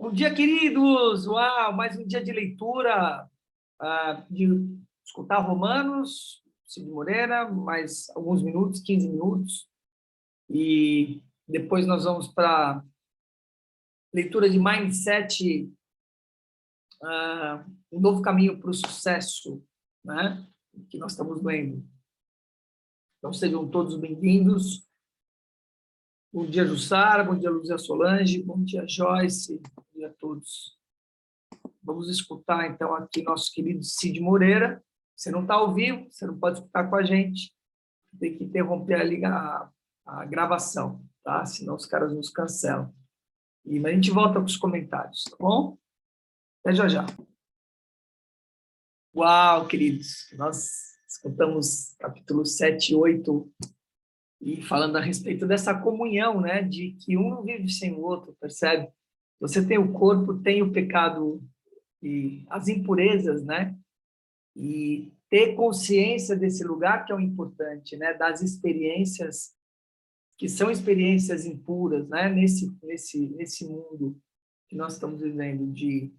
Bom dia, queridos! Uau, mais um dia de leitura, de escutar Romanos, Cid Moreira, mais alguns minutos, 15 minutos, e depois nós vamos para a leitura de Mindset, um novo caminho para o sucesso, né? Que nós estamos lendo. Então, sejam todos bem-vindos. Bom dia, Jussara, bom dia, Luzia Solange, bom dia, Joyce, bom dia a todos. Vamos escutar, então, aqui nosso querido Cid Moreira. Você não está ao vivo, você não pode escutar com a gente, tem que interromper ali a gravação, tá? Senão os caras nos cancelam. Mas a gente volta com os comentários, tá bom? Até já já. Uau, queridos, nós escutamos capítulo 7 e 8, e falando a respeito dessa comunhão, né? De que um não vive sem o outro, percebe? Você tem o corpo, tem o pecado e as impurezas, né? E ter consciência desse lugar que é o importante, né? Das experiências que são experiências impuras, né? Nesse mundo que nós estamos vivendo de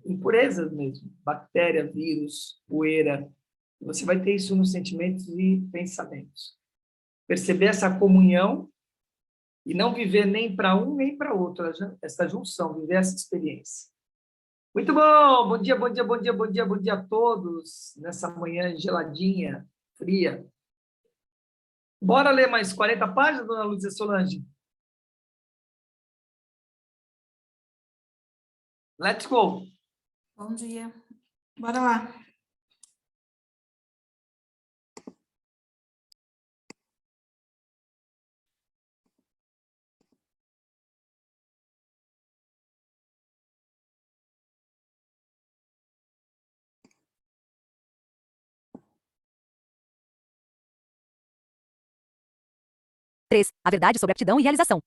impurezas mesmo, bactéria, vírus, poeira. Você vai ter isso nos sentimentos e pensamentos. Perceber essa comunhão e não viver nem para um nem para outro, essa junção, viver essa experiência. Muito bom! Bom dia, bom dia, bom dia, bom dia, bom dia a todos, nessa manhã geladinha, fria. Bora ler mais 40 páginas, dona Lúcia Solange? Let's go! Bom dia. Bora lá. A verdade sobre aptidão e realização.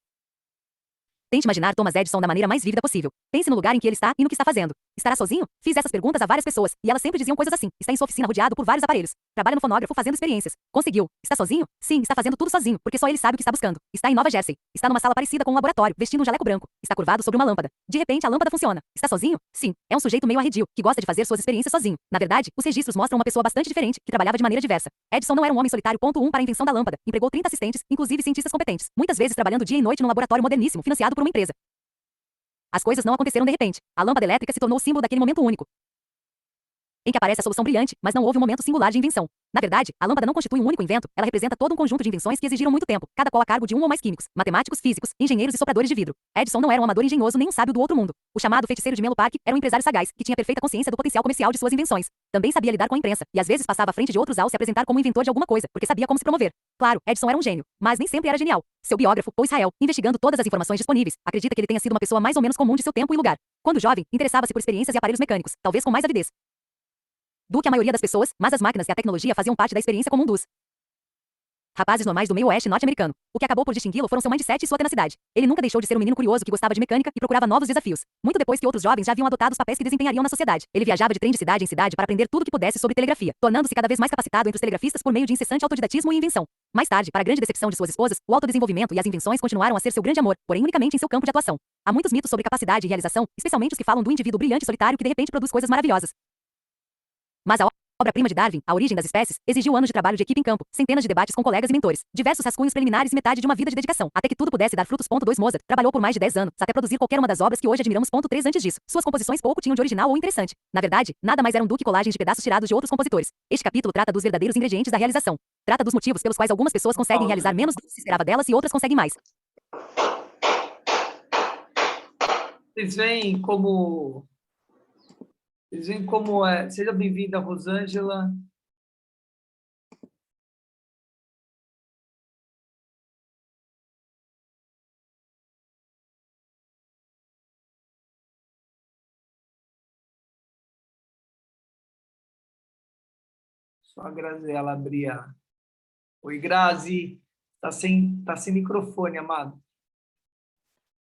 Tente imaginar Thomas Edison da maneira mais vívida possível. Pense no lugar em que ele está e no que está fazendo. Estará sozinho? Fiz essas perguntas a várias pessoas, e elas sempre diziam coisas assim. Está em sua oficina rodeado por vários aparelhos. Trabalha no fonógrafo fazendo experiências. Conseguiu. Está sozinho? Sim, está fazendo tudo sozinho, porque só ele sabe o que está buscando. Está em Nova Jersey. Está numa sala parecida com um laboratório, vestindo um jaleco branco. Está curvado sobre uma lâmpada. De repente, a lâmpada funciona. Está sozinho? Sim. É um sujeito meio arredio, que gosta de fazer suas experiências sozinho. Na verdade, os registros mostram uma pessoa bastante diferente, que trabalhava de maneira diversa. Edison não era um homem solitário. Ponto 1 para a invenção da lâmpada. Empregou 30 assistentes, inclusive cientistas competentes. Muitas vezes trabalhando dia e noite num laboratório moderníssimo, financiado por uma empresa. As coisas não aconteceram de repente. A lâmpada elétrica se tornou o símbolo daquele momento único, em que aparece a solução brilhante, mas não houve um momento singular de invenção. Na verdade, a lâmpada não constitui um único invento, ela representa todo um conjunto de invenções que exigiram muito tempo, cada qual a cargo de um ou mais químicos, matemáticos, físicos, engenheiros e sopradores de vidro. Edison não era um amador engenhoso nem um sábio do outro mundo. O chamado feiticeiro de Menlo Park era um empresário sagaz, que tinha perfeita consciência do potencial comercial de suas invenções. Também sabia lidar com a imprensa, e às vezes passava à frente de outros ao se apresentar como inventor de alguma coisa, porque sabia como se promover. Claro, Edison era um gênio, mas nem sempre era genial. Seu biógrafo, Paul Israel, investigando todas as informações disponíveis, acredita que ele tenha sido uma pessoa mais ou menos comum de seu tempo e lugar. Quando jovem, interessava-se por experiências e aparelhos mecânicos, talvez com mais avidez do que a maioria das pessoas, mas as máquinas e a tecnologia faziam parte da experiência comum dos rapazes normais do meio oeste norte-americano. O que acabou por distingui-lo foram seu mindset e sua tenacidade. Ele nunca deixou de ser um menino curioso que gostava de mecânica e procurava novos desafios. Muito depois que outros jovens já haviam adotado os papéis que desempenhariam na sociedade. Ele viajava de trem de cidade em cidade para aprender tudo o que pudesse sobre telegrafia, tornando-se cada vez mais capacitado entre os telegrafistas por meio de incessante autodidatismo e invenção. Mais tarde, para a grande decepção de suas esposas, o autodesenvolvimento e as invenções continuaram a ser seu grande amor, porém unicamente em seu campo de atuação. Há muitos mitos sobre capacidade e realização, especialmente os que falam do indivíduo brilhante e solitário que de repente produz coisas maravilhosas. Mas a obra-prima de Darwin, A Origem das Espécies, exigiu anos de trabalho de equipe em campo, centenas de debates com colegas e mentores, diversos rascunhos preliminares e metade de uma vida de dedicação, até que tudo pudesse dar frutos. 2 Mozart trabalhou por mais de 10 anos, até produzir qualquer uma das obras que hoje admiramos. 3 Antes disso, suas composições pouco tinham de original ou interessante. Na verdade, nada mais eram do que colagens de pedaços tirados de outros compositores. Este capítulo trata dos verdadeiros ingredientes da realização. Trata dos motivos pelos quais algumas pessoas conseguem realizar menos do que se esperava delas e outras conseguem mais. Vocês veem como é. Seja bem-vinda, Rosângela. Só a Graziela abrir a... Oi, Grazi. Tá sem microfone, amado.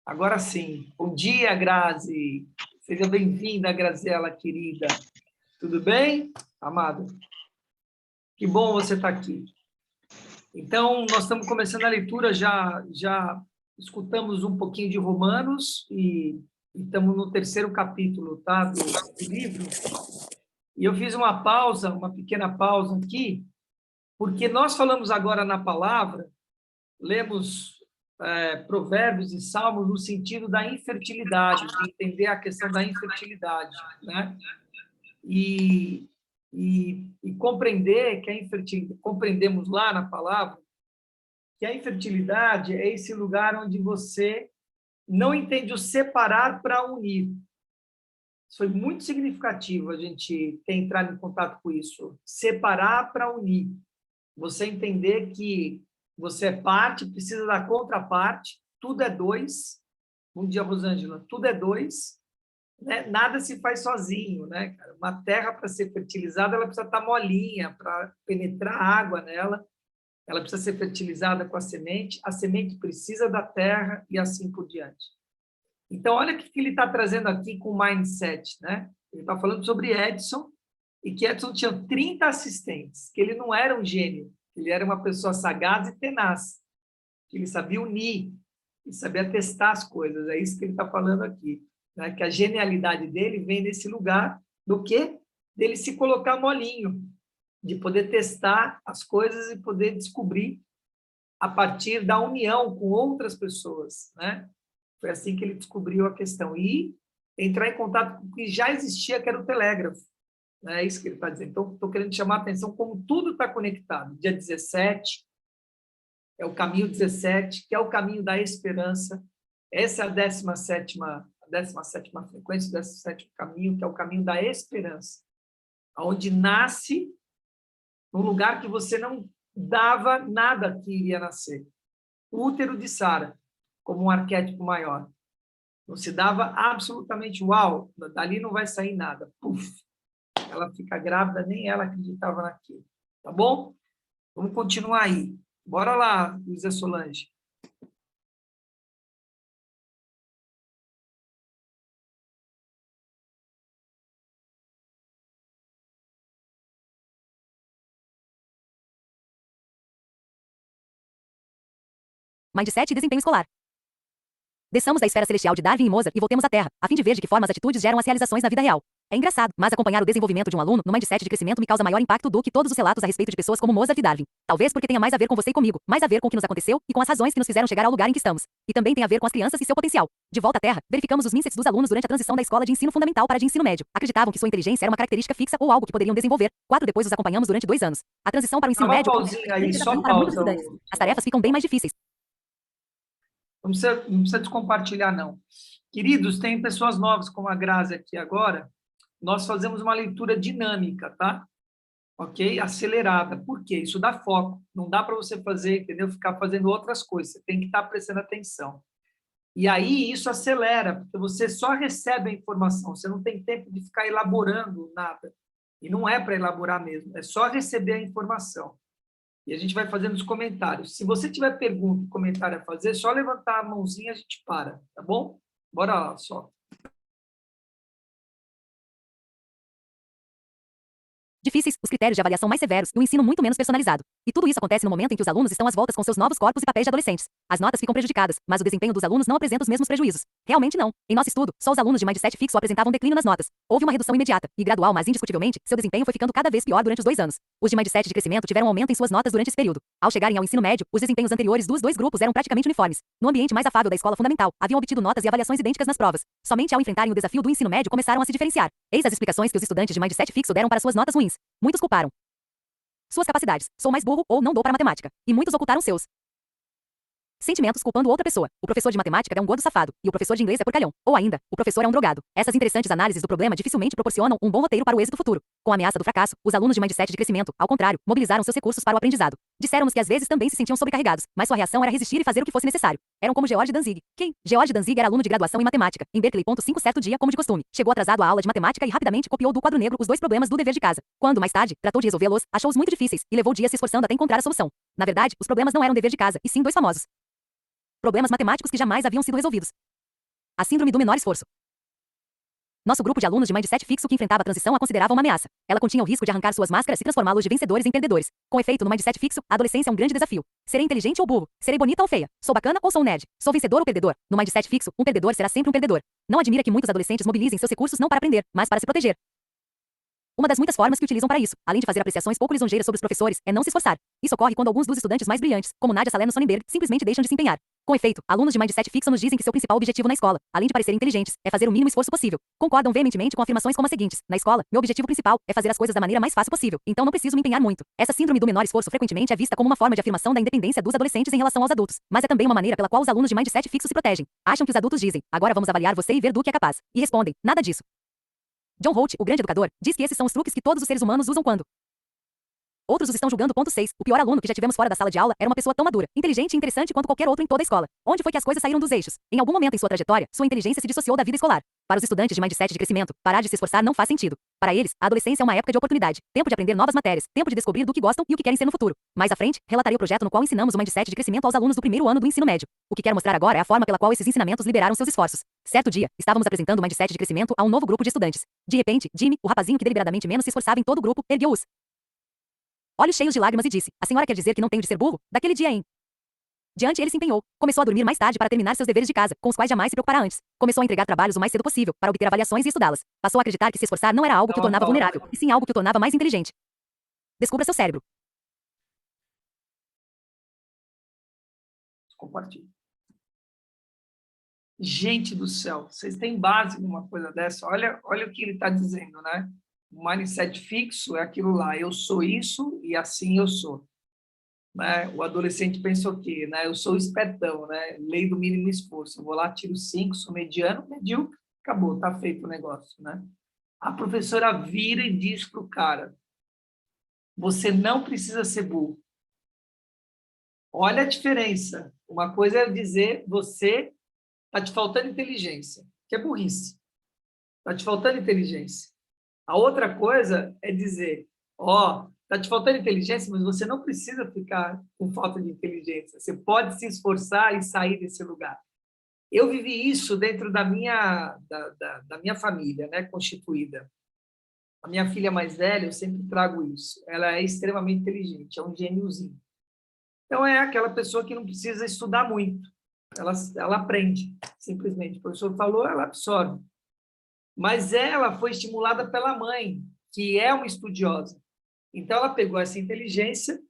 Agora sim. Bom dia, Grazi. Seja bem-vinda, Graziela, querida. Tudo bem, amado? Que bom você estar aqui. Então, nós estamos começando a leitura, já escutamos um pouquinho de Romanos e estamos no 3º capítulo, tá, do livro. E eu fiz uma pausa, uma pequena pausa aqui, porque nós falamos agora na palavra, lemos Provérbios e Salmos no sentido da infertilidade, de entender a questão da infertilidade, né? E compreender que a infertilidade, compreendemos lá na palavra, que a infertilidade é esse lugar onde você não entende o separar para unir. Isso foi muito significativo a gente ter entrado em contato com isso. Separar para unir. Você entender que você é parte, precisa da contraparte, tudo é dois. Bom dia, Rosângela. Tudo é dois. Né? Nada se faz sozinho, né, cara? Uma terra, para ser fertilizada, ela precisa estar molinha, para penetrar água nela. Ela precisa ser fertilizada com a semente precisa da terra e assim por diante. Então, olha o que ele está trazendo aqui com o mindset, né? Ele está falando sobre Edson, e que Edson tinha 30 assistentes, que ele não era um gênio, ele era uma pessoa sagaz e tenaz, que ele sabia unir, ele sabia testar as coisas, é isso que ele está falando aqui, né? Que a genialidade dele vem nesse lugar do quê? Dele se colocar molinho, de poder testar as coisas e poder descobrir a partir da união com outras pessoas, né? Foi assim que ele descobriu a questão. E entrar em contato com o que já existia, que era o telégrafo. É isso que ele está dizendo. Então, estou querendo chamar a atenção como tudo está conectado. Dia 17 é o caminho 17, que é o caminho da esperança. Essa é a 17ª frequência, o 17º caminho, que é o caminho da esperança, onde nasce num lugar que você não dava nada que iria nascer. O útero de Sara, como um arquétipo maior. Não se dava absolutamente, uau, dali não vai sair nada. Puf, ela fica grávida, nem ela acreditava naquilo. Tá bom? Vamos continuar aí. Bora lá, Luísa Solange. Mindset e desempenho escolar. Desçamos da esfera celestial de Darwin e Mozart e voltemos à Terra, a fim de ver de que forma as atitudes geram as realizações na vida real. É engraçado, mas acompanhar o desenvolvimento de um aluno no mindset de crescimento me causa maior impacto do que todos os relatos a respeito de pessoas como Mozart e Darwin. Talvez porque tenha mais a ver com você e comigo, mais a ver com o que nos aconteceu e com as razões que nos fizeram chegar ao lugar em que estamos. E também tem a ver com as crianças e seu potencial. De volta à Terra, verificamos os mindsets dos alunos durante a transição da escola de ensino fundamental para a de ensino médio. Acreditavam que sua inteligência era uma característica fixa ou algo que poderiam desenvolver. 4 depois os acompanhamos durante 2 anos. A transição para o ensino médio aí, só para muitos pausa. estudantes. As tarefas ficam bem mais difíceis. Não precisa descompartilhar, não. Queridos, tem pessoas novas como a Grazi aqui agora. Nós fazemos uma leitura dinâmica, tá? Ok? Acelerada. Por quê? Isso dá foco. Não dá para você fazer, entendeu? Ficar fazendo outras coisas. Você tem que estar prestando atenção. E aí isso acelera, porque você só recebe a informação. Você não tem tempo de ficar elaborando nada. E não é para elaborar mesmo. É só receber a informação. E a gente vai fazendo os comentários. Se você tiver pergunta, comentário a fazer, só levantar a mãozinha e a gente para, tá bom? Bora lá, só. Difíceis, os critérios de avaliação mais severos e o ensino muito menos personalizado. E tudo isso acontece no momento em que os alunos estão às voltas com seus novos corpos e papéis de adolescentes. As notas ficam prejudicadas, mas o desempenho dos alunos não apresenta os mesmos prejuízos. Realmente não. Em nosso estudo, só os alunos de mindset fixo apresentavam declínio nas notas. Houve uma redução imediata e gradual, mas indiscutivelmente, seu desempenho foi ficando cada vez pior durante os 2 anos. Os de mindset de crescimento tiveram um aumento em suas notas durante esse período. Ao chegarem ao ensino médio, os desempenhos anteriores dos 2 grupos eram praticamente uniformes. No ambiente mais afável da escola fundamental, haviam obtido notas e avaliações idênticas nas provas. Somente ao enfrentarem o desafio do ensino médio começaram a se diferenciar. Eis as explicações que os estudantes de mindset fixo deram para suas notas ruins. Muitos culparam suas capacidades. Sou mais burro ou não dou para matemática. E muitos ocultaram seus sentimentos culpando outra pessoa. O professor de matemática é um gordo safado, e o professor de inglês é porcalhão. Ou ainda, o professor é um drogado. Essas interessantes análises do problema dificilmente proporcionam um bom roteiro para o êxito futuro. Com a ameaça do fracasso, os alunos de mindset de crescimento, ao contrário, mobilizaram seus recursos para o aprendizado. Disseram-nos que às vezes também se sentiam sobrecarregados, mas sua reação era resistir e fazer o que fosse necessário. Eram como George Danzig. Quem? George Danzig era aluno de graduação em matemática, em Berkeley. 5 certo dia, como de costume. Chegou atrasado à aula de matemática e rapidamente copiou do quadro negro os 2 problemas do dever de casa. Quando, mais tarde, tratou de resolvê-los, achou-os muito difíceis, e levou dias se esforçando até encontrar a solução. Na verdade, os problemas não eram dever de casa, e sim 2 famosos problemas matemáticos que jamais haviam sido resolvidos. A síndrome do menor esforço. Nosso grupo de alunos de mindset fixo que enfrentava a transição a considerava uma ameaça. Ela continha o risco de arrancar suas máscaras e transformá-los de vencedores em perdedores. Com efeito, no mindset fixo, a adolescência é um grande desafio. Serei inteligente ou burro? Serei bonita ou feia? Sou bacana ou sou um nerd? Sou vencedor ou perdedor? No mindset fixo, um perdedor será sempre um perdedor. Não admira que muitos adolescentes mobilizem seus recursos não para aprender, mas para se proteger. Uma das muitas formas que utilizam para isso, além de fazer apreciações pouco lisonjeiras sobre os professores, é não se esforçar. Isso ocorre quando alguns dos estudantes mais brilhantes, como Nadia Salerno Sonnenberg, simplesmente deixam de se empenhar. Com efeito, alunos de mindset fixo nos dizem que seu principal objetivo na escola, além de parecerem inteligentes, é fazer o mínimo esforço possível. Concordam veementemente com afirmações como as seguintes: na escola, meu objetivo principal é fazer as coisas da maneira mais fácil possível, então não preciso me empenhar muito. Essa síndrome do menor esforço frequentemente é vista como uma forma de afirmação da independência dos adolescentes em relação aos adultos, mas é também uma maneira pela qual os alunos de mindset fixo se protegem. Acham que os adultos dizem: agora vamos avaliar você e ver do que é capaz. E respondem: nada disso. John Holt, o grande educador, diz que esses são os truques que todos os seres humanos usam quando outros os estão julgando. Ponto 6. O pior aluno que já tivemos fora da sala de aula era uma pessoa tão madura, inteligente e interessante quanto qualquer outro em toda a escola. Onde foi que as coisas saíram dos eixos? Em algum momento em sua trajetória, sua inteligência se dissociou da vida escolar. Para os estudantes de mindset de crescimento, parar de se esforçar não faz sentido. Para eles, a adolescência é uma época de oportunidade, tempo de aprender novas matérias, tempo de descobrir do que gostam e o que querem ser no futuro. Mais à frente, relatarei o projeto no qual ensinamos o mindset de crescimento aos alunos do primeiro ano do ensino médio. O que quero mostrar agora é a forma pela qual esses ensinamentos liberaram seus esforços. Certo dia, estávamos apresentando o mindset de crescimento a um novo grupo de estudantes. De repente, Jimmy, o rapazinho que deliberadamente menos se esforçava em todo o grupo, ergueu os olhos cheios de lágrimas e disse: a senhora quer dizer que não tenho de ser burro? Daquele dia em diante ele se empenhou. Começou a dormir mais tarde para terminar seus deveres de casa, com os quais jamais se preocupará antes. Começou a entregar trabalhos o mais cedo possível, para obter avaliações e estudá-las. Passou a acreditar que se esforçar não era algo que o tornava vulnerável, e sim algo que o tornava mais inteligente. Descubra seu cérebro. Compartilhe. Gente do céu, vocês têm base numa coisa dessa? Olha o que ele está dizendo, né? O mindset fixo é aquilo lá: eu sou isso e assim eu sou. Né? O adolescente pensa o quê? Né? Eu sou espertão, né? Lei do mínimo esforço. Eu vou lá, tiro 5, sou mediano, medíocre, acabou, está feito o negócio. Né? A professora vira e diz para o cara: você não precisa ser burro. Olha a diferença. Uma coisa é dizer: você está te faltando inteligência, que é burrice. Está te faltando inteligência. A outra coisa é dizer: ó, está te faltando inteligência, mas você não precisa ficar com falta de inteligência. Você pode se esforçar e sair desse lugar. Eu vivi isso dentro da minha família, né, constituída. A minha filha mais velha, eu sempre trago isso. Ela é extremamente inteligente, é um gêniozinho. Então, é aquela pessoa que não precisa estudar muito. Ela aprende, simplesmente. O professor falou, ela absorve. Mas ela foi estimulada pela mãe, que é uma estudiosa. Então, ela pegou essa inteligência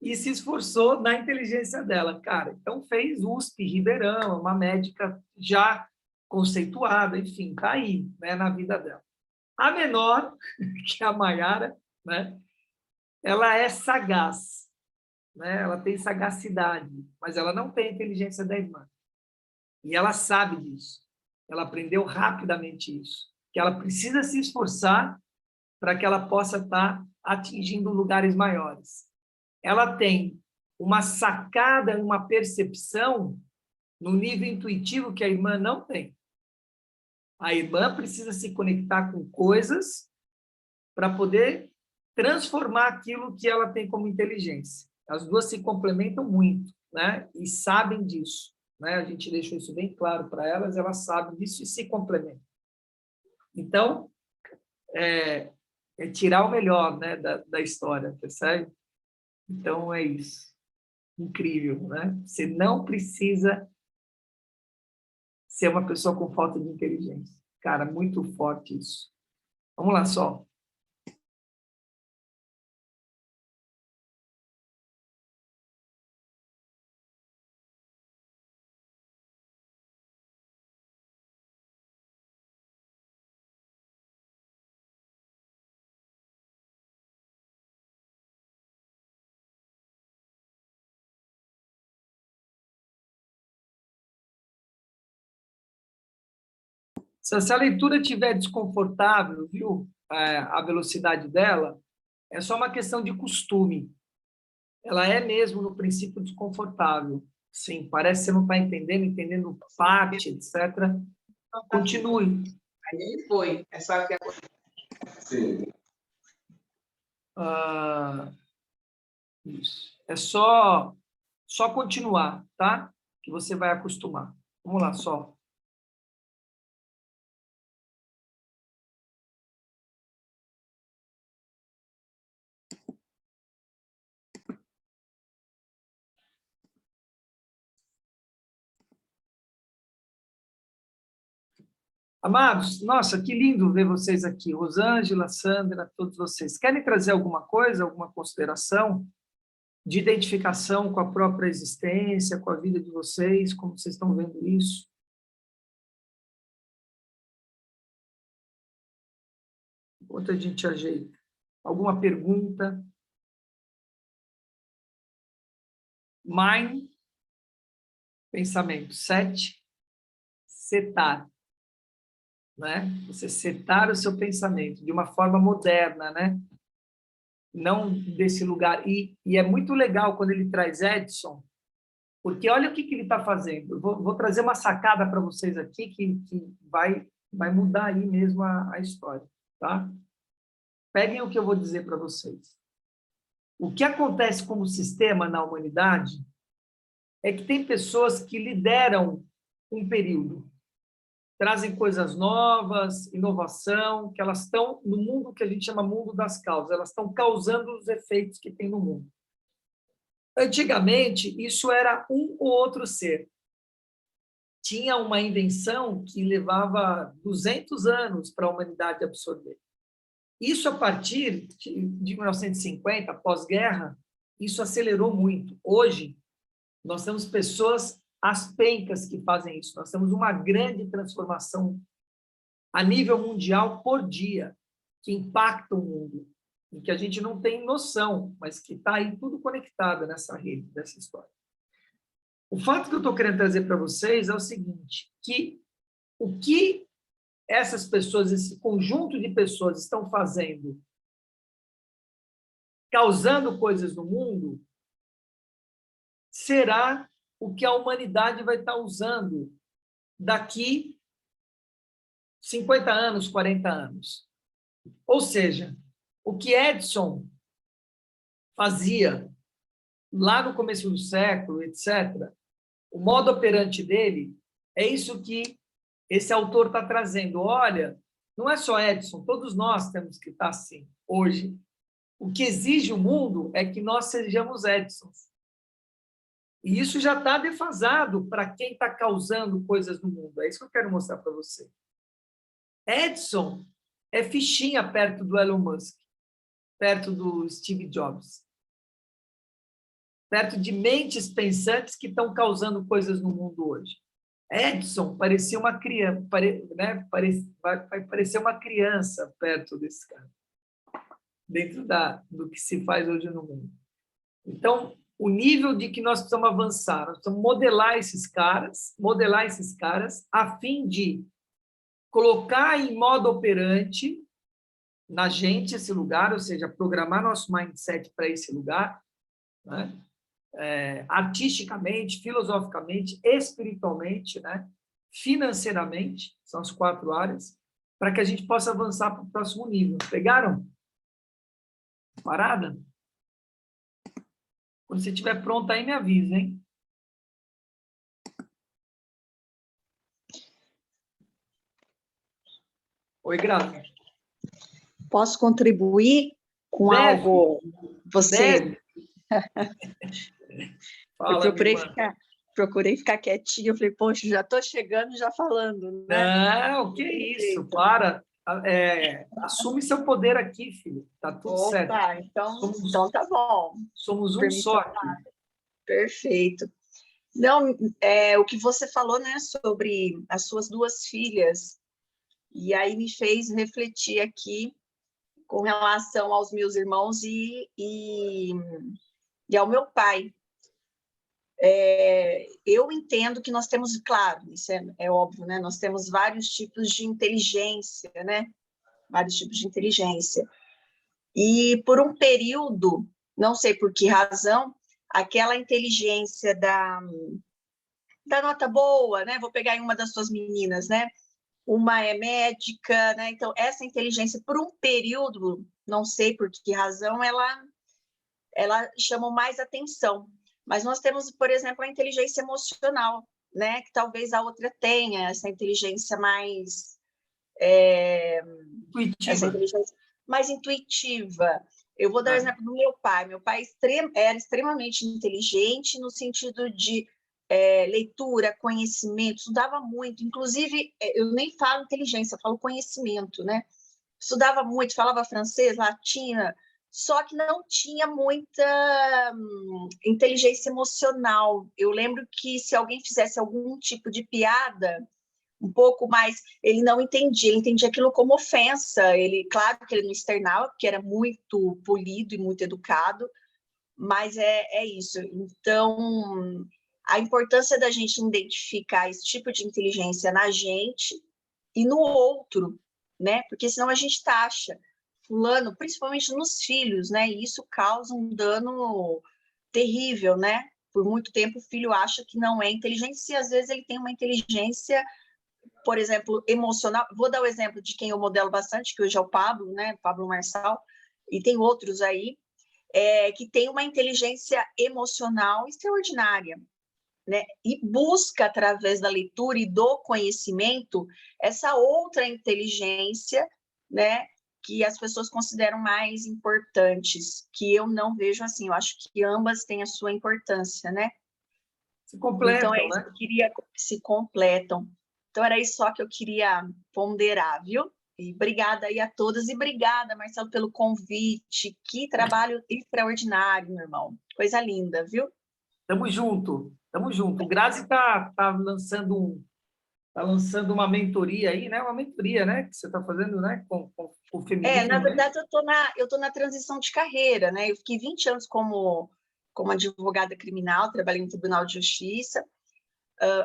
e se esforçou na inteligência dela. Cara, então fez USP, Ribeirão, uma médica já conceituada, enfim, está aí, né, na vida dela. A menor, que é a Maiara, né, ela é sagaz, né, ela tem sagacidade, mas ela não tem a inteligência da irmã. E ela sabe disso. Ela aprendeu rapidamente isso, que ela precisa se esforçar para que ela possa estar atingindo lugares maiores. Ela tem uma sacada, uma percepção no nível intuitivo que a irmã não tem. A irmã precisa se conectar com coisas para poder transformar aquilo que ela tem como inteligência. As duas se complementam muito, né? E sabem disso. Né? A gente deixou isso bem claro para elas sabem disso e se complementam. Então, é tirar o melhor, né, da história, percebe? Então, é isso. Incrível, né? Você não precisa ser uma pessoa com falta de inteligência. Cara, muito forte isso. Vamos lá, só. Se essa leitura estiver desconfortável, viu, a velocidade dela, é só uma questão de costume. Ela é mesmo, no princípio, desconfortável. Sim, parece que você não está entendendo parte, etc. Continue. Aí foi. É só que sim. Isso. É só continuar, tá? Que você vai acostumar. Vamos lá, só. Amados, nossa, que lindo ver vocês aqui. Rosângela, Sandra, todos vocês. Querem trazer alguma coisa, alguma consideração de identificação com a própria existência, com a vida de vocês? Como vocês estão vendo isso? Enquanto a gente ajeita. Alguma pergunta? Mind, pensamento. 7, setar. Né? Você setar o seu pensamento de uma forma moderna, né? Não desse lugar. E é muito legal quando ele traz Edson, porque olha o que ele está fazendo. Eu vou trazer uma sacada para vocês aqui que vai mudar aí mesmo a história. Tá? Peguem o que eu vou dizer para vocês. O que acontece como sistema na humanidade é que tem pessoas que lideram um período, trazem coisas novas, inovação, que elas estão no mundo que a gente chama mundo das causas, elas estão causando os efeitos que tem no mundo. Antigamente, isso era um ou outro ser. Tinha uma invenção que levava 200 anos para a humanidade absorver. Isso, a partir de 1950, pós-guerra, isso acelerou muito. Hoje, nós temos pessoas às pencas que fazem isso. Nós temos uma grande transformação a nível mundial por dia, que impacta o mundo, em que a gente não tem noção, mas que está aí tudo conectado nessa rede, dessa história. O fato que eu estou querendo trazer para vocês é o seguinte, que o que essas pessoas, esse conjunto de pessoas estão fazendo, causando coisas no mundo, será o que a humanidade vai estar usando daqui 50 anos, 40 anos. Ou seja, o que Edison fazia lá no começo do século, etc., o modo operante dele é isso que esse autor está trazendo. Olha, não é só Edison, todos nós temos que estar assim hoje. O que exige o mundo é que nós sejamos Edsons. E isso já está defasado para quem está causando coisas no mundo. É isso que eu quero mostrar para você. Edson é fichinha perto do Elon Musk, perto do Steve Jobs, perto de mentes pensantes que estão causando coisas no mundo hoje. Edson parecia uma criança, vai parecer uma criança perto desse cara, dentro do que se faz hoje no mundo. Então, o nível de que nós precisamos avançar, nós precisamos modelar esses caras, a fim de colocar em modo operante na gente esse lugar, ou seja, programar nosso mindset para esse lugar, né? Artisticamente, filosoficamente, espiritualmente, né? Financeiramente, são as 4 áreas, para que a gente possa avançar para o próximo nível. Pegaram? Parada? Quando você estiver pronto aí, me avisa, hein? Oi, Graça. Posso contribuir com algo? Você... Fala, eu procurei ficar quietinha. Eu falei, poxa, já estou chegando, já falando. Né? Não, que isso, para. Assume seu poder aqui, filho. Tá tudo certo. Então tá bom. Somos um só aqui. Perfeito. Não, o que você falou, né, sobre as suas 2 filhas, e aí me fez refletir aqui com relação aos meus irmãos e ao meu pai. Eu entendo que nós temos, claro, isso é óbvio, né? Nós temos vários tipos de inteligência, né? Vários tipos de inteligência. E por um período, não sei por que razão, aquela inteligência da nota boa, né? Vou pegar em uma das suas meninas, né? Uma é médica, né? Então, essa inteligência, por um período, não sei por que razão, ela chamou mais atenção. Mas nós temos, por exemplo, a inteligência emocional, né? Que talvez a outra tenha essa inteligência mais... Intuitiva. Essa inteligência mais intuitiva. Eu vou dar o exemplo do meu pai. Meu pai era extremamente inteligente no sentido de leitura, conhecimento, estudava muito, inclusive, eu nem falo inteligência, eu falo conhecimento, né? Estudava muito, falava francês, latina, só que não tinha muita inteligência emocional. Eu lembro que se alguém fizesse algum tipo de piada, um pouco mais, ele não entendia, ele entendia aquilo como ofensa. Ele, claro que ele não externava, porque era muito polido e muito educado, mas é isso. Então, a importância da gente identificar esse tipo de inteligência na gente e no outro, né? Porque senão a gente taxa fulano, principalmente nos filhos, né? E isso causa um dano terrível, né? Por muito tempo o filho acha que não é inteligente, e às vezes ele tem uma inteligência, por exemplo, emocional. Vou dar o exemplo de quem eu modelo bastante, que hoje é o Pablo, né? Pablo Marçal, e tem outros aí, que tem uma inteligência emocional extraordinária, né? E busca, através da leitura e do conhecimento, essa outra inteligência, né? Que as pessoas consideram mais importantes, que eu não vejo assim. Eu acho que ambas têm a sua importância, né? Se completam, Então, é isso né? que eu queria, se completam. Então, era isso só que eu queria ponderar, viu? E obrigada aí a todas, e obrigada, Marcelo, pelo convite. Que trabalho extraordinário, meu irmão. Coisa linda, viu? Tamo junto, tamo junto. O Grazi tá lançando uma mentoria aí, né? Uma mentoria, né? Que você está fazendo, né? Com o Na feminino, né? verdade, eu tô na transição de carreira, né? Eu fiquei 20 anos como advogada criminal, trabalhei no Tribunal de Justiça,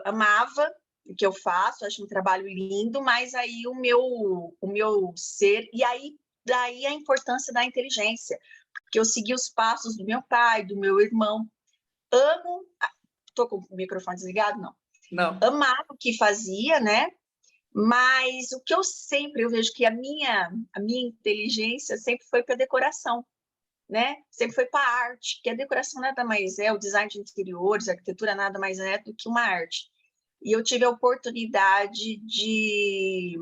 amava o que eu faço, acho um trabalho lindo, mas aí o meu ser, e aí daí a importância da inteligência, porque eu segui os passos do meu pai, do meu irmão, amo, tô com o microfone desligado? Não. Não. Amava o que fazia, né? Mas o que eu vejo que a minha inteligência sempre foi para decoração, né? Sempre foi para arte, que a decoração nada mais é, o design de interiores, a arquitetura nada mais é do que uma arte. E eu tive a oportunidade de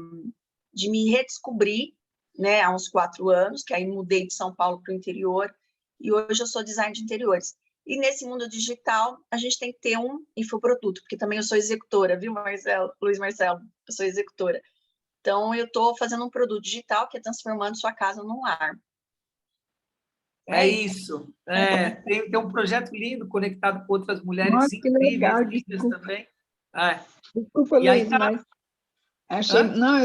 me redescobrir, né, há uns 4 anos, que aí mudei de São Paulo para o interior, e hoje eu sou design de interiores. E nesse mundo digital, a gente tem que ter um infoproduto, porque também eu sou executora, viu, Marcelo, Luiz Marcelo? Eu sou executora. Então, eu estou fazendo um produto digital que é transformando sua casa num lar. É isso. Tem um projeto lindo conectado com outras mulheres Nossa, que incríveis, legal, lindas desculpa, também. desculpa, E aí Luiz, tá. mas achei, Hã? não,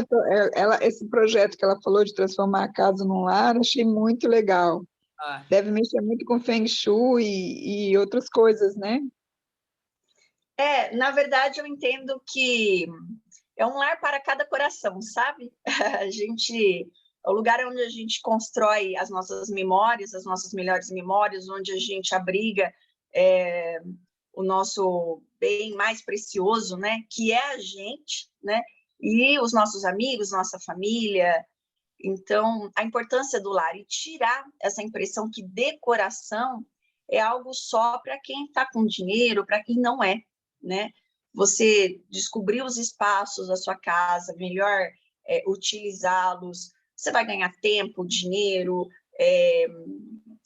esse projeto que ela falou de transformar a casa num lar, achei muito legal. Ah, Deve mexer muito com Feng Shui e outras coisas, né? Na verdade, eu entendo que é um lar para cada coração, sabe? A gente, é o lugar onde a gente constrói as nossas memórias, as nossas melhores memórias, onde a gente abriga o nosso bem mais precioso, né? Que é a gente, né? E os nossos amigos, nossa família. Então, a importância do lar e tirar essa impressão que decoração é algo só para quem está com dinheiro, para quem não é, né? Você descobrir os espaços da sua casa, melhor utilizá-los, você vai ganhar tempo, dinheiro,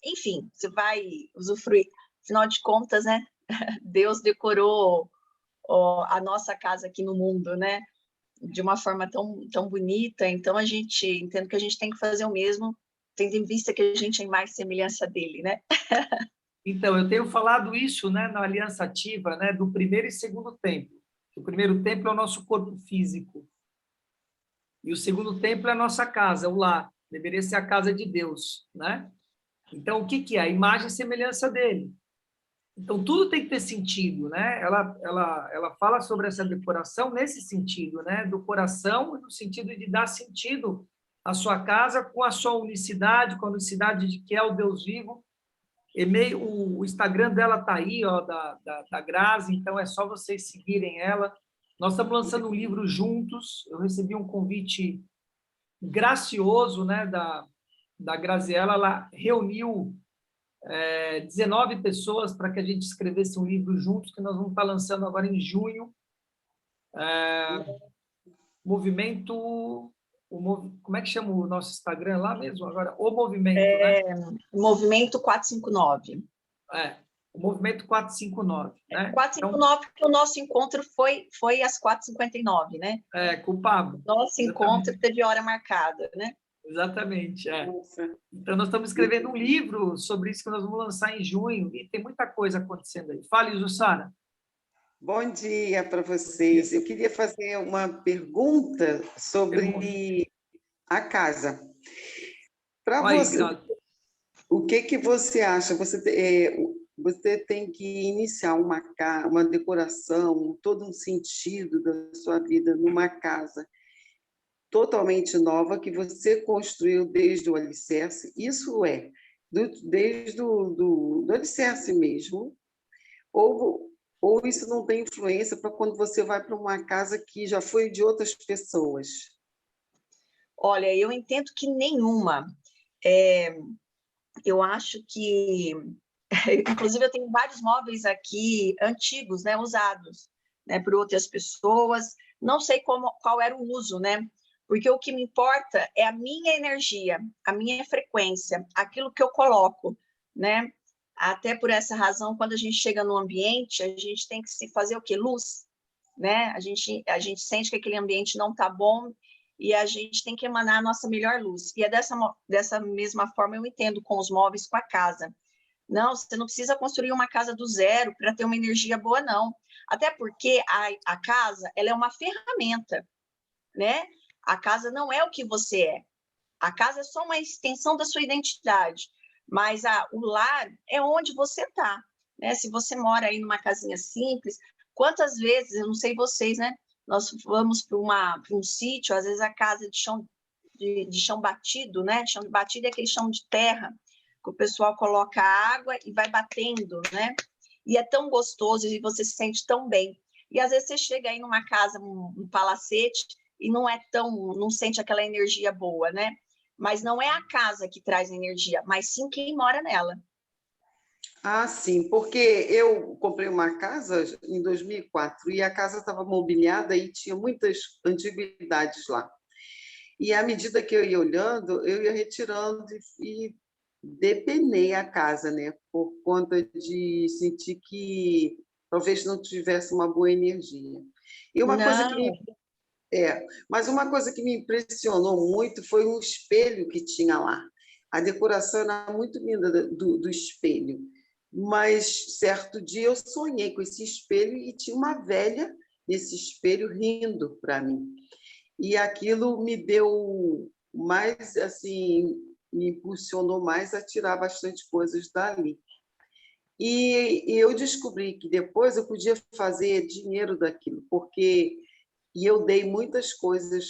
enfim, você vai usufruir. Afinal de contas, né? Deus decorou a nossa casa aqui no mundo, né? De uma forma tão, tão bonita, então a gente entende que a gente tem que fazer o mesmo, tendo em vista que a gente é mais semelhança dele, né? então, eu tenho falado isso, né, na Aliança Ativa, né, do primeiro e segundo templo. O primeiro templo é o nosso corpo físico. E o segundo templo é a nossa casa, o lar. Deveria ser a casa de Deus, né? Então, o que é? A imagem e semelhança dele. Então, tudo tem que ter sentido, né? Ela fala sobre essa decoração nesse sentido, né? Do coração, no sentido de dar sentido à sua casa com a sua unicidade, com a unicidade de que é o Deus vivo. O Instagram dela está aí, ó, da Grazi, então é só vocês seguirem ela. Nós estamos lançando um livro juntos. Eu recebi um convite gracioso, né, da Graziella. Ela reuniu 19 pessoas para que a gente escrevesse um livro juntos, que nós vamos estar lançando agora em junho. Como é que chama o nosso Instagram lá mesmo agora? O Movimento, né? Movimento 459. o movimento 459, né? 459, porque o nosso encontro foi às 4h59, né? Com o Pablo. Nosso encontro teve hora marcada, né? Exatamente, Nossa. Então, nós estamos escrevendo um livro sobre isso que nós vamos lançar em junho, e tem muita coisa acontecendo aí. Fale, Jussara. Bom dia para vocês. Eu queria fazer uma pergunta sobre a casa. Para você, o que você acha? Você tem que iniciar uma decoração, todo um sentido da sua vida numa casa totalmente nova que você construiu desde o alicerce. Isso desde do alicerce mesmo. Ou isso não tem influência para quando você vai para uma casa que já foi de outras pessoas? Olha, eu entendo que nenhuma. Eu acho que, inclusive, eu tenho vários móveis aqui antigos, né, usados, né, por outras pessoas. Não sei qual era o uso, né? Porque o que me importa é a minha energia, a minha frequência, aquilo que eu coloco, né? Até por essa razão, quando a gente chega no ambiente, a gente tem que se fazer o quê? Luz, né? A gente sente que aquele ambiente não está bom e a gente tem que emanar a nossa melhor luz. E é dessa mesma forma eu entendo com os móveis, com a casa. Não, você não precisa construir uma casa do zero para ter uma energia boa, não. Até porque a casa, ela é uma ferramenta, né? A casa não é o que você é. A casa é só uma extensão da sua identidade. Mas o lar é onde você está, né? Se você mora aí numa casinha simples, quantas vezes, eu não sei vocês, né? Nós vamos para um sítio, às vezes a casa de chão batido, né? Chão batido é aquele chão de terra, que o pessoal coloca água e vai batendo, né? E é tão gostoso e você se sente tão bem. E às vezes você chega aí numa casa, um palacete, e não sente aquela energia boa, né? Mas não é a casa que traz energia, mas sim quem mora nela. Ah, sim, porque eu comprei uma casa em 2004 e a casa estava mobiliada e tinha muitas antiguidades lá. E à medida que eu ia olhando, eu ia retirando e depenei a casa, né? Por conta de sentir que talvez não tivesse uma boa energia. E uma coisa que me mas uma coisa que me impressionou muito foi um espelho que tinha lá. A decoração era muito linda do espelho, mas certo dia eu sonhei com esse espelho e tinha uma velha nesse espelho rindo para mim. E aquilo me deu mais, assim, me impulsionou mais a tirar bastante coisas dali. E eu descobri que depois eu podia fazer dinheiro daquilo, porque eu dei muitas coisas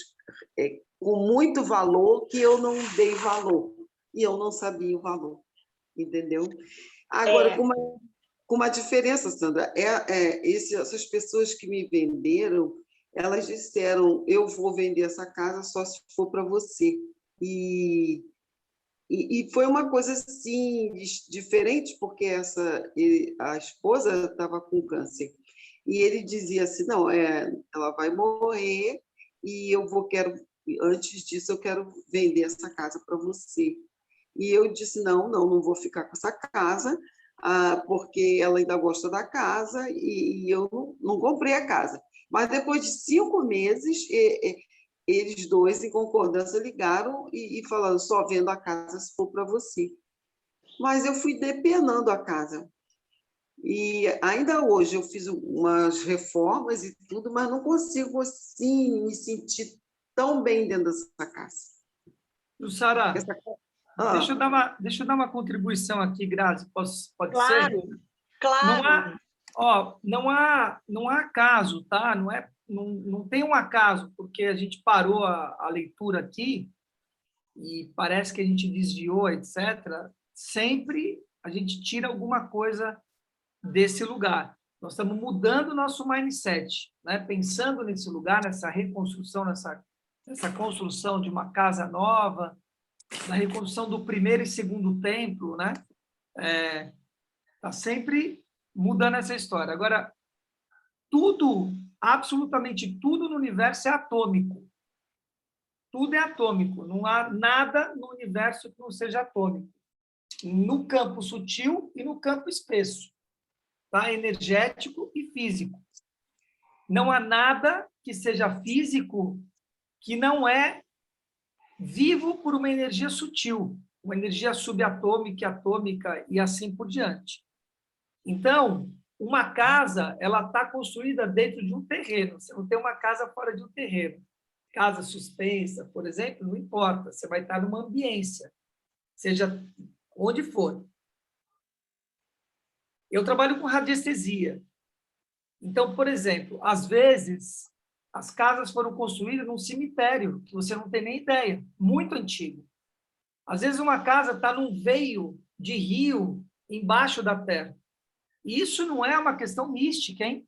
com muito valor que eu não dei valor, e eu não sabia o valor, entendeu? Agora, com uma diferença, Sandra, essas pessoas que me venderam, elas disseram, eu vou vender essa casa só se for para você. E foi uma coisa assim diferente, porque a esposa estava com câncer. E ele dizia assim, não, ela vai morrer e antes disso eu quero vender essa casa para você. E eu disse, não vou ficar com essa casa, porque ela ainda gosta da casa e eu não comprei a casa. Mas depois de 5 meses, eles dois, em concordância, ligaram e falaram, só vendo a casa se for para você. Mas eu fui depenando a casa. E ainda hoje eu fiz umas reformas e tudo, mas não consigo, assim, me sentir tão bem dentro dessa casa. Jussara, deixa eu dar uma contribuição aqui, Grazi, pode Claro, ser? claro. Não há acaso, tá? Não tem um acaso, porque a gente parou a leitura aqui e parece que a gente desviou, etc. Sempre a gente tira alguma coisa desse lugar. Nós estamos mudando o nosso mindset, né? Pensando nesse lugar, nessa reconstrução, nessa construção de uma casa nova, na reconstrução do primeiro e segundo templo, né? Está sempre mudando essa história. Agora, tudo, absolutamente tudo no universo é atômico. Tudo é atômico. Não há nada no universo que não seja atômico. No campo sutil e no campo espesso. tá? Energético e físico. Não há nada que seja físico que não é vivo por uma energia sutil, uma energia subatômica, atômica e assim por diante. Então, uma casa, ela está construída dentro de um terreno. Você não tem uma casa fora de um terreno. Casa suspensa, por exemplo, não importa. Você vai estar numa ambiência, seja onde for. Eu trabalho com radiestesia. Então, por exemplo, às vezes, as casas foram construídas num cemitério, que você não tem nem ideia, muito antigo. Às vezes, uma casa está num veio de rio embaixo da terra. E isso não é uma questão mística, hein?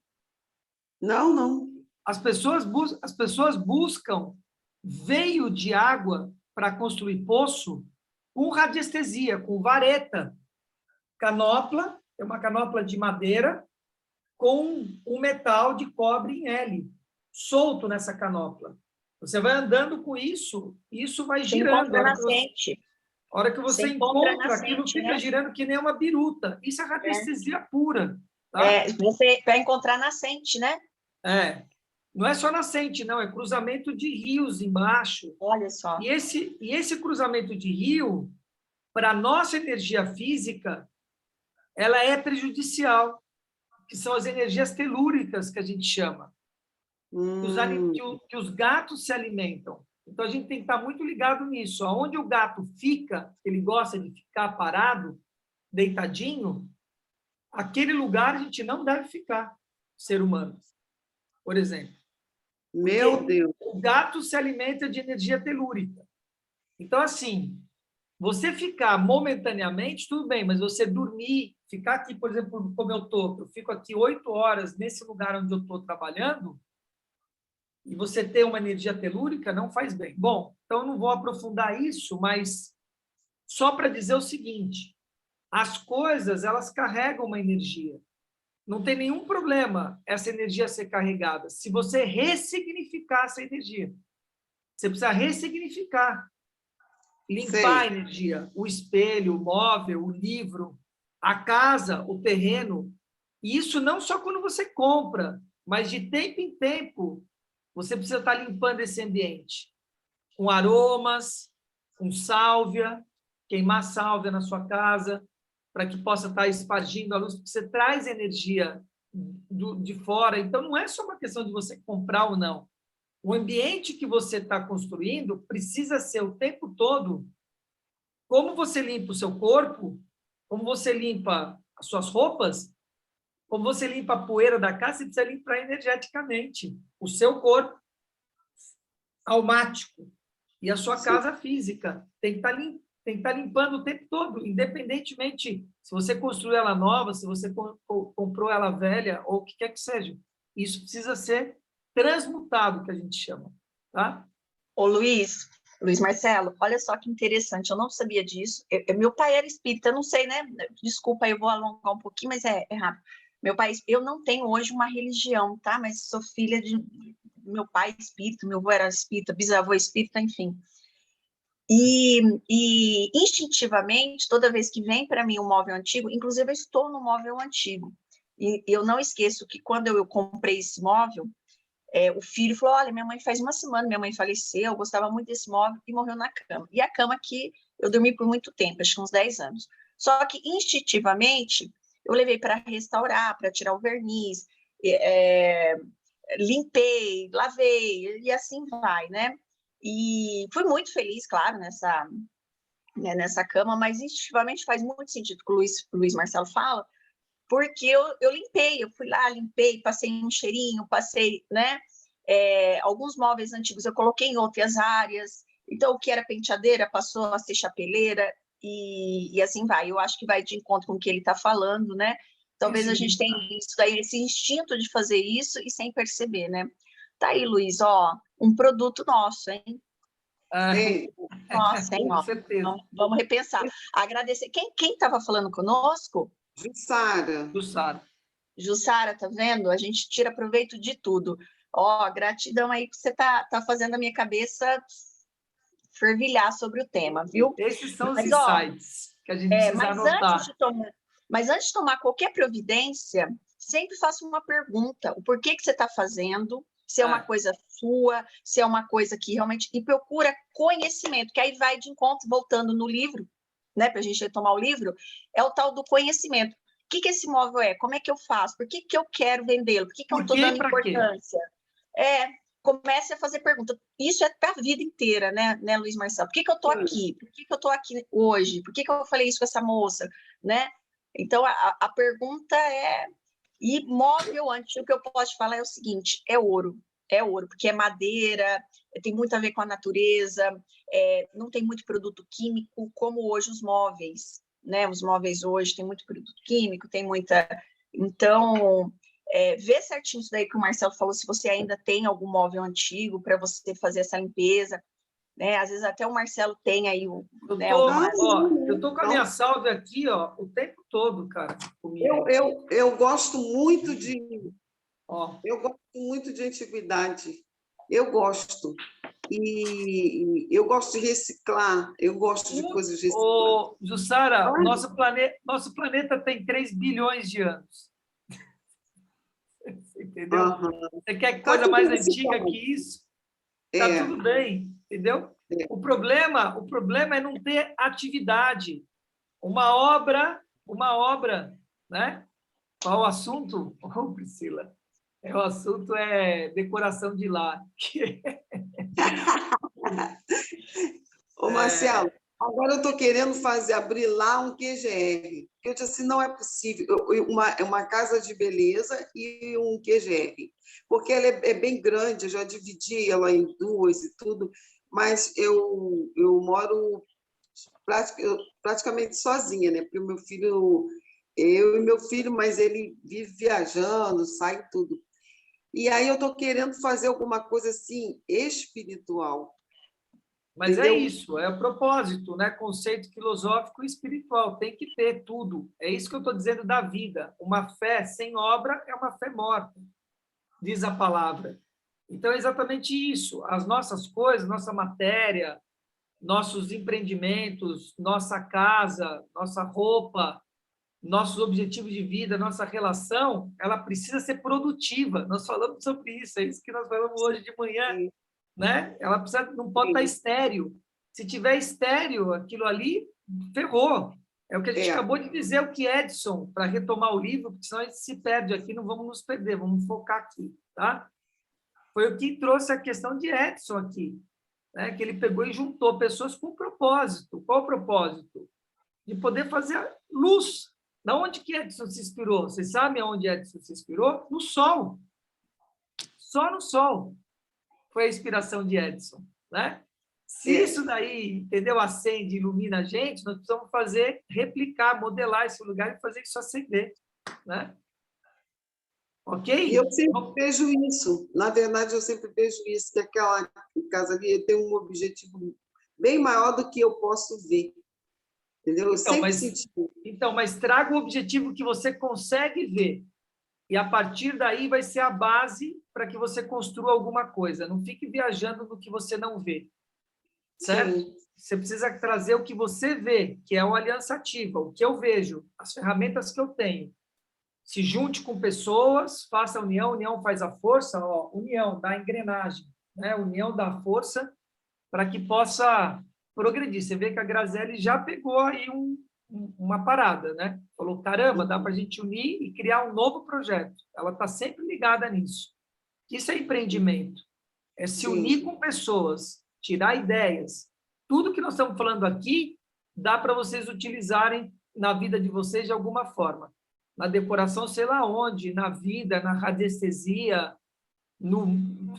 Não, não. As pessoas buscam veio de água para construir poço com radiestesia, com vareta. Canopla, é uma canopla de madeira com um metal de cobre em L, solto nessa canopla. Você vai andando com isso, isso vai girando. A hora que você encontra aquilo, fica girando que nem uma biruta. Isso é radiestesia pura. Tá? Você vai encontrar nascente, né? Não é só nascente, não, é cruzamento de rios embaixo. Olha só. E esse cruzamento de rio, para a nossa energia física, ela é prejudicial, que são as energias telúricas, que a gente chama, que os gatos se alimentam. Então, a gente tem que estar muito ligado nisso. Onde o gato fica, ele gosta de ficar parado, deitadinho, aquele lugar a gente não deve ficar, ser humano, por exemplo. Meu Deus! O gato se alimenta de energia telúrica. Então, assim, você ficar momentaneamente, tudo bem, mas você dormir, ficar aqui, por exemplo, como eu fico aqui 8 horas nesse lugar onde eu estou trabalhando, e você ter uma energia telúrica não faz bem. Bom, então eu não vou aprofundar isso, mas só para dizer o seguinte, as coisas, elas carregam uma energia. Não tem nenhum problema essa energia ser carregada, se você ressignificar essa energia. Você precisa ressignificar, limpar a energia, o espelho, o móvel, o livro, a casa, o terreno. E isso não só quando você compra, mas de tempo em tempo, você precisa estar limpando esse ambiente com aromas, com sálvia, queimar sálvia na sua casa, para que possa estar espargindo a luz, porque você traz energia de fora. Então, não é só uma questão de você comprar ou não. O ambiente que você está construindo precisa ser o tempo todo como você limpa o seu corpo, como você limpa as suas roupas, como você limpa a poeira da casa, você precisa limpar energeticamente o seu corpo almático e a sua casa física. Tem que estar limpando o tempo todo, independentemente se você construiu ela nova, se você comprou ela velha, ou o que quer que seja. Isso precisa ser transmutado, que a gente chama. Tá? Ô, Luiz Marcelo, olha só que interessante, eu não sabia disso. Meu pai era espírita, eu não sei, né? Desculpa, eu vou alongar um pouquinho, mas é rápido. Meu pai, eu não tenho hoje uma religião, tá? Mas sou filha de meu pai espírita, meu avô era espírita, bisavô espírita, enfim. E instintivamente, toda vez que vem para mim um móvel antigo, inclusive eu estou no móvel antigo, e eu não esqueço que quando eu comprei esse móvel, o filho falou, olha, minha mãe faz uma semana, minha mãe faleceu, eu gostava muito desse móvel, e morreu na cama. E a cama que eu dormi por muito tempo, acho que uns 10 anos. Só que, instintivamente, eu levei para restaurar, para tirar o verniz, limpei, lavei, e assim vai, né? E fui muito feliz, claro, nessa cama, mas instintivamente faz muito sentido o que o Luiz Marcelo fala, porque eu limpei, eu fui lá, limpei, passei um cheirinho, passei, né? Alguns móveis antigos eu coloquei em outras áreas, então o que era penteadeira passou a ser chapeleira, e assim vai. Eu acho que vai de encontro com o que ele está falando, né? Talvez a gente tenha isso daí, esse instinto de fazer isso e sem perceber, né? Tá aí, Luiz, ó, um produto nosso, hein? Nossa, hein? Com certeza. Vamos repensar. Agradecer. Quem estava falando conosco? Jussara, tá vendo? A gente tira proveito de tudo. Ó, gratidão aí que você tá fazendo a minha cabeça fervilhar sobre o tema, viu? Esses são os insights que a gente precisa anotar. Mas antes de tomar qualquer providência, sempre faça uma pergunta: o porquê que você está fazendo, se é uma coisa sua, se é uma coisa que realmente... E procura conhecimento, que aí vai de encontro, voltando no livro, né, para a gente retomar o livro, é o tal do conhecimento. O que que esse imóvel é? Como é que eu faço? Por que que eu quero vendê-lo? Por que que eu não estou dando importância? Comece a fazer pergunta. Isso é para a vida inteira, né, Luiz Marcelo? Por que que eu estou aqui? Por que que eu estou aqui hoje? Por que que eu falei isso com essa moça? Né? Então, a pergunta é... E móvel antigo, o que eu posso te falar é o seguinte: é ouro, porque é madeira, tem muito a ver com a natureza, não tem muito produto químico, como hoje os móveis, né? Os móveis hoje tem muito produto químico, tem muita... Então, vê certinho isso daí que o Marcelo falou, se você ainda tem algum móvel antigo para você fazer essa limpeza, né? Às vezes até o Marcelo tem aí eu tô com a minha salve aqui, ó, o tempo todo, cara. Eu gosto muito de antiguidade. Eu gosto. E eu gosto de reciclar, eu gosto de coisas recicladas. Jussara, nosso planeta tem 3 bilhões de anos. Você entendeu? Você quer coisa mais antiga que isso? Tá tudo bem, entendeu? O problema é não ter atividade. Uma obra, né? Qual o assunto? Priscila, o assunto é decoração de lar. Ô, Marcelo, agora eu estou querendo abrir lá um QGR. Eu disse assim, não é possível. Uma casa de beleza e um QGR. Porque ela é bem grande, eu já dividi ela em duas e tudo, mas eu moro praticamente sozinha, né? Porque o meu filho... Eu e meu filho, mas ele vive viajando, sai tudo. E aí eu estou querendo fazer alguma coisa assim espiritual. Mas entendeu? É isso, é o propósito, né? Conceito filosófico e espiritual, tem que ter tudo. É isso que eu estou dizendo da vida. Uma fé sem obra é uma fé morta, diz a palavra. Então é exatamente isso. As nossas coisas, nossa matéria, nossos empreendimentos, nossa casa, nossa roupa, nossos objetivos de vida, nossa relação, ela precisa ser produtiva. Nós falamos sobre isso, é isso que nós falamos hoje de manhã, né? Ela precisa, não pode estar estéril. Se tiver estéril, aquilo ali ferrou. É o que a gente acabou de dizer, o que Edson, para retomar o livro, porque senão a gente se perde aqui, não vamos nos perder, vamos focar aqui, tá? Foi o que trouxe a questão de Edson aqui, né? Que ele pegou e juntou pessoas com propósito. Qual o propósito? De poder fazer luz. Da onde que Edson se inspirou? Vocês sabem aonde Edson se inspirou? No sol. Só no sol foi a inspiração de Edson, né? Se isso daí, entendeu, acende, ilumina a gente, nós precisamos replicar, modelar esse lugar e fazer isso acender, né? Ok? E eu sempre vejo isso. Na verdade, eu sempre vejo isso, que aquela casa ali tem um objetivo bem maior do que eu posso ver. Entendeu? Eu sempre senti. Então, mas traga o objetivo que você consegue ver. E, a partir daí, vai ser a base para que você construa alguma coisa. Não fique viajando no que você não vê. Certo? Sim. Você precisa trazer o que você vê, que é o aliança ativa, o que eu vejo, as ferramentas que eu tenho. Se junte com pessoas, faça a união faz a força, ó, união da engrenagem, né? União da força, para que possa progredir. Você vê que a Graziele já pegou aí uma parada, né? Falou, caramba, dá para a gente unir e criar um novo projeto. Ela está sempre ligada nisso. Isso é empreendimento. É se unir com pessoas, tirar ideias. Tudo que nós estamos falando aqui, dá para vocês utilizarem na vida de vocês de alguma forma. Na decoração, sei lá onde, na vida, na radiestesia,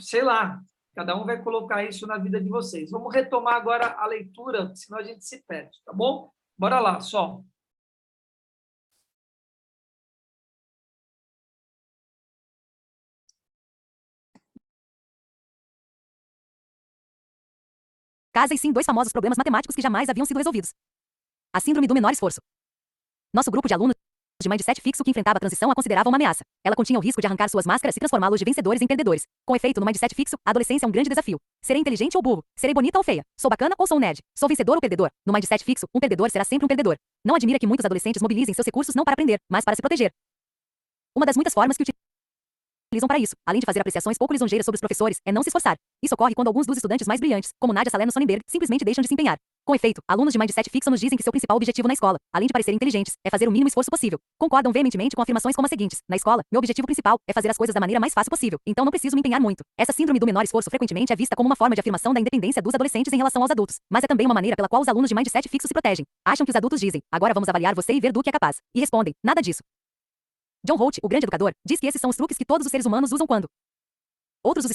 sei lá. Cada um vai colocar isso na vida de vocês. Vamos retomar agora a leitura, senão a gente se perde, tá bom? Bora lá, Sol. Casa e sim 2 famosos problemas matemáticos que jamais haviam sido resolvidos. A síndrome do menor esforço. Nosso grupo de alunos de mindset fixo que enfrentava a transição a considerava uma ameaça. Ela continha o risco de arrancar suas máscaras e transformá-los de vencedores em perdedores. Com efeito, no mindset fixo, a adolescência é um grande desafio. Serei inteligente ou burro? Serei bonita ou feia? Sou bacana ou sou um nerd? Sou vencedor ou perdedor? No mindset fixo, um perdedor será sempre um perdedor. Não admira que muitos adolescentes mobilizem seus recursos não para aprender, mas para se proteger. Uma das muitas formas que utilizam para isso, além de fazer apreciações pouco lisonjeiras sobre os professores, é não se esforçar. Isso ocorre quando alguns dos estudantes mais brilhantes, como Nadia Salerno Sonnenberg, simplesmente deixam de se empenhar. Com efeito, alunos de mindset fixo nos dizem que seu principal objetivo na escola, além de parecerem inteligentes, é fazer o mínimo esforço possível. Concordam veementemente com afirmações como as seguintes: na escola, meu objetivo principal é fazer as coisas da maneira mais fácil possível, então não preciso me empenhar muito. Essa síndrome do menor esforço frequentemente é vista como uma forma de afirmação da independência dos adolescentes em relação aos adultos, mas é também uma maneira pela qual os alunos de mindset fixo se protegem. Acham que os adultos dizem: agora vamos avaliar você e ver do que é capaz. E respondem: nada disso. John Holt, o grande educador, diz que esses são os truques que todos os seres humanos usam quando outros os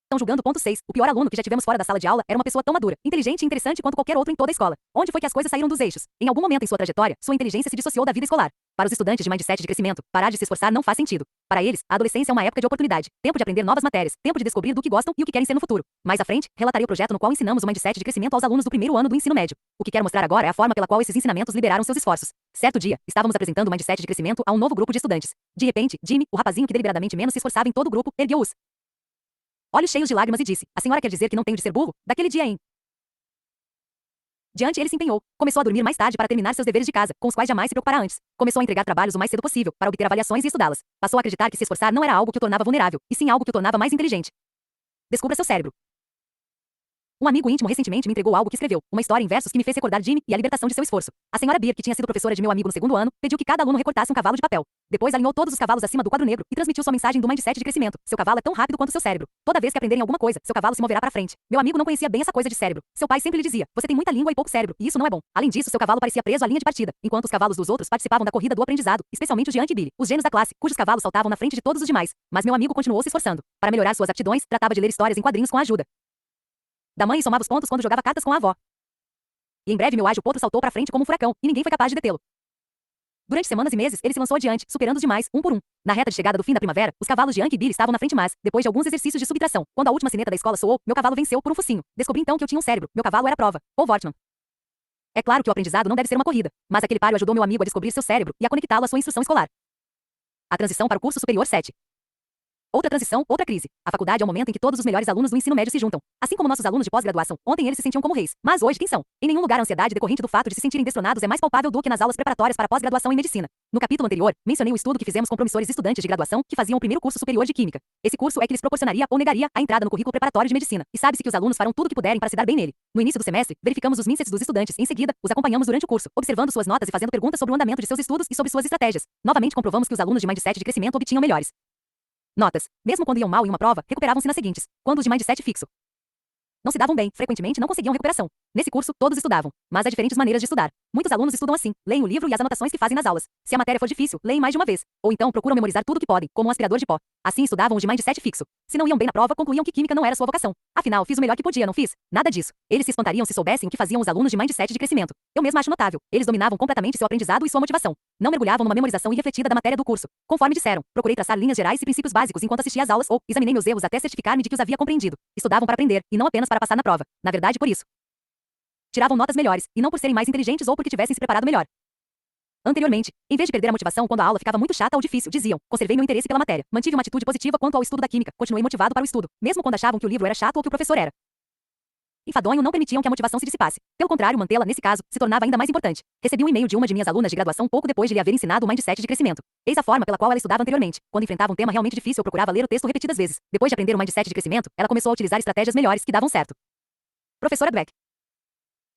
estão julgando. Ponto 6. O pior aluno que já tivemos fora da sala de aula era uma pessoa tão madura, inteligente e interessante quanto qualquer outro em toda a escola. Onde foi que as coisas saíram dos eixos? Em algum momento em sua trajetória, sua inteligência se dissociou da vida escolar. Para os estudantes de mindset de crescimento, parar de se esforçar não faz sentido. Para eles, a adolescência é uma época de oportunidade, tempo de aprender novas matérias, tempo de descobrir do que gostam e o que querem ser no futuro. Mais à frente, relatarei o projeto no qual ensinamos o mindset de crescimento aos alunos do primeiro ano do ensino médio. O que quero mostrar agora é a forma pela qual esses ensinamentos lideraram seus esforços. Certo dia, estávamos apresentando o mindset de crescimento a um novo grupo de estudantes. De repente, Jimmy, o rapazinho que deliberadamente menos se esforçava em todo o grupo, ergueu os olhos cheios de lágrimas e disse: a senhora quer dizer que não tenho de ser burro? Daquele dia em diante, ele se empenhou. Começou a dormir mais tarde para terminar seus deveres de casa, com os quais jamais se preocupara antes. Começou a entregar trabalhos o mais cedo possível, para obter avaliações e estudá-las. Passou a acreditar que se esforçar não era algo que o tornava vulnerável, e sim algo que o tornava mais inteligente. Descubra seu cérebro. Um amigo íntimo recentemente me entregou algo que escreveu, uma história em versos que me fez recordar Jimmy e a libertação de seu esforço. A senhora Beer, que tinha sido professora de meu amigo no segundo ano, pediu que cada aluno recortasse um cavalo de papel. Depois alinhou todos os cavalos acima do quadro negro e transmitiu sua mensagem do mindset de crescimento. Seu cavalo é tão rápido quanto seu cérebro. Toda vez que aprenderem alguma coisa, seu cavalo se moverá para frente. Meu amigo não conhecia bem essa coisa de cérebro. Seu pai sempre lhe dizia: você tem muita língua e pouco cérebro, e isso não é bom. Além disso, seu cavalo parecia preso à linha de partida, enquanto os cavalos dos outros participavam da corrida do aprendizado, especialmente o de Yankee e Billy, os gênios da classe, cujos cavalos saltavam na frente de todos os demais. Mas meu amigo continuou se esforçando. Para melhorar suas aptidões, tratava de ler histórias em quadrinhos com a ajuda da mãe e somava os pontos quando jogava cartas com a avó. E em breve meu ágil potro saltou para frente como um furacão, e ninguém foi capaz de detê-lo. Durante semanas e meses, ele se lançou adiante, superando os demais, um por um. Na reta de chegada do fim da primavera, os cavalos de Yankee e Billy estavam na frente, mas, depois de alguns exercícios de subtração, quando a última sineta da escola soou, meu cavalo venceu por um focinho. Descobri então que eu tinha um cérebro. Meu cavalo era a prova. Paul Wortman. É claro que o aprendizado não deve ser uma corrida, mas aquele páreo ajudou meu amigo a descobrir seu cérebro e a conectá-lo à sua instrução escolar. A transição para o curso superior 7. Outra transição, outra crise. A faculdade é o momento em que todos os melhores alunos do ensino médio se juntam. Assim como nossos alunos de pós-graduação, ontem eles se sentiam como reis. Mas hoje quem são? Em nenhum lugar a ansiedade decorrente do fato de se sentirem destronados é mais palpável do que nas aulas preparatórias para pós-graduação em medicina. No capítulo anterior, mencionei o estudo que fizemos com promissores estudantes de graduação que faziam o primeiro curso superior de química. Esse curso é que lhes proporcionaria ou negaria a entrada no currículo preparatório de medicina. E sabe-se que os alunos farão tudo o que puderem para se dar bem nele. No início do semestre, verificamos os mindsets dos estudantes. Em seguida, os acompanhamos durante o curso, observando suas notas e fazendo perguntas sobre o andamento de seus estudos e sobre suas estratégias. Novamente comprovamos que os alunos de mindset de crescimento obtinham melhores notas. Mesmo quando iam mal em uma prova, recuperavam-se nas seguintes. Quando os de mindset fixo não se davam bem, frequentemente não conseguiam recuperação. Nesse curso, todos estudavam, mas há diferentes maneiras de estudar. Muitos alunos estudam assim, leem o livro e as anotações que fazem nas aulas. Se a matéria for difícil, leem mais de uma vez. Ou então procuram memorizar tudo o que podem, como um aspirador de pó. Assim estudavam os de mindset fixo. Se não iam bem na prova, concluíam que química não era sua vocação. Afinal, fiz o melhor que podia, não fiz? Nada disso. Eles se espantariam se soubessem o que faziam os alunos de mindset de crescimento. Eu mesma acho notável. Eles dominavam completamente seu aprendizado e sua motivação. Não mergulhavam numa memorização irrefletida da matéria do curso. Conforme disseram, procurei traçar linhas gerais e princípios básicos enquanto assistia às aulas ou examinei meus erros até certificar-me de que os havia compreendido. Estudavam para aprender, e não apenas para passar na prova. Na verdade, por isso tiravam notas melhores, e não por serem mais inteligentes ou porque tivessem se preparado melhor. Anteriormente, em vez de perder a motivação quando a aula ficava muito chata ou difícil, diziam: conservei meu interesse pela matéria, mantive uma atitude positiva quanto ao estudo da química, continuei motivado para o estudo, mesmo quando achavam que o livro era chato ou que o professor era enfadonho, não permitiam que a motivação se dissipasse. Pelo contrário, mantê-la, nesse caso, se tornava ainda mais importante. Recebi um e-mail de uma de minhas alunas de graduação pouco depois de lhe haver ensinado o mindset de crescimento. Eis a forma pela qual ela estudava anteriormente. Quando enfrentava um tema realmente difícil, eu procurava ler o texto repetidas vezes. Depois de aprender o mindset de crescimento, ela começou a utilizar estratégias melhores que davam certo. Professora Dweck.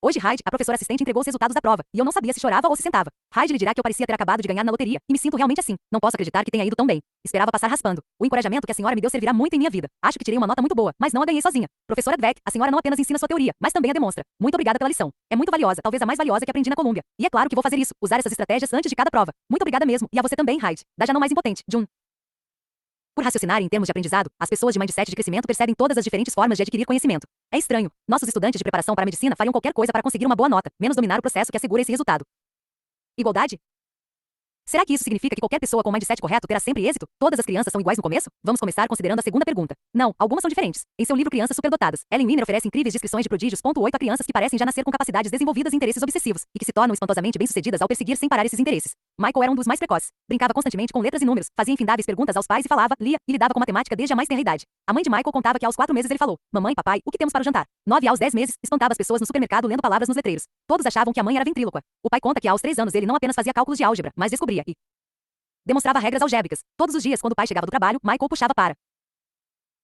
Hoje Hyde, a professora assistente, entregou os resultados da prova, e eu não sabia se chorava ou se sentava. Hyde lhe dirá que eu parecia ter acabado de ganhar na loteria, e me sinto realmente assim. Não posso acreditar que tenha ido tão bem. Esperava passar raspando. O encorajamento que a senhora me deu servirá muito em minha vida. Acho que tirei uma nota muito boa, mas não a ganhei sozinha. Professora Dweck, a senhora não apenas ensina sua teoria, mas também a demonstra. Muito obrigada pela lição. É muito valiosa, talvez a mais valiosa que aprendi na Colômbia. E é claro que vou fazer isso, usar essas estratégias antes de cada prova. Muito obrigada mesmo, e a você também, Hyde. Da já não mais impotente, Jun. Por raciocinar em termos de aprendizado, as pessoas de mindset de crescimento percebem todas as diferentes formas de adquirir conhecimento. É estranho. Nossos estudantes de preparação para a medicina fariam qualquer coisa para conseguir uma boa nota, menos dominar o processo que assegura esse resultado. Igualdade? Será que isso significa que qualquer pessoa com o mindset correto terá sempre êxito? Todas as crianças são iguais no começo? Vamos começar considerando a segunda pergunta. Não, algumas são diferentes. Em seu livro Crianças Superdotadas, Ellen Wiener oferece incríveis descrições de prodígios. 8 a crianças que parecem já nascer com capacidades desenvolvidas e interesses obsessivos, e que se tornam espantosamente bem-sucedidas ao perseguir sem parar esses interesses. Michael era um dos mais precoces. Brincava constantemente com letras e números, fazia infindáveis perguntas aos pais e falava, lia e lidava com matemática desde a mais tenra idade. A mãe de Michael contava que aos 4 meses ele falou: Mamãe, papai, o que temos para o jantar? 9 aos 10 meses, espantava as pessoas no supermercado lendo palavras nos letreiros. Todos achavam que a mãe era ventrílocua. O pai conta que aos 3 anos ele não apenas fazia cálculos de álgebra, mas descobria e demonstrava regras algébricas. Todos os dias, quando o pai chegava do trabalho, Michael puxava para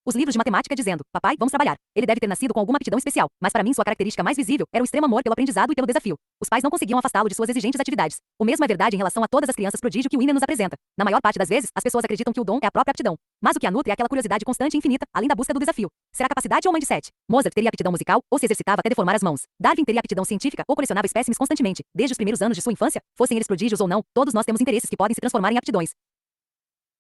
os livros de matemática dizendo: Papai, vamos trabalhar. Ele deve ter nascido com alguma aptidão especial, mas para mim sua característica mais visível era o extremo amor pelo aprendizado e pelo desafio. Os pais não conseguiam afastá-lo de suas exigentes atividades. O mesmo é verdade em relação a todas as crianças prodígio que Wiener nos apresenta. Na maior parte das vezes, as pessoas acreditam que o dom é a própria aptidão. Mas o que a nutre é aquela curiosidade constante e infinita, além da busca do desafio. Será capacidade ou mindset? Mozart teria aptidão musical, ou se exercitava até deformar as mãos. Darwin teria aptidão científica, ou colecionava espécimes constantemente. Desde os primeiros anos de sua infância, fossem eles prodígios ou não, todos nós temos interesses que podem se transformar em aptidões.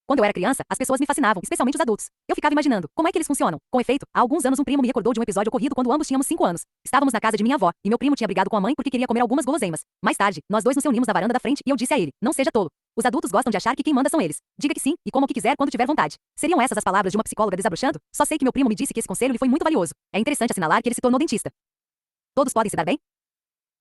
Quando eu era criança, as pessoas me fascinavam, especialmente os adultos. Eu ficava imaginando, como é que eles funcionam? Com efeito, há alguns anos um primo me recordou de um episódio ocorrido quando ambos tínhamos 5 anos. Estávamos na casa de minha avó, e meu primo tinha brigado com a mãe porque queria comer algumas guloseimas. Mais tarde, nós dois nos reunimos na varanda da frente e eu disse a ele: Não seja tolo. Os adultos gostam de achar que quem manda são eles. Diga que sim, e coma o que quiser quando tiver vontade. Seriam essas as palavras de uma psicóloga desabrochando? Só sei que meu primo me disse que esse conselho lhe foi muito valioso. É interessante assinalar que ele se tornou dentista. Todos podem se dar bem?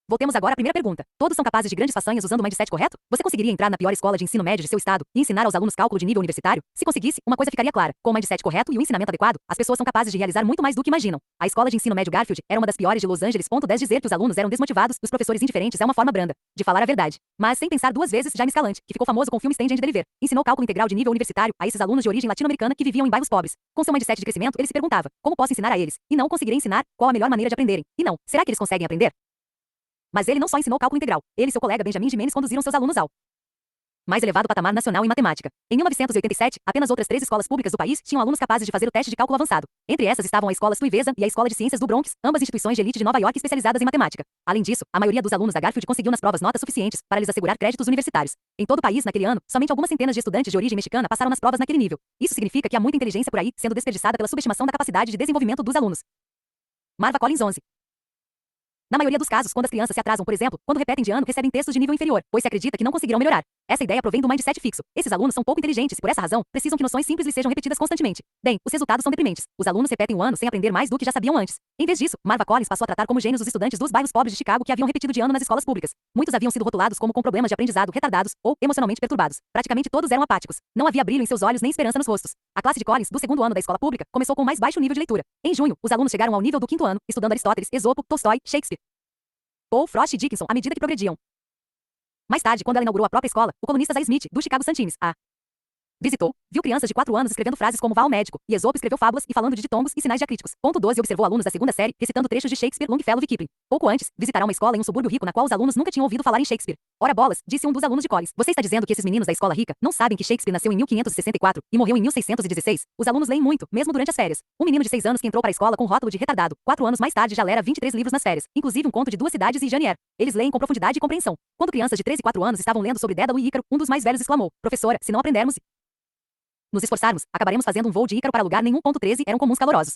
Voltemos agora à primeira pergunta. Todos são capazes de grandes façanhas usando o mindset correto? Você conseguiria entrar na pior escola de ensino médio de seu estado e ensinar aos alunos cálculo de nível universitário? Se conseguisse, uma coisa ficaria clara. Com o mindset correto e o ensinamento adequado, as pessoas são capazes de realizar muito mais do que imaginam. A escola de ensino médio Garfield era uma das piores de Los Angeles. 10 dizer que os alunos eram desmotivados e os professores indiferentes é uma forma branda de falar a verdade. Mas sem pensar duas vezes, Jaime Escalante, que ficou famoso com o filme Stand and Deliver, ensinou cálculo integral de nível universitário a esses alunos de origem latino-americana que viviam em bairros pobres. Com seu mindset de crescimento, ele se perguntava: como posso ensinar a eles? E não conseguirei ensinar qual a melhor maneira de aprenderem. E não, será que eles conseguem aprender? Mas ele não só ensinou cálculo integral, ele e seu colega Benjamin Jimenez conduziram seus alunos ao mais elevado patamar nacional em matemática. Em 1987, apenas outras 3 escolas públicas do país tinham alunos capazes de fazer o teste de cálculo avançado. Entre essas estavam a Escola Stuyvesant e a Escola de Ciências do Bronx, ambas instituições de elite de Nova York especializadas em matemática. Além disso, a maioria dos alunos da Garfield conseguiu nas provas notas suficientes para lhes assegurar créditos universitários. Em todo o país, naquele ano, somente algumas centenas de estudantes de origem mexicana passaram nas provas naquele nível. Isso significa que há muita inteligência por aí sendo desperdiçada pela subestimação da capacidade de desenvolvimento dos alunos. Marva Collins 11. Na maioria dos casos, quando as crianças se atrasam, por exemplo, quando repetem de ano, recebem textos de nível inferior, pois se acredita que não conseguirão melhorar. Essa ideia provém do mindset fixo. Esses alunos são pouco inteligentes e, por essa razão, precisam que noções simples lhes sejam repetidas constantemente. Bem, os resultados são deprimentes. Os alunos repetem o ano sem aprender mais do que já sabiam antes. Em vez disso, Marva Collins passou a tratar como gênios os estudantes dos bairros pobres de Chicago que haviam repetido de ano nas escolas públicas. Muitos haviam sido rotulados como com problemas de aprendizado, retardados ou emocionalmente perturbados. Praticamente todos eram apáticos. Não havia brilho em seus olhos nem esperança nos rostos. A classe de Collins, do segundo ano da escola pública, começou com o mais baixo nível de leitura. Em junho, os alunos chegaram ao nível do quinto ano, estudando Aristóteles, Esopo, Tolstói, Shakespeare, Poe, Frost e Dickinson à medida que progrediam. Mais tarde, quando ela inaugurou a própria escola, o colunista Zay Smith, do Chicago Sun-Times, a visitou, viu crianças de 4 anos escrevendo frases como vá ao médico, e Esopo escreveu fábulas e falando de ditongos e sinais diacríticos. 12 observou alunos da segunda série recitando trechos de Shakespeare, Longfellow e Kipling. Pouco antes, visitará uma escola em um subúrbio rico na qual os alunos nunca tinham ouvido falar em Shakespeare. Ora bolas, disse um dos alunos de Collins. Você está dizendo que esses meninos da escola rica não sabem que Shakespeare nasceu em 1564 e morreu em 1616? Os alunos leem muito, mesmo durante as férias. Um menino de 6 anos que entrou para a escola com rótulo de retardado. 4 anos mais tarde já lera 23 livros nas férias, inclusive um conto de 2 cidades e Jane Eyre. Eles leem com profundidade e compreensão. Quando crianças de 3 e 4 anos estavam lendo sobre Dédalo e Ícaro, um dos mais velhos exclamou: Professora, se não aprendermos nos esforçarmos, acabaremos fazendo um voo de Ícaro para lugar nenhum. 13 eram comuns calorosos.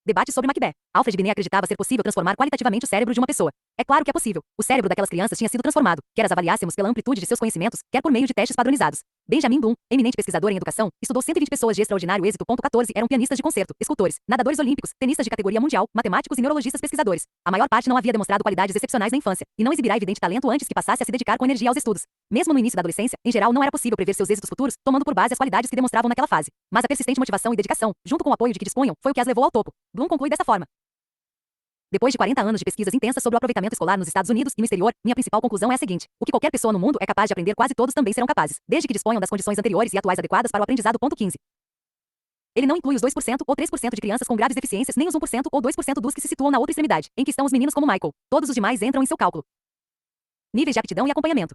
Debate sobre Macbeth. Alfred Binet acreditava ser possível transformar qualitativamente o cérebro de uma pessoa. É claro que é possível. O cérebro daquelas crianças tinha sido transformado, quer as avaliássemos pela amplitude de seus conhecimentos, quer por meio de testes padronizados. Benjamin Bloom, eminente pesquisador em educação, estudou 120 pessoas de extraordinário êxito. 14 eram pianistas de concerto, escultores, nadadores olímpicos, tenistas de categoria mundial, matemáticos e neurologistas pesquisadores. A maior parte não havia demonstrado qualidades excepcionais na infância, e não exibirá evidente talento antes que passasse a se dedicar com energia aos estudos. Mesmo no início da adolescência, em geral não era possível prever seus êxitos futuros, tomando por base as qualidades que demonstravam naquela fase. Mas a persistente motivação e dedicação, junto com o apoio de que dispunham, foi o que as levou ao topo. Bloom conclui dessa forma: depois de 40 anos de pesquisas intensas sobre o aproveitamento escolar nos Estados Unidos e no exterior, minha principal conclusão é a seguinte: o que qualquer pessoa no mundo é capaz de aprender, quase todos também serão capazes, desde que disponham das condições anteriores e atuais adequadas para o aprendizado. 15. Ele não inclui os 2% ou 3% de crianças com graves deficiências, nem os 1% ou 2% dos que se situam na outra extremidade, em que estão os meninos como Michael. Todos os demais entram em seu cálculo. Níveis de aptidão e acompanhamento.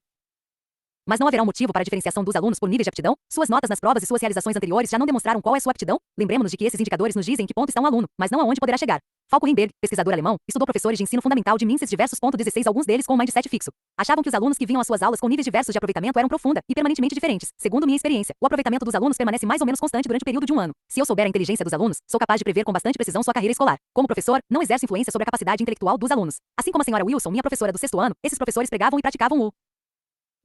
Mas não haverá um motivo para a diferenciação dos alunos por níveis de aptidão? Suas notas nas provas e suas realizações anteriores já não demonstraram qual é sua aptidão? Lembremos-nos de que esses indicadores nos dizem em que ponto está um aluno, mas não aonde poderá chegar. Falco Rimberg, pesquisador alemão, estudou professores de ensino fundamental de Mises diversos. 16, alguns deles com um mindset fixo. Achavam que os alunos que vinham às suas aulas com níveis diversos de aproveitamento eram profunda e permanentemente diferentes. Segundo minha experiência, o aproveitamento dos alunos permanece mais ou menos constante durante o período de um ano. Se eu souber a inteligência dos alunos, sou capaz de prever com bastante precisão sua carreira escolar. Como professor, não exerço influência sobre a capacidade intelectual dos alunos. Assim como a senhora Wilson, minha professora do 6º ano, esses professores pregavam e praticavam o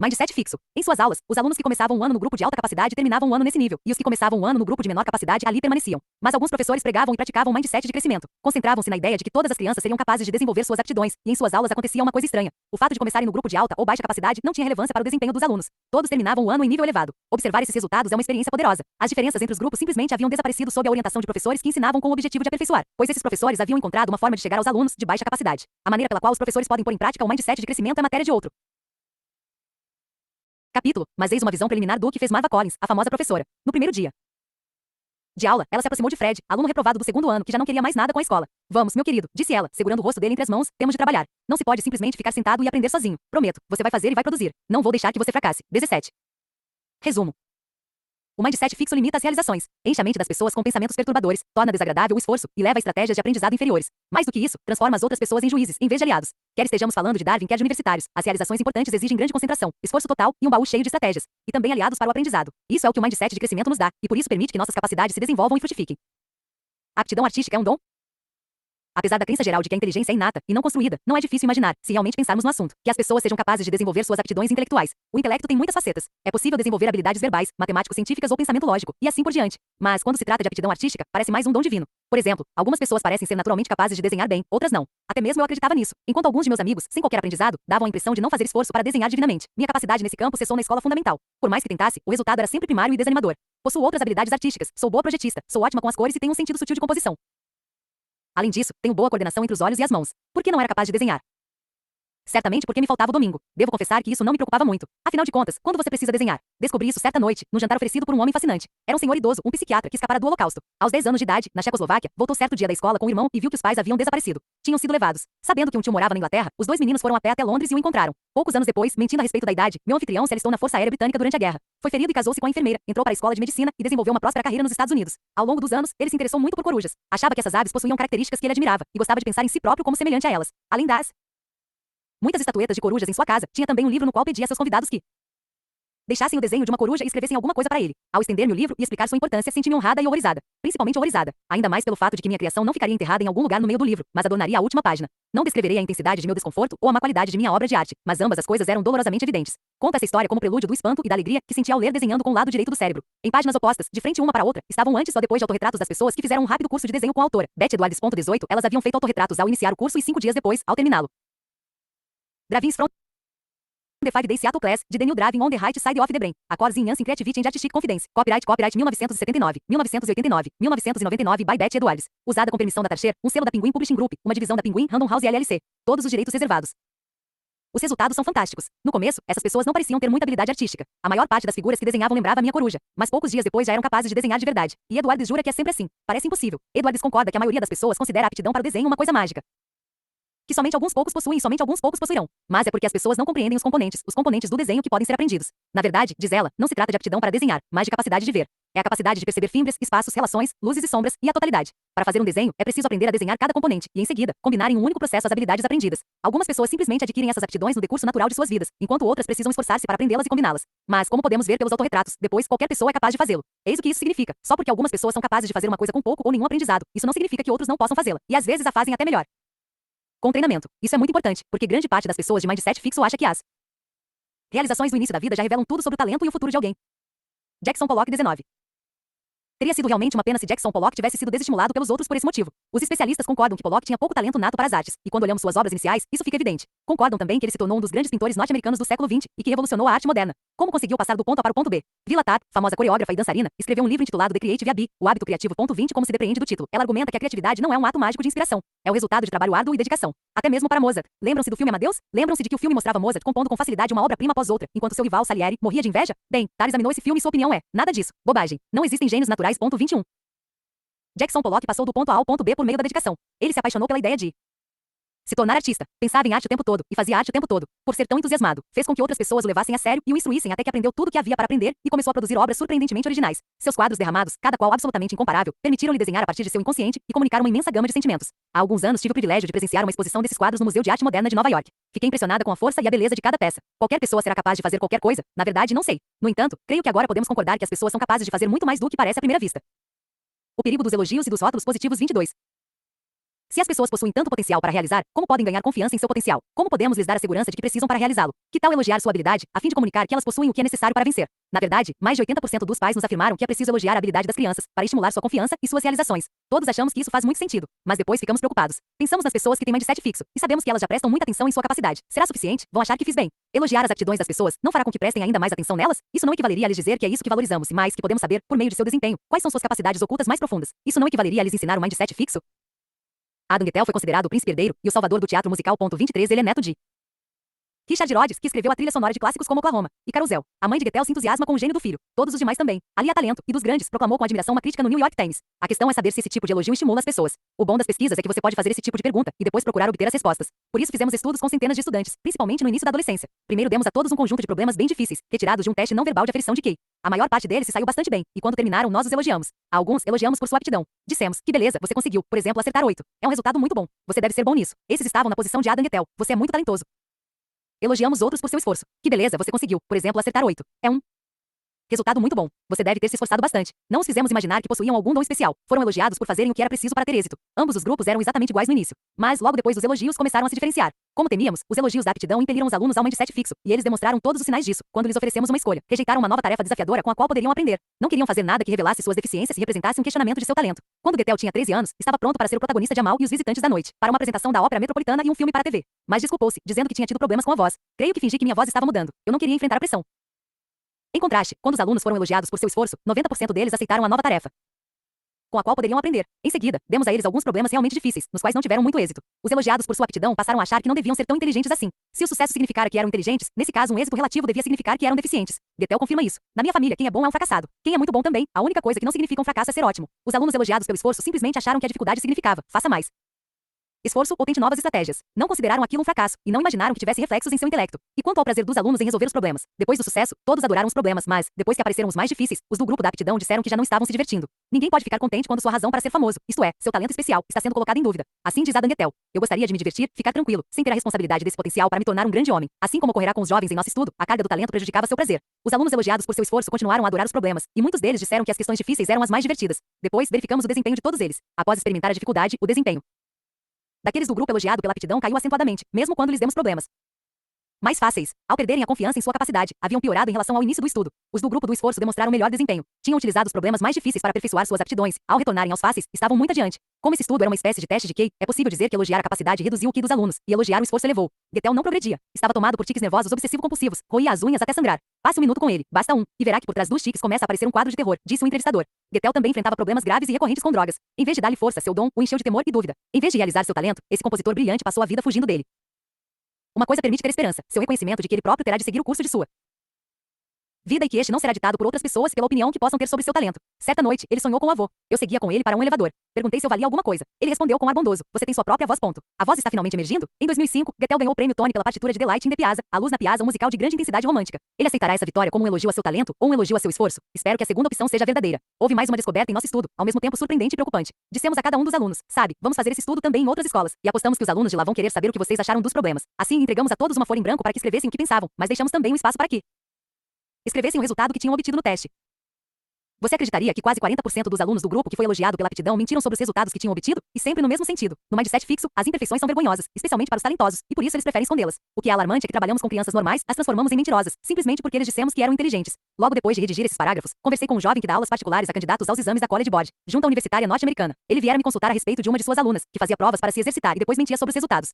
Mindset fixo. Em suas aulas, os alunos que começavam um ano no grupo de alta capacidade terminavam o ano nesse nível, e os que começavam um ano no grupo de menor capacidade ali permaneciam. Mas alguns professores pregavam e praticavam um mindset de crescimento. Concentravam-se na ideia de que todas as crianças seriam capazes de desenvolver suas aptidões, e em suas aulas acontecia uma coisa estranha. O fato de começarem no grupo de alta ou baixa capacidade não tinha relevância para o desempenho dos alunos. Todos terminavam o ano em nível elevado. Observar esses resultados é uma experiência poderosa. As diferenças entre os grupos simplesmente haviam desaparecido sob a orientação de professores que ensinavam com o objetivo de aperfeiçoar, pois esses professores haviam encontrado uma forma de chegar aos alunos de baixa capacidade. A maneira pela qual os professores podem pôr em prática o mindset de crescimento é matéria de outro capítulo, mas eis uma visão preliminar do que fez Marva Collins, a famosa professora. No primeiro dia de aula, ela se aproximou de Fred, aluno reprovado do segundo ano, que já não queria mais nada com a escola. Vamos, meu querido, disse ela, segurando o rosto dele entre as mãos, temos de trabalhar. Não se pode simplesmente ficar sentado e aprender sozinho. Prometo, você vai fazer e vai produzir. Não vou deixar que você fracasse. 17. Resumo. O mindset fixo limita as realizações, enche a mente das pessoas com pensamentos perturbadores, torna desagradável o esforço e leva a estratégias de aprendizado inferiores. Mais do que isso, transforma as outras pessoas em juízes, em vez de aliados. Quer estejamos falando de Darwin, quer de universitários, as realizações importantes exigem grande concentração, esforço total e um baú cheio de estratégias, e também aliados para o aprendizado. Isso é o que o mindset de crescimento nos dá, e por isso permite que nossas capacidades se desenvolvam e frutifiquem. A aptidão artística é um dom? Apesar da crença geral de que a inteligência é inata e não construída, não é difícil imaginar, se realmente pensarmos no assunto, que as pessoas sejam capazes de desenvolver suas aptidões intelectuais. O intelecto tem muitas facetas. É possível desenvolver habilidades verbais, matemático-científicas ou pensamento lógico, e assim por diante. Mas, quando se trata de aptidão artística, parece mais um dom divino. Por exemplo, algumas pessoas parecem ser naturalmente capazes de desenhar bem, outras não. Até mesmo eu acreditava nisso, enquanto alguns de meus amigos, sem qualquer aprendizado, davam a impressão de não fazer esforço para desenhar divinamente. Minha capacidade nesse campo cessou na escola fundamental. Por mais que tentasse, o resultado era sempre primário e desanimador. Possuo outras habilidades artísticas, sou boa projetista, sou ótima com as cores e tenho um sentido sutil de composição. Além disso, tenho boa coordenação entre os olhos e as mãos. Por que não era capaz de desenhar? Certamente porque me faltava o domingo. Devo confessar que isso não me preocupava muito. Afinal de contas, quando você precisa desenhar? Descobri isso certa noite, no jantar oferecido por um homem fascinante. Era um senhor idoso, um psiquiatra que escapara do Holocausto. Aos 10 anos de idade, na Checoslováquia, voltou certo dia da escola com o irmão e viu que os pais haviam desaparecido. Tinham sido levados. Sabendo que um tio morava na Inglaterra, os dois meninos foram a pé até Londres e o encontraram. Poucos anos depois, mentindo a respeito da idade, meu anfitrião se alistou na Força Aérea Britânica durante a guerra. Foi ferido e casou-se com a enfermeira, entrou para a escola de medicina e desenvolveu uma próspera carreira nos Estados Unidos. Ao longo dos anos, ele se interessou muito por corujas. Achava que essas aves possuíam características que ele admirava e gostava de pensar em si próprio como semelhante a elas. Além das muitas estatuetas de corujas em sua casa, tinha também um livro no qual pedia a seus convidados que deixassem o desenho de uma coruja e escrevessem alguma coisa para ele. Ao estender-me o livro e explicar sua importância, senti-me honrada e horrorizada. Principalmente horrorizada. Ainda mais pelo fato de que minha criação não ficaria enterrada em algum lugar no meio do livro, mas adornaria a última página. Não descreverei a intensidade de meu desconforto ou a má qualidade de minha obra de arte, mas ambas as coisas eram dolorosamente evidentes. Conta essa história como prelúdio do espanto e da alegria que senti ao ler desenhando com o lado direito do cérebro. Em páginas opostas, de frente uma para outra, estavam antes ou depois de autorretratos das pessoas que fizeram um rápido curso de desenho com a autora. Beth Edwards. 18. Elas haviam feito autorretratos ao iniciar o curso e 5 dias depois, ao terminá-lo. Dravins from The 5 Days Seattle Class, de Daniel Dravin on the Right Side of the Brain. Accords in Yancey Creativity and Artistic Confidence. Copyright 1979, 1989, 1999 by Beth Edwards. Usada com permissão da Tarcher, um selo da Penguin Publishing Group, uma divisão da Penguin Random House LLC. Todos os direitos reservados. Os resultados são fantásticos. No começo, essas pessoas não pareciam ter muita habilidade artística. A maior parte das figuras que desenhavam lembrava a minha coruja, mas poucos dias depois já eram capazes de desenhar de verdade. E Edwards jura que é sempre assim. Parece impossível. Edwards concorda que a maioria das pessoas considera a aptidão para o desenho uma coisa mágica, que somente alguns poucos possuem e somente alguns poucos possuirão. Mas é porque as pessoas não compreendem os componentes do desenho que podem ser aprendidos. Na verdade, diz ela, não se trata de aptidão para desenhar, mas de capacidade de ver. É a capacidade de perceber fimbres, espaços, relações, luzes e sombras, e a totalidade. Para fazer um desenho, é preciso aprender a desenhar cada componente, e em seguida, combinar em um único processo as habilidades aprendidas. Algumas pessoas simplesmente adquirem essas aptidões no decurso natural de suas vidas, enquanto outras precisam esforçar-se para aprendê-las e combiná-las. Mas, como podemos ver pelos autorretratos, depois qualquer pessoa é capaz de fazê-lo. Eis o que isso significa. Só porque algumas pessoas são capazes de fazer uma coisa com pouco ou nenhum aprendizado, isso não significa que outros não possam fazê-la, e às vezes a fazem até melhor. Com treinamento. Isso é muito importante, porque grande parte das pessoas de mindset fixo acha que as realizações do início da vida já revelam tudo sobre o talento e o futuro de alguém. Jackson Pollock 19. Teria sido realmente uma pena se Jackson Pollock tivesse sido desestimulado pelos outros por esse motivo. Os especialistas concordam que Pollock tinha pouco talento nato para as artes, e quando olhamos suas obras iniciais, isso fica evidente. Concordam também que ele se tornou um dos grandes pintores norte-americanos do século XX, e que revolucionou a arte moderna. Como conseguiu passar do ponto A para o ponto B? Vila Tar, famosa coreógrafa e dançarina, escreveu um livro intitulado The Creative Habit, o hábito criativo. 20, como se depreende do título. Ela argumenta que a criatividade não é um ato mágico de inspiração. É o resultado de trabalho árduo e dedicação. Até mesmo para Mozart. Lembram-se do filme Amadeus? Lembram-se de que o filme mostrava Mozart compondo com facilidade uma obra-prima após outra, enquanto seu rival Salieri morria de inveja? Bem, Tar examinou esse filme e sua opinião é: nada disso. Bobagem. Não existem gênios naturais. 21. Jackson Pollock passou do ponto A ao ponto B por meio da dedicação. Ele se apaixonou pela ideia de se tornar artista. Pensava em arte o tempo todo, e fazia arte o tempo todo. Por ser tão entusiasmado, fez com que outras pessoas o levassem a sério e o instruíssem até que aprendeu tudo o que havia para aprender e começou a produzir obras surpreendentemente originais. Seus quadros derramados, cada qual absolutamente incomparável, permitiram-lhe desenhar a partir de seu inconsciente e comunicar uma imensa gama de sentimentos. Há alguns anos tive o privilégio de presenciar uma exposição desses quadros no Museu de Arte Moderna de Nova York. Fiquei impressionada com a força e a beleza de cada peça. Qualquer pessoa será capaz de fazer qualquer coisa? Na verdade, não sei. No entanto, creio que agora podemos concordar que as pessoas são capazes de fazer muito mais do que parece à primeira vista. O perigo dos elogios e dos rótulos positivos. 22. Se as pessoas possuem tanto potencial para realizar, como podem ganhar confiança em seu potencial? Como podemos lhes dar a segurança de que precisam para realizá-lo? Que tal elogiar sua habilidade, a fim de comunicar que elas possuem o que é necessário para vencer? Na verdade, mais de 80% dos pais nos afirmaram que é preciso elogiar a habilidade das crianças, para estimular sua confiança e suas realizações. Todos achamos que isso faz muito sentido, mas depois ficamos preocupados. Pensamos nas pessoas que têm mindset fixo, e sabemos que elas já prestam muita atenção em sua capacidade. Será suficiente? Vão achar que fiz bem. Elogiar as aptidões das pessoas não fará com que prestem ainda mais atenção nelas? Isso não equivaleria a lhes dizer que é isso que valorizamos e mais que podemos saber, por meio de seu desempenho, quais são suas capacidades ocultas mais profundas. Isso não equivaleria a lhes ensinar um mindset fixo? Adam Guettel foi considerado o príncipe herdeiro e o salvador do teatro musical. 23 Ele é neto de Richard Rhodes, que escreveu a trilha sonora de clássicos como Oklahoma, e Carousel. A mãe de Guettel se entusiasma com o gênio do filho. Todos os demais também. Ali há talento, e dos grandes, proclamou com admiração uma crítica no New York Times. A questão é saber se esse tipo de elogio estimula as pessoas. O bom das pesquisas é que você pode fazer esse tipo de pergunta, e depois procurar obter as respostas. Por isso fizemos estudos com centenas de estudantes, principalmente no início da adolescência. Primeiro demos a todos um conjunto de problemas bem difíceis, retirados de um teste não verbal de aferição de QI. A maior parte deles se saiu bastante bem, e quando terminaram nós os elogiamos. A alguns elogiamos por sua aptidão. Dissemos, que beleza, você conseguiu, por exemplo, acertar 8. É um resultado muito bom. Você deve ser bom nisso. Esses estavam na posição de Adam Guettel. Você é muito talentoso. Elogiamos outros por seu esforço. Que beleza, você conseguiu, por exemplo, acertar 8. É um resultado muito bom. Você deve ter se esforçado bastante. Não os fizemos imaginar que possuíam algum dom especial. Foram elogiados por fazerem o que era preciso para ter êxito. Ambos os grupos eram exatamente iguais no início. Mas logo depois os elogios começaram a se diferenciar. Como temíamos, os elogios da aptidão impeliram os alunos ao mindset fixo, e eles demonstraram todos os sinais disso, quando lhes oferecemos uma escolha. Rejeitaram uma nova tarefa desafiadora com a qual poderiam aprender. Não queriam fazer nada que revelasse suas deficiências e representasse um questionamento de seu talento. Quando Guettel tinha 13 anos, estava pronto para ser o protagonista de Amal e os Visitantes da Noite, para uma apresentação da Ópera Metropolitana e um filme para a TV. Mas desculpou-se, dizendo que tinha tido problemas com a voz. Creio que fingi que minha voz estava mudando. Eu não queria enfrentar a pressão. Em contraste, quando os alunos foram elogiados por seu esforço, 90% deles aceitaram a nova tarefa, com a qual poderiam aprender. Em seguida, demos a eles alguns problemas realmente difíceis, nos quais não tiveram muito êxito. Os elogiados por sua aptidão passaram a achar que não deviam ser tão inteligentes assim. Se o sucesso significara que eram inteligentes, nesse caso um êxito relativo devia significar que eram deficientes. Guettel confirma isso. Na minha família, quem é bom é um fracassado. Quem é muito bom também. A única coisa que não significa um fracasso é ser ótimo. Os alunos elogiados pelo esforço simplesmente acharam que a dificuldade significava: faça mais esforço ou tente novas estratégias. Não consideraram aquilo um fracasso, e não imaginaram que tivesse reflexos em seu intelecto. E quanto ao prazer dos alunos em resolver os problemas? Depois do sucesso, todos adoraram os problemas, mas, depois que apareceram os mais difíceis, os do grupo da aptidão disseram que já não estavam se divertindo. Ninguém pode ficar contente quando sua razão para ser famoso, isto é, seu talento especial, está sendo colocado em dúvida. Assim diz Adam Guettel. Eu gostaria de me divertir, ficar tranquilo, sem ter a responsabilidade desse potencial para me tornar um grande homem. Assim como ocorrerá com os jovens em nosso estudo, a carga do talento prejudicava seu prazer. Os alunos elogiados por seu esforço continuaram a adorar os problemas, e muitos deles disseram que as questões difíceis eram as mais divertidas. Depois, verificamos o desempenho de todos eles. Após experimentar a dificuldade, o desempenho daqueles do grupo elogiado pela aptidão caiu acentuadamente, mesmo quando lhes demos problemas mais fáceis. Ao perderem a confiança em sua capacidade, haviam piorado em relação ao início do estudo. Os do grupo do esforço demonstraram melhor desempenho. Tinham utilizado os problemas mais difíceis para aperfeiçoar suas aptidões. Ao retornarem aos fáceis, estavam muito adiante. Como esse estudo era uma espécie de teste de QI, é possível dizer que elogiar a capacidade reduziu o QI dos alunos, e elogiar o esforço elevou. Guettel não progredia. Estava tomado por tiques nervosos obsessivo-compulsivos. Roía as unhas até sangrar. Passe um minuto com ele, basta um, e verá que por trás dos tiques começa a aparecer um quadro de terror, disse o entrevistador. Guettel também enfrentava problemas graves e recorrentes com drogas. Em vez de dar-lhe força, seu dom o encheu de temor e dúvida. Em vez de realizar seu talento, esse compositor brilhante passou a vida fugindo dele. Uma coisa permite ter esperança, seu reconhecimento de que ele próprio terá de seguir o curso de sua vida e que este não será ditado por outras pessoas pela opinião que possam ter sobre seu talento. Certa noite, ele sonhou com o avô. Eu seguia com ele para um elevador. Perguntei se eu valia alguma coisa. Ele respondeu com ar bondoso: você tem sua própria voz. Ponto. A voz está finalmente emergindo? Em 2005, Guettel ganhou o prêmio Tony pela partitura de The Light in the Piazza, A Luz na Piazza, um musical de grande intensidade romântica. Ele aceitará essa vitória como um elogio a seu talento ou um elogio a seu esforço? Espero que a segunda opção seja verdadeira. Houve mais uma descoberta em nosso estudo, ao mesmo tempo surpreendente e preocupante. Dissemos a cada um dos alunos: sabe, vamos fazer esse estudo também em outras escolas. E apostamos que os alunos de lá vão querer saber o que vocês acharam dos problemas. Assim, entregamos a todos uma folha em branco para que escrevessem o que pensavam, mas deixamos também um espaço para que escrevessem o resultado que tinham obtido no teste. Você acreditaria que quase 40% dos alunos do grupo que foi elogiado pela aptidão mentiram sobre os resultados que tinham obtido? E sempre no mesmo sentido. No mindset fixo, as imperfeições são vergonhosas, especialmente para os talentosos, e por isso eles preferem escondê-las. O que é alarmante é que trabalhamos com crianças normais, as transformamos em mentirosas, simplesmente porque eles dissemos que eram inteligentes. Logo depois de redigir esses parágrafos, conversei com um jovem que dá aulas particulares a candidatos aos exames da College Board, junto à Universitária Norte-Americana. Ele viera me consultar a respeito de uma de suas alunas, que fazia provas para se exercitar e depois mentia sobre os resultados.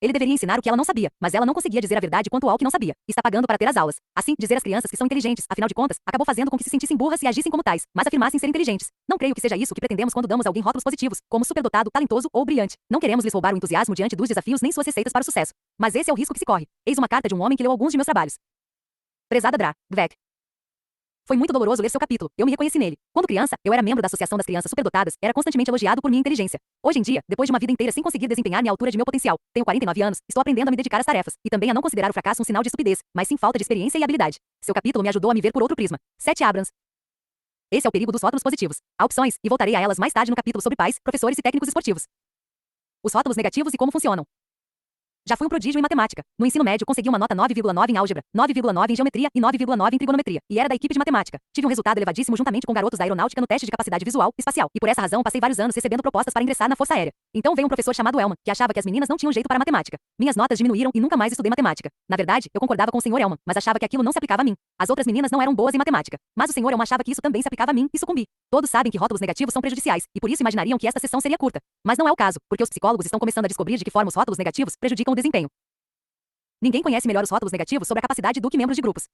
Ele deveria ensinar o que ela não sabia, mas ela não conseguia dizer a verdade quanto ao que não sabia. Está pagando para ter as aulas. Assim, dizer às crianças que são inteligentes, afinal de contas, acabou fazendo com que se sentissem burras e agissem como tais, mas afirmassem ser inteligentes. Não creio que seja isso que pretendemos quando damos a alguém rótulos positivos, como superdotado, talentoso ou brilhante. Não queremos lhes roubar o entusiasmo diante dos desafios nem suas receitas para o sucesso. Mas esse é o risco que se corre. Eis uma carta de um homem que leu alguns de meus trabalhos. Prezada Dra. Dweck. Foi muito doloroso ler seu capítulo. Eu me reconheci nele. Quando criança, eu era membro da Associação das Crianças Superdotadas, era constantemente elogiado por minha inteligência. Hoje em dia, depois de uma vida inteira sem conseguir desempenhar-me à altura de meu potencial, tenho 49 anos, estou aprendendo a me dedicar às tarefas, e também a não considerar o fracasso um sinal de estupidez, mas sim falta de experiência e habilidade. Seu capítulo me ajudou a me ver por outro prisma. 7 Abrams. Esse é o perigo dos rótulos positivos. Há opções, e voltarei a elas mais tarde no capítulo sobre pais, professores e técnicos esportivos. Os rótulos negativos e como funcionam. Já fui um prodígio em matemática. No ensino médio, consegui uma nota 9,9 em álgebra, 9,9 em geometria e 9,9 em trigonometria. E era da equipe de matemática. Tive um resultado elevadíssimo juntamente com garotos da aeronáutica no teste de capacidade visual e espacial. E por essa razão, passei vários anos recebendo propostas para ingressar na Força Aérea. Então veio um professor chamado Elman, que achava que as meninas não tinham jeito para matemática. Minhas notas diminuíram e nunca mais estudei matemática. Na verdade, eu concordava com o senhor Elman, mas achava que aquilo não se aplicava a mim. As outras meninas não eram boas em matemática. Mas o senhor Elman achava que isso também se aplicava a mim e sucumbi. Todos sabem que rótulos negativos são prejudiciais, e por isso imaginariam que esta sessão seria curta. Mas não é o caso, porque os psicólogos estão começando a descobrir de que forma os rótulos negativos prejudicam o desempenho. Ninguém conhece melhor os rótulos negativos sobre a capacidade do que membros de grupos.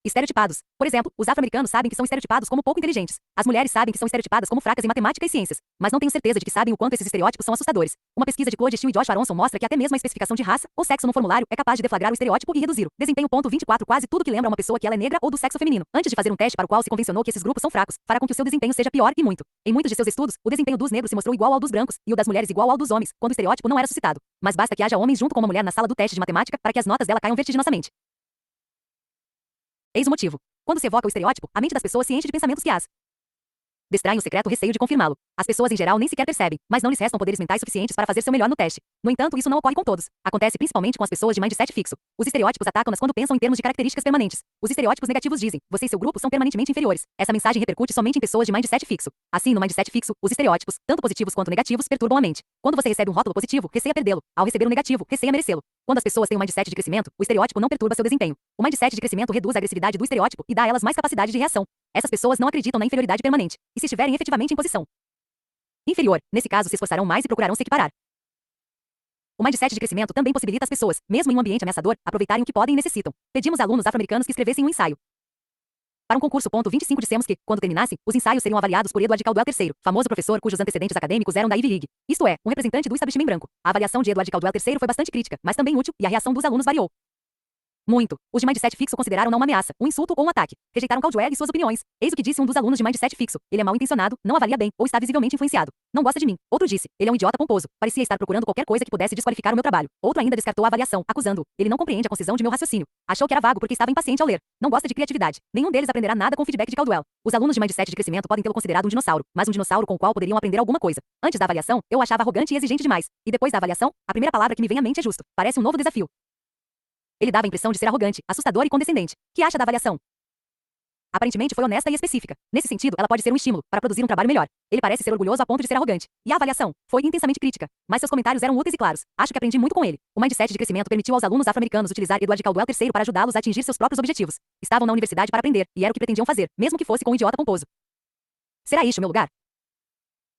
Estereotipados. Por exemplo, os afro-americanos sabem que são estereotipados como pouco inteligentes. As mulheres sabem que são estereotipadas como fracas em matemática e ciências, mas não tenho certeza de que sabem o quanto esses estereótipos são assustadores. Uma pesquisa de Claude Steele e Josh Aronson mostra que até mesmo a especificação de raça ou sexo no formulário é capaz de deflagrar o estereótipo e reduzir o desempenho. 24 Quase tudo que lembra uma pessoa que ela é negra ou do sexo feminino. Antes de fazer um teste para o qual se convencionou que esses grupos são fracos, fará com que o seu desempenho seja pior e muito. Em muitos de seus estudos, o desempenho dos negros se mostrou igual ao dos brancos e o das mulheres igual ao dos homens, quando o estereótipo não era suscitado. Mas basta que haja homens junto com uma mulher na sala do teste de matemática para que as notas dela caiam vertiginosamente. Eis o motivo. Quando se evoca o estereótipo, a mente das pessoas se enche de pensamentos que as distraem o secreto receio de confirmá-lo. As pessoas em geral nem sequer percebem, mas não lhes restam poderes mentais suficientes para fazer seu melhor no teste. No entanto, isso não ocorre com todos. Acontece principalmente com as pessoas de mindset fixo. Os estereótipos atacam-nas quando pensam em termos de características permanentes. Os estereótipos negativos dizem: você e seu grupo são permanentemente inferiores. Essa mensagem repercute somente em pessoas de mindset fixo. Assim, no mindset fixo, os estereótipos, tanto positivos quanto negativos, perturbam a mente. Quando você recebe um rótulo positivo, receia perdê-lo. Ao receber um negativo, receia merecê-lo. Quando as pessoas têm um mindset de crescimento, o estereótipo não perturba seu desempenho. O mindset de crescimento reduz a agressividade do estereótipo e dá a elas mais capacidade de reação. Essas pessoas não acreditam na inferioridade permanente. E se estiverem efetivamente em posição inferior, nesse caso se esforçarão mais e procurarão se equiparar. O mindset de crescimento também possibilita as pessoas, mesmo em um ambiente ameaçador, aproveitarem o que podem e necessitam. Pedimos a alunos afro-americanos que escrevessem um ensaio para um concurso. 25 Dissemos que, quando terminassem, os ensaios seriam avaliados por Edward Caldwell III, famoso professor cujos antecedentes acadêmicos eram da Ivy League. Isto é, um representante do establishment branco. A avaliação de Edward Caldwell III foi bastante crítica, mas também útil, e a reação dos alunos variou muito. Os de mindset fixo consideraram não uma ameaça, um insulto ou um ataque. Rejeitaram Caldwell e suas opiniões. Eis o que disse um dos alunos de mindset fixo: ele é mal intencionado, não avalia bem, ou está visivelmente influenciado. Não gosta de mim. Outro disse: ele é um idiota pomposo. Parecia estar procurando qualquer coisa que pudesse desqualificar o meu trabalho. Outro ainda descartou a avaliação, acusando-o: ele não compreende a concisão de meu raciocínio. Achou que era vago porque estava impaciente ao ler. Não gosta de criatividade. Nenhum deles aprenderá nada com o feedback de Caldwell. Os alunos de mindset de crescimento podem tê-lo considerado um dinossauro, mas um dinossauro com o qual poderiam aprender alguma coisa. Antes da avaliação, eu o achava arrogante e exigente demais. E depois da avaliação, a primeira palavra que me vem à mente é justo. Parece um novo desafio. Ele dava a impressão de ser arrogante, assustador e condescendente. Que acha da avaliação? Aparentemente foi honesta e específica. Nesse sentido, ela pode ser um estímulo para produzir um trabalho melhor. Ele parece ser orgulhoso a ponto de ser arrogante. E a avaliação foi intensamente crítica, mas seus comentários eram úteis e claros. Acho que aprendi muito com ele. O mindset de crescimento permitiu aos alunos afro-americanos utilizar Edward Caldwell III para ajudá-los a atingir seus próprios objetivos. Estavam na universidade para aprender, e era o que pretendiam fazer, mesmo que fosse com um idiota pomposo. Será este o meu lugar?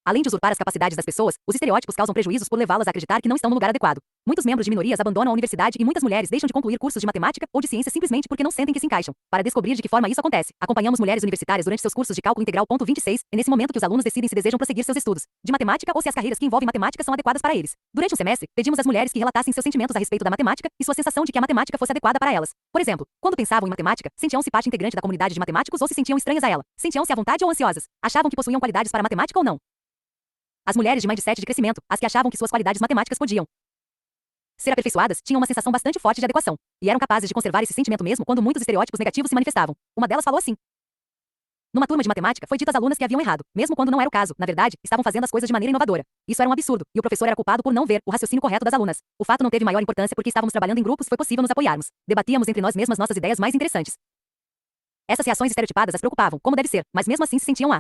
Além de usurpar as capacidades das pessoas, os estereótipos causam prejuízos por levá-las a acreditar que não estão no lugar adequado. Muitos membros de minorias abandonam a universidade e muitas mulheres deixam de concluir cursos de matemática ou de ciência simplesmente porque não sentem que se encaixam. Para descobrir de que forma isso acontece, acompanhamos mulheres universitárias durante seus cursos de cálculo integral. 26 É nesse momento que os alunos decidem se desejam prosseguir seus estudos de matemática ou se as carreiras que envolvem matemática são adequadas para eles. Durante um semestre, pedimos às mulheres que relatassem seus sentimentos a respeito da matemática e sua sensação de que a matemática fosse adequada para elas. Por exemplo, quando pensavam em matemática, sentiam-se parte integrante da comunidade de matemáticos ou se sentiam estranhas a ela? Sentiam-se à vontade ou ansiosas? Achavam que possuíam qualidades para matemática ou não? As mulheres de mindset de crescimento, as que achavam que suas qualidades matemáticas podiam ser aperfeiçoadas, tinham uma sensação bastante forte de adequação, e eram capazes de conservar esse sentimento mesmo quando muitos estereótipos negativos se manifestavam. Uma delas falou assim: numa turma de matemática, foi dito às alunas que haviam errado, mesmo quando não era o caso. Na verdade, estavam fazendo as coisas de maneira inovadora. Isso era um absurdo, e o professor era culpado por não ver o raciocínio correto das alunas. O fato não teve maior importância porque estávamos trabalhando em grupos, foi possível nos apoiarmos. Debatíamos entre nós mesmas nossas ideias mais interessantes. Essas reações estereotipadas as preocupavam, como deve ser, mas mesmo assim se sentiam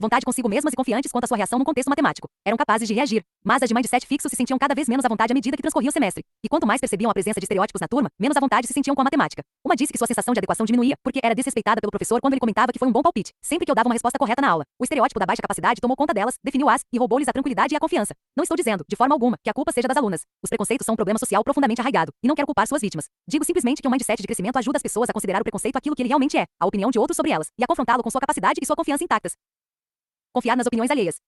vontade consigo mesmas e confiantes quanto à sua reação no contexto matemático. Eram capazes de reagir, mas as de mindset fixo se sentiam cada vez menos à vontade à medida que transcorria o semestre. E quanto mais percebiam a presença de estereótipos na turma, menos à vontade se sentiam com a matemática. Uma disse que sua sensação de adequação diminuía porque era desrespeitada pelo professor quando ele comentava que foi um bom palpite, sempre que eu dava uma resposta correta na aula. O estereótipo da baixa capacidade tomou conta delas, definiu-as e roubou-lhes a tranquilidade e a confiança. Não estou dizendo, de forma alguma, que a culpa seja das alunas. Os preconceitos são um problema social profundamente arraigado, e não quero culpar suas vítimas. Digo simplesmente que um mindset de crescimento ajuda as pessoas a considerar o preconceito aquilo que ele realmente é, a opinião de outros sobre elas, e a confrontá-lo com sua capacidade e sua confiança intactas. Confiar nas opiniões alheias.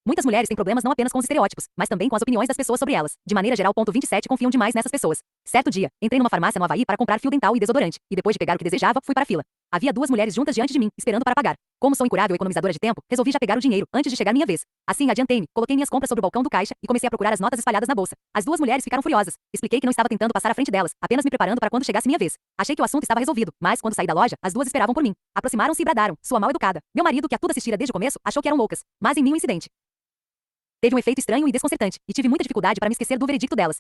Muitas mulheres têm problemas não apenas com os estereótipos, mas também com as opiniões das pessoas sobre elas. De maneira geral, 27 confiam demais nessas pessoas. Certo dia, entrei numa farmácia no Havaí para comprar fio dental e desodorante, e depois de pegar o que desejava, fui para a fila. Havia duas mulheres juntas diante de mim, esperando para pagar. Como sou incurável economizadora de tempo, resolvi já pegar o dinheiro antes de chegar minha vez. Assim, adiantei-me, coloquei minhas compras sobre o balcão do caixa e comecei a procurar as notas espalhadas na bolsa. As duas mulheres ficaram furiosas. Expliquei que não estava tentando passar à frente delas, apenas me preparando para quando chegasse minha vez. Achei que o assunto estava resolvido, mas quando saí da loja, as duas esperavam por mim. Aproximaram-se e bradaram: sua mal educada. Meu marido, que a tudo assistira desde o começo, achou que eram loucas. Mas em mim o incidente Teve um efeito estranho e desconcertante, e tive muita dificuldade para me esquecer do veredicto delas.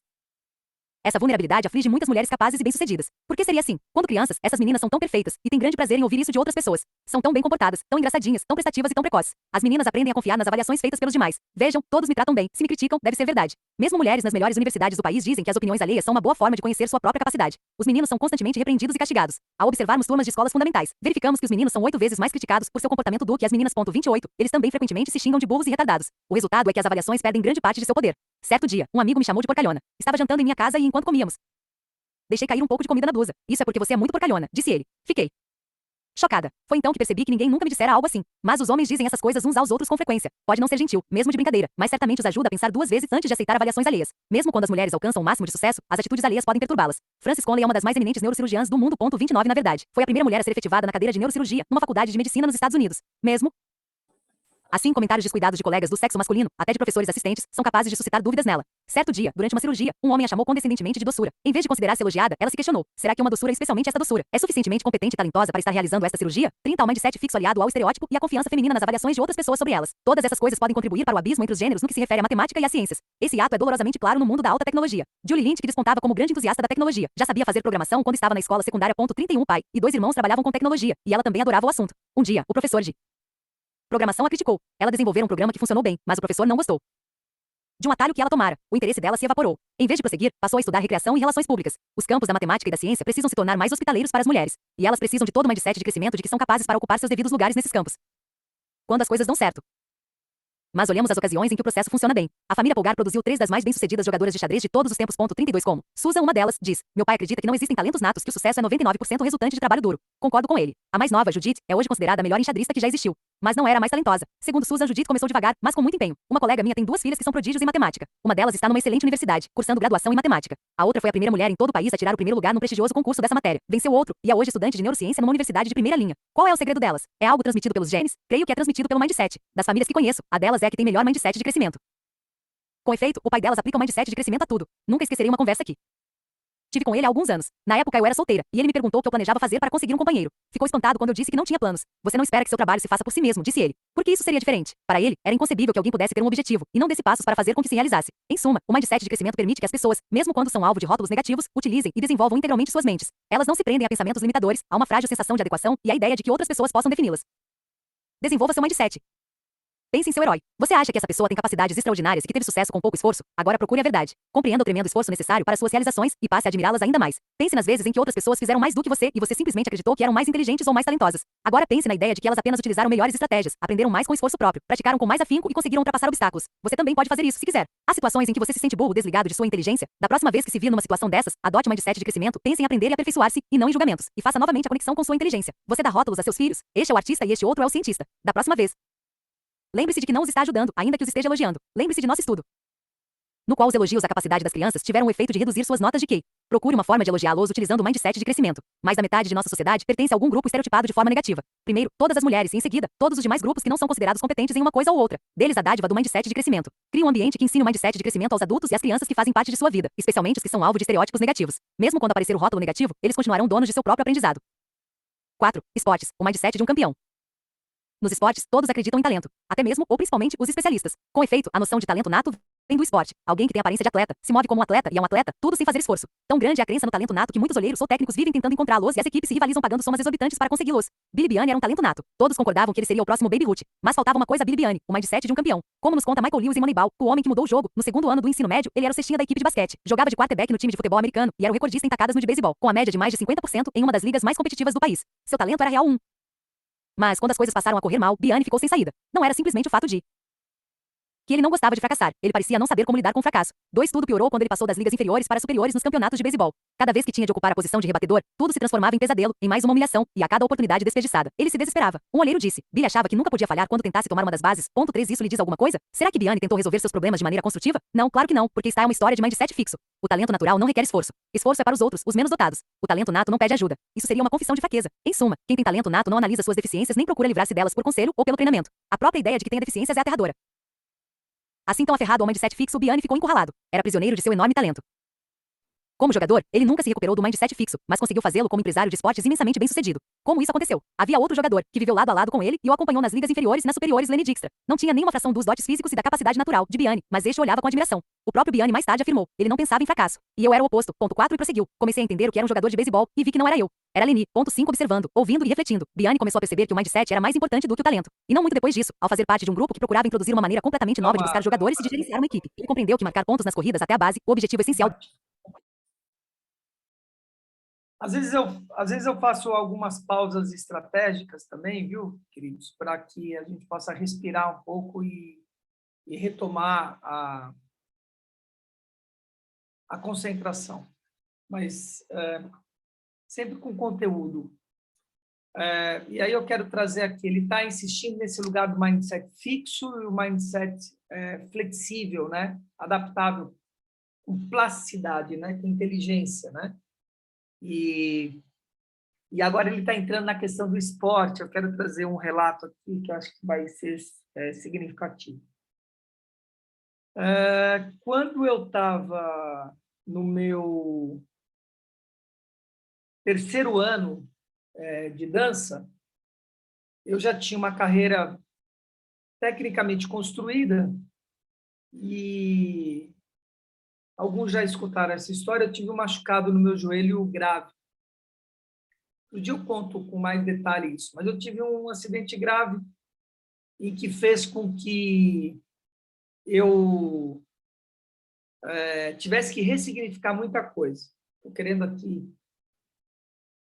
Essa vulnerabilidade aflige muitas mulheres capazes e bem-sucedidas. Por que seria assim? Quando crianças, essas meninas são tão perfeitas e têm grande prazer em ouvir isso de outras pessoas. São tão bem comportadas, tão engraçadinhas, tão prestativas e tão precoces. As meninas aprendem a confiar nas avaliações feitas pelos demais. Vejam, todos me tratam bem. Se me criticam, deve ser verdade. Mesmo mulheres nas melhores universidades do país dizem que as opiniões alheias são uma boa forma de conhecer sua própria capacidade. Os meninos são constantemente repreendidos e castigados. Ao observarmos turmas de escolas fundamentais, verificamos que os meninos são 8 vezes mais criticados por seu comportamento do que as meninas. 28. Eles também frequentemente se xingam de burros e retardados. O resultado é que as avaliações perdem grande parte de seu poder. Certo dia, um amigo me chamou de porcalhona. Estava jantando em minha casa e enquanto comíamos, deixei cair um pouco de comida na blusa. Isso é porque você é muito porcalhona, disse ele. Fiquei chocada. Foi então que percebi que ninguém nunca me dissera algo assim. Mas os homens dizem essas coisas uns aos outros com frequência. Pode não ser gentil, mesmo de brincadeira, mas certamente os ajuda a pensar 2 vezes antes de aceitar avaliações alheias. Mesmo quando as mulheres alcançam o máximo de sucesso, as atitudes alheias podem perturbá-las. Frances Conley é uma das mais eminentes neurocirurgiãs do mundo. 29 Na verdade, foi a primeira mulher a ser efetivada na cadeira de neurocirurgia numa faculdade de medicina nos Estados Unidos. Mesmo assim, comentários descuidados de colegas do sexo masculino, até de professores assistentes, são capazes de suscitar dúvidas nela. Certo dia, durante uma cirurgia, um homem a chamou condescendentemente de doçura. Em vez de considerar-se elogiada, ela se questionou: será que uma doçura, especialmente esta doçura, é suficientemente competente e talentosa para estar realizando esta cirurgia? 30 Ao mindset fixo aliado ao estereótipo e à confiança feminina nas avaliações de outras pessoas sobre elas. Todas essas coisas podem contribuir para o abismo entre os gêneros no que se refere à matemática e às ciências. Esse ato é dolorosamente claro no mundo da alta tecnologia. Julie Lynch, que despontava como grande entusiasta da tecnologia, já sabia fazer programação quando estava na escola secundária. 31 O pai e 2 irmãos trabalhavam com tecnologia, e ela também adorava o assunto. Um dia, o professor de programação a criticou. Ela desenvolveu um programa que funcionou bem, mas o professor não gostou de um atalho que ela tomara. O interesse dela se evaporou. Em vez de prosseguir, passou a estudar recreação e relações públicas. Os campos da matemática e da ciência precisam se tornar mais hospitaleiros para as mulheres, e elas precisam de todo o mindset de crescimento de que são capazes para ocupar seus devidos lugares nesses campos. Quando as coisas dão certo. Mas olhamos as ocasiões em que o processo funciona bem. A família Polgar produziu 3 das mais bem-sucedidas jogadoras de xadrez de todos os tempos. 32 Como Susan, uma delas, diz: meu pai acredita que não existem talentos natos, que o sucesso é 99% resultante de trabalho duro. Concordo com ele. A mais nova, Judith, é hoje considerada a melhor enxadrista que já existiu. Mas não era a mais talentosa. Segundo Susan, Judith começou devagar, mas com muito empenho. Uma colega minha tem 2 filhas que são prodígios em matemática. Uma delas está numa excelente universidade, cursando graduação em matemática. A outra foi a primeira mulher em todo o país a tirar o primeiro lugar num prestigioso concurso dessa matéria. Venceu outro, e é hoje estudante de neurociência numa universidade de primeira linha. Qual é o segredo delas? É algo transmitido pelos genes? Creio que é transmitido pelo mindset. Das famílias que conheço, a delas é a que tem melhor mindset de crescimento. Com efeito, o pai delas aplica o mindset de crescimento a tudo. Nunca esquecerei uma conversa aqui tive com ele há alguns anos. Na época eu era solteira, e ele me perguntou o que eu planejava fazer para conseguir um companheiro. Ficou espantado quando eu disse que não tinha planos. Você não espera que seu trabalho se faça por si mesmo, disse ele. Porque isso seria diferente. Para ele, era inconcebível que alguém pudesse ter um objetivo, e não desse passos para fazer com que se realizasse. Em suma, o mindset de crescimento permite que as pessoas, mesmo quando são alvo de rótulos negativos, utilizem e desenvolvam integralmente suas mentes. Elas não se prendem a pensamentos limitadores, a uma frágil sensação de adequação, e a ideia de que outras pessoas possam defini-las. Desenvolva seu mindset. Pense em seu herói. Você acha que essa pessoa tem capacidades extraordinárias e que teve sucesso com pouco esforço? Agora procure a verdade. Compreenda o tremendo esforço necessário para suas realizações e passe a admirá-las ainda mais. Pense nas vezes em que outras pessoas fizeram mais do que você e você simplesmente acreditou que eram mais inteligentes ou mais talentosas. Agora pense na ideia de que elas apenas utilizaram melhores estratégias, aprenderam mais com esforço próprio, praticaram com mais afinco e conseguiram ultrapassar obstáculos. Você também pode fazer isso se quiser. Há situações em que você se sente burro, desligado de sua inteligência. Da próxima vez que se vir numa situação dessas, adote um mindset de crescimento, pense em aprender e aperfeiçoar-se, e não em julgamentos. E faça novamente a conexão com sua inteligência. Você dá rótulos a seus filhos. Este é o artista e este outro é o cientista. Da próxima vez, lembre-se de que não os está ajudando, ainda que os esteja elogiando. Lembre-se de nosso estudo, no qual os elogios à capacidade das crianças tiveram o efeito de reduzir suas notas de QI. Procure uma forma de elogiá-los utilizando o mindset de crescimento. Mais da metade de nossa sociedade pertence a algum grupo estereotipado de forma negativa. Primeiro, todas as mulheres e, em seguida, todos os demais grupos que não são considerados competentes em uma coisa ou outra. Deles a dádiva do mindset de crescimento. Crie um ambiente que ensine o mindset de crescimento aos adultos e às crianças que fazem parte de sua vida, especialmente os que são alvo de estereótipos negativos. Mesmo quando aparecer o rótulo negativo, eles continuarão donos de seu próprio aprendizado. 4. Esportes. O mindset de um campeão. Nos esportes, todos acreditam em talento, até mesmo ou principalmente os especialistas. Com efeito, a noção de talento nato vem do esporte. Alguém que tem aparência de atleta, se move como um atleta e é um atleta, tudo sem fazer esforço. Tão grande é a crença no talento nato que muitos olheiros ou técnicos vivem tentando encontrá-los e as equipes se rivalizam pagando somas exorbitantes para consegui-los. Billy Biane era um talento nato. Todos concordavam que ele seria o próximo Baby Ruth, mas faltava uma coisa a Billy Biane, o mindset de um campeão. Como nos conta Michael Lewis em Moneyball, o homem que mudou o jogo, no segundo ano do ensino médio, ele era o cestinha da equipe de basquete, jogava de quarterback no time de futebol americano e era o recordista em tacadas no de beisebol, com a média de mais de 50% em uma das ligas mais competitivas do país. Seu talento era real. Mas quando as coisas passaram a correr mal, Biane ficou sem saída. Não era simplesmente o fato de que ele não gostava de fracassar, ele parecia não saber como lidar com o fracasso. Tudo piorou quando ele passou das ligas inferiores para superiores nos campeonatos de beisebol. Cada vez que tinha de ocupar a posição de rebatedor, tudo se transformava em pesadelo, em mais uma humilhação, e a cada oportunidade desperdiçada, ele se desesperava. Um olheiro disse: Billy achava que nunca podia falhar quando tentasse tomar uma das bases. 3 Isso lhe diz alguma coisa? Será que Biane tentou resolver seus problemas de maneira construtiva? Não, claro que não, porque está é uma história de mindset fixo. O talento natural não requer esforço. Esforço é para os outros, os menos dotados. O talento nato não pede ajuda. Isso seria uma confissão de fraqueza. Em suma, quem tem talento nato não analisa suas deficiências nem procura livrar-se delas por conselho ou pelo treinamento. A própria ideia de que tenha deficiências é aterradora. Assim tão aferrado ao mindset fixo, Biane ficou encurralado. Era prisioneiro de seu enorme talento. Como jogador, ele nunca se recuperou do mindset fixo, mas conseguiu fazê-lo como empresário de esportes imensamente bem-sucedido. Como isso aconteceu? Havia outro jogador, que viveu lado a lado com ele e o acompanhou nas ligas inferiores e nas superiores, Lenny Dykstra. Não tinha nenhuma fração dos dotes físicos e da capacidade natural de Biani, mas este o olhava com admiração. O próprio Biani mais tarde afirmou, ele não pensava em fracasso. E eu era o oposto. Ponto 4 e prosseguiu. Comecei a entender o que era um jogador de beisebol e vi que não era eu. Era Lenny. Ponto 5 observando, ouvindo e refletindo. Biani começou a perceber que o mindset era mais importante do que o talento. E não muito depois disso, ao fazer parte de um grupo que procurava introduzir uma maneira completamente nova de buscar jogadores e de gerenciar uma equipe. Ele compreendeu que marcar pontos nas corridas até a base, o objetivo essencial. Às vezes eu faço algumas pausas estratégicas também, viu, queridos, para que a gente possa respirar um pouco e retomar a concentração, mas sempre com conteúdo. E aí eu quero trazer aqui, ele está insistindo nesse lugar do mindset fixo e o mindset flexível, né? Adaptável, com plasticidade, né? Com inteligência, né? E agora ele está entrando na questão do esporte. Eu quero trazer um relato aqui que eu acho que vai ser significativo. Quando eu estava no meu terceiro ano de dança, eu já tinha uma carreira tecnicamente construída e alguns já escutaram essa história. Eu tive um machucado no meu joelho grave. Um dia eu conto com mais detalhe isso, mas eu tive um acidente grave e que fez com que eu tivesse que ressignificar muita coisa.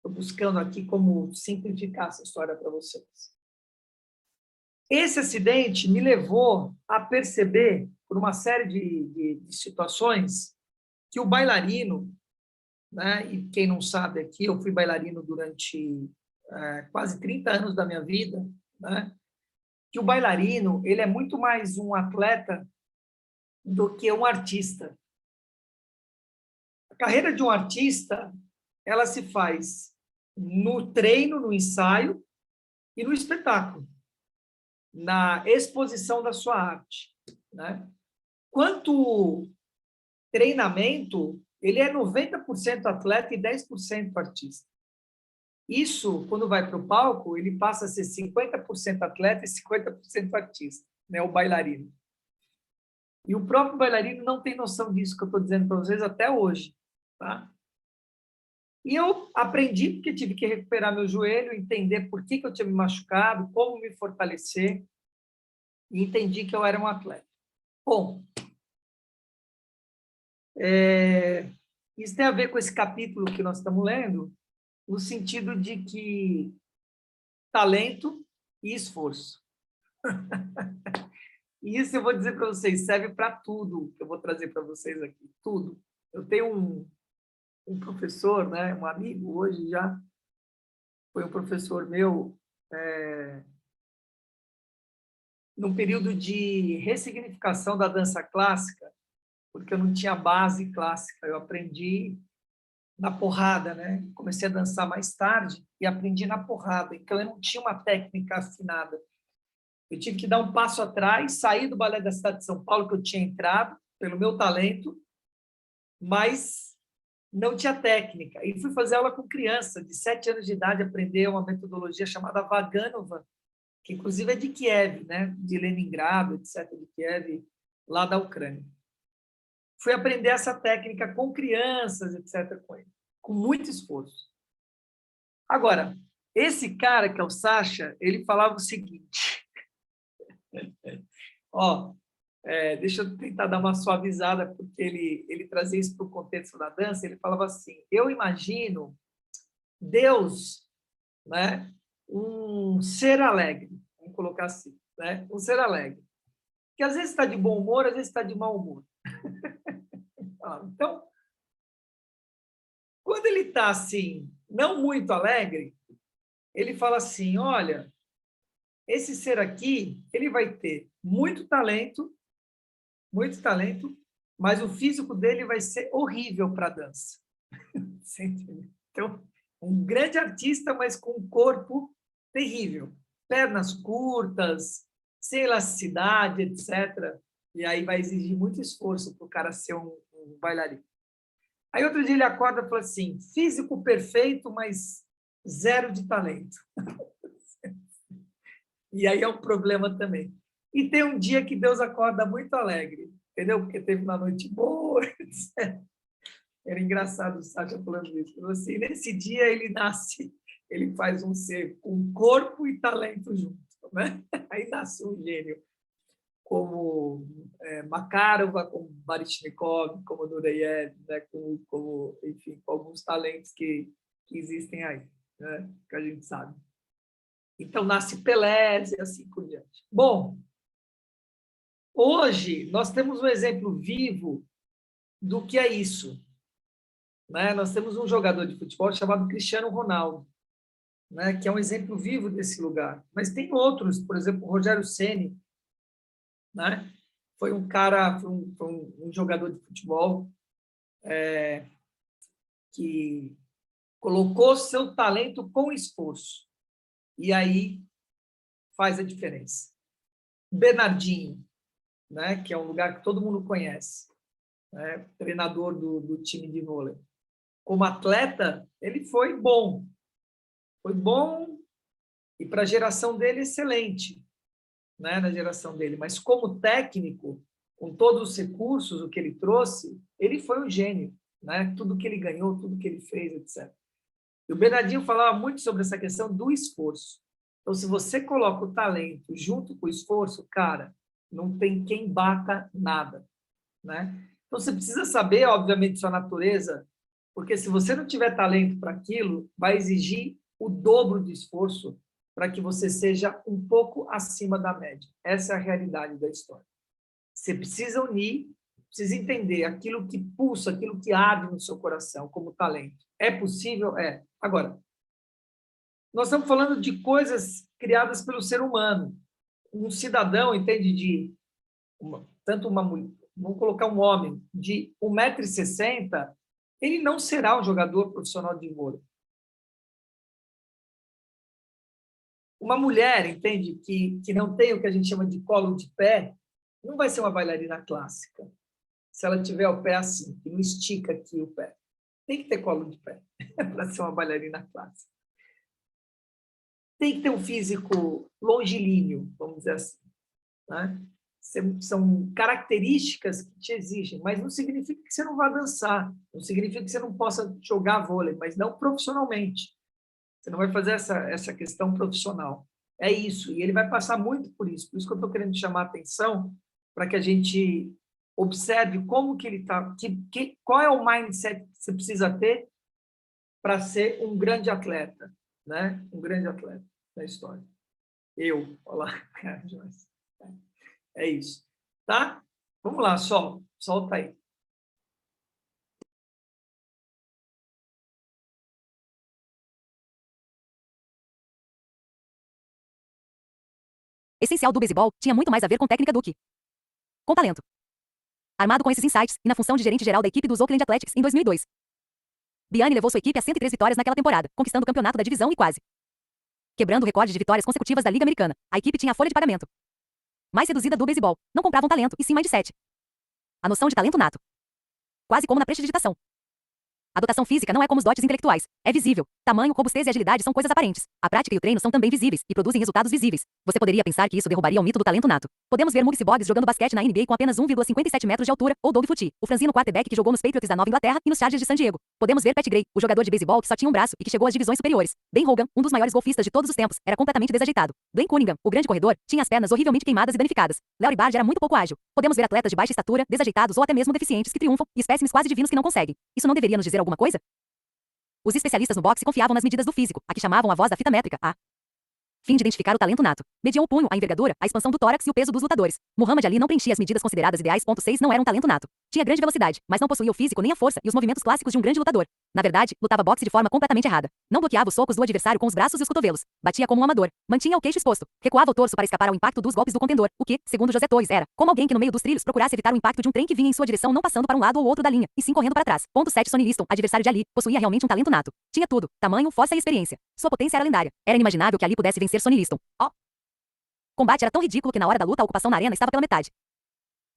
Estou buscando aqui como simplificar essa história para vocês. Esse acidente me levou a perceber, por uma série de situações, que o bailarino, né, e quem não sabe aqui, eu fui bailarino durante quase 30 anos da minha vida, né, que o bailarino ele é muito mais um atleta do que um artista. A carreira de um artista, ela se faz no treino, no ensaio e no espetáculo, na exposição da sua arte, né? Quanto treinamento, ele é 90% atleta e 10% artista. Isso, quando vai para o palco, ele passa a ser 50% atleta e 50% artista, né? O bailarino. E o próprio bailarino não tem noção disso que eu estou dizendo para vocês até hoje, tá? E eu aprendi, porque tive que recuperar meu joelho, entender por que eu tinha me machucado, como me fortalecer, e entendi que eu era um atleta. Bom, isso tem a ver com esse capítulo que nós estamos lendo, no sentido de que talento e esforço. E isso eu vou dizer para vocês, serve para tudo que eu vou trazer para vocês aqui, tudo. Eu tenho um professor, né, um amigo, hoje já foi um professor meu, num período de ressignificação da dança clássica, porque eu não tinha base clássica, eu aprendi na porrada, né? Comecei a dançar mais tarde e aprendi na porrada, então eu não tinha uma técnica afinada. Eu tive que dar um passo atrás, sair do Balé da Cidade de São Paulo, que eu tinha entrado pelo meu talento, mas não tinha técnica. E fui fazer aula com criança, de 7 anos de idade, aprender uma metodologia chamada Vaganova, que inclusive é de Kiev, né? De Leningrado, etc., de Kiev, lá da Ucrânia. Fui aprender essa técnica com crianças, etc., com ele, com muito esforço. Agora, esse cara, que é o Sacha, ele falava o seguinte... deixa eu tentar dar uma suavizada, porque ele trazia isso para o contexto da dança. Ele falava assim: eu imagino Deus, né, um ser alegre, vamos colocar assim, né, um ser alegre, que às vezes está de bom humor, às vezes está de mau humor. Então, quando ele está assim, não muito alegre, ele fala assim: olha, esse ser aqui, ele vai ter muito talento, mas o físico dele vai ser horrível para a dança. Você entendeu? Então, um grande artista, mas com um corpo terrível. Pernas curtas, sem elasticidade, etc. E aí vai exigir muito esforço para o cara ser um bailarino. Aí outro dia ele acorda e fala assim, físico perfeito, mas zero de talento. E aí é um problema também. E tem um dia que Deus acorda muito alegre, entendeu? Porque teve uma noite boa, etc. Era engraçado o Sacha falando isso. Falou assim, nesse dia ele nasce, ele faz um ser com corpo e talento junto, né? Aí nasce um gênio como Makarova, como Baryshnikov, como Nureyev, né? Enfim, com alguns talentos que existem aí, né? Que a gente sabe. Então, nasce Pelé e assim por diante. Bom, hoje nós temos um exemplo vivo do que é isso, né? Nós temos um jogador de futebol chamado Cristiano Ronaldo, né? Que é um exemplo vivo desse lugar. Mas tem outros, por exemplo, o Rogério Ceni, né? Foi um cara, foi um jogador de futebol que colocou seu talento com esforço. E aí faz a diferença. Bernardinho, né? Que é um lugar que todo mundo conhece, né? Treinador do time de vôlei. Como atleta, ele foi bom e para a geração dele, excelente, né? Na geração dele. Mas como técnico, com todos os recursos, o que ele trouxe, ele foi um gênio, né? Tudo que ele ganhou, tudo que ele fez, etc. E o Bernardinho falava muito sobre essa questão do esforço. Então, se você coloca o talento junto com o esforço, cara, não tem quem bata nada, né? Então, você precisa saber, obviamente, sua natureza, porque se você não tiver talento para aquilo, vai exigir o dobro de esforço para que você seja um pouco acima da média. Essa é a realidade da história. Você precisa unir, precisa entender aquilo que pulsa, aquilo que arde no seu coração como talento. É possível? É. Agora, nós estamos falando de coisas criadas pelo ser humano. Um cidadão, entende, tanto uma mulher, vamos colocar um homem de 1,60 m, ele não será um jogador profissional de vôlei. Uma mulher, entende, que não tem o que a gente chama de colo de pé, não vai ser uma bailarina clássica. Se ela tiver o pé assim, que não estica aqui o pé. Tem que ter colo de pé para ser uma bailarina clássica. Tem que ter um físico longilíneo, vamos dizer assim, né? São características que te exigem, mas não significa que você não vá dançar, não significa que você não possa jogar vôlei, mas não profissionalmente. Você não vai fazer essa questão profissional. É isso, e ele vai passar muito por isso que eu estou querendo chamar a atenção para que a gente observe como que ele está, qual é o mindset que você precisa ter para ser um grande atleta, né? Um grande atleta da história. Olha lá, é isso, tá? Vamos lá, solta aí. Essencial do beisebol tinha muito mais a ver com técnica do que com talento. Armado com esses insights, e na função de gerente geral da equipe dos Oakland Athletics em 2002, Biani levou sua equipe a 103 vitórias naquela temporada, conquistando o campeonato da divisão e quase quebrando o recorde de vitórias consecutivas da Liga Americana. A equipe tinha a folha de pagamento mais reduzida do beisebol. Não compravam talento, e sim mindset. A noção de talento nato. Quase como na prestidigitação. A dotação física não é como os dotes intelectuais. É visível. Tamanho, robustez e agilidade são coisas aparentes. A prática e o treino são também visíveis e produzem resultados visíveis. Você poderia pensar que isso derrubaria o mito do talento nato. Podemos ver Muggsy Bogues jogando basquete na NBA com apenas 1,57 metros de altura, ou Doug Flutie, o franzino quarterback que jogou nos Patriots da Nova Inglaterra e nos Chargers de San Diego. Podemos ver Pat Gray, o jogador de beisebol que só tinha um braço e que chegou às divisões superiores. Ben Hogan, um dos maiores golfistas de todos os tempos, era completamente desajeitado. Dwayne Cunningham, o grande corredor, tinha as pernas horrivelmente queimadas e danificadas. Larry Bird era muito pouco ágil. Podemos ver atletas de baixa estatura, desajeitados ou até mesmo deficientes que triunfam, e espécimes quase divinos que não conseguem. Isso não deveria nos dizer alguma coisa? Os especialistas no boxe confiavam nas medidas do físico, a que chamavam a voz da fita métrica, a fim de identificar o talento nato. Mediam o punho, a envergadura, a expansão do tórax e o peso dos lutadores. Muhammad Ali não preenchia as medidas consideradas ideais. 6 não era um talento nato. Tinha grande velocidade, mas não possuía o físico nem a força e os movimentos clássicos de um grande lutador. Na verdade, lutava boxe de forma completamente errada. Não bloqueava os socos do adversário com os braços e os cotovelos. Batia como um amador. Mantinha o queixo exposto. Recuava o torso para escapar ao impacto dos golpes do contendor, o que, segundo José Torres, era como alguém que no meio dos trilhos procurasse evitar o impacto de um trem que vinha em sua direção, não passando para um lado ou outro da linha, e sim correndo para trás. 7 Sonny Liston, adversário de Ali, possuía realmente um talento nato. Tinha tudo: tamanho, força e experiência. Sua potência era lendária. Era inimaginável que Ali pudesse vencer Sonny Liston. O combate era tão ridículo que na hora da luta a ocupação na arena estava pela metade.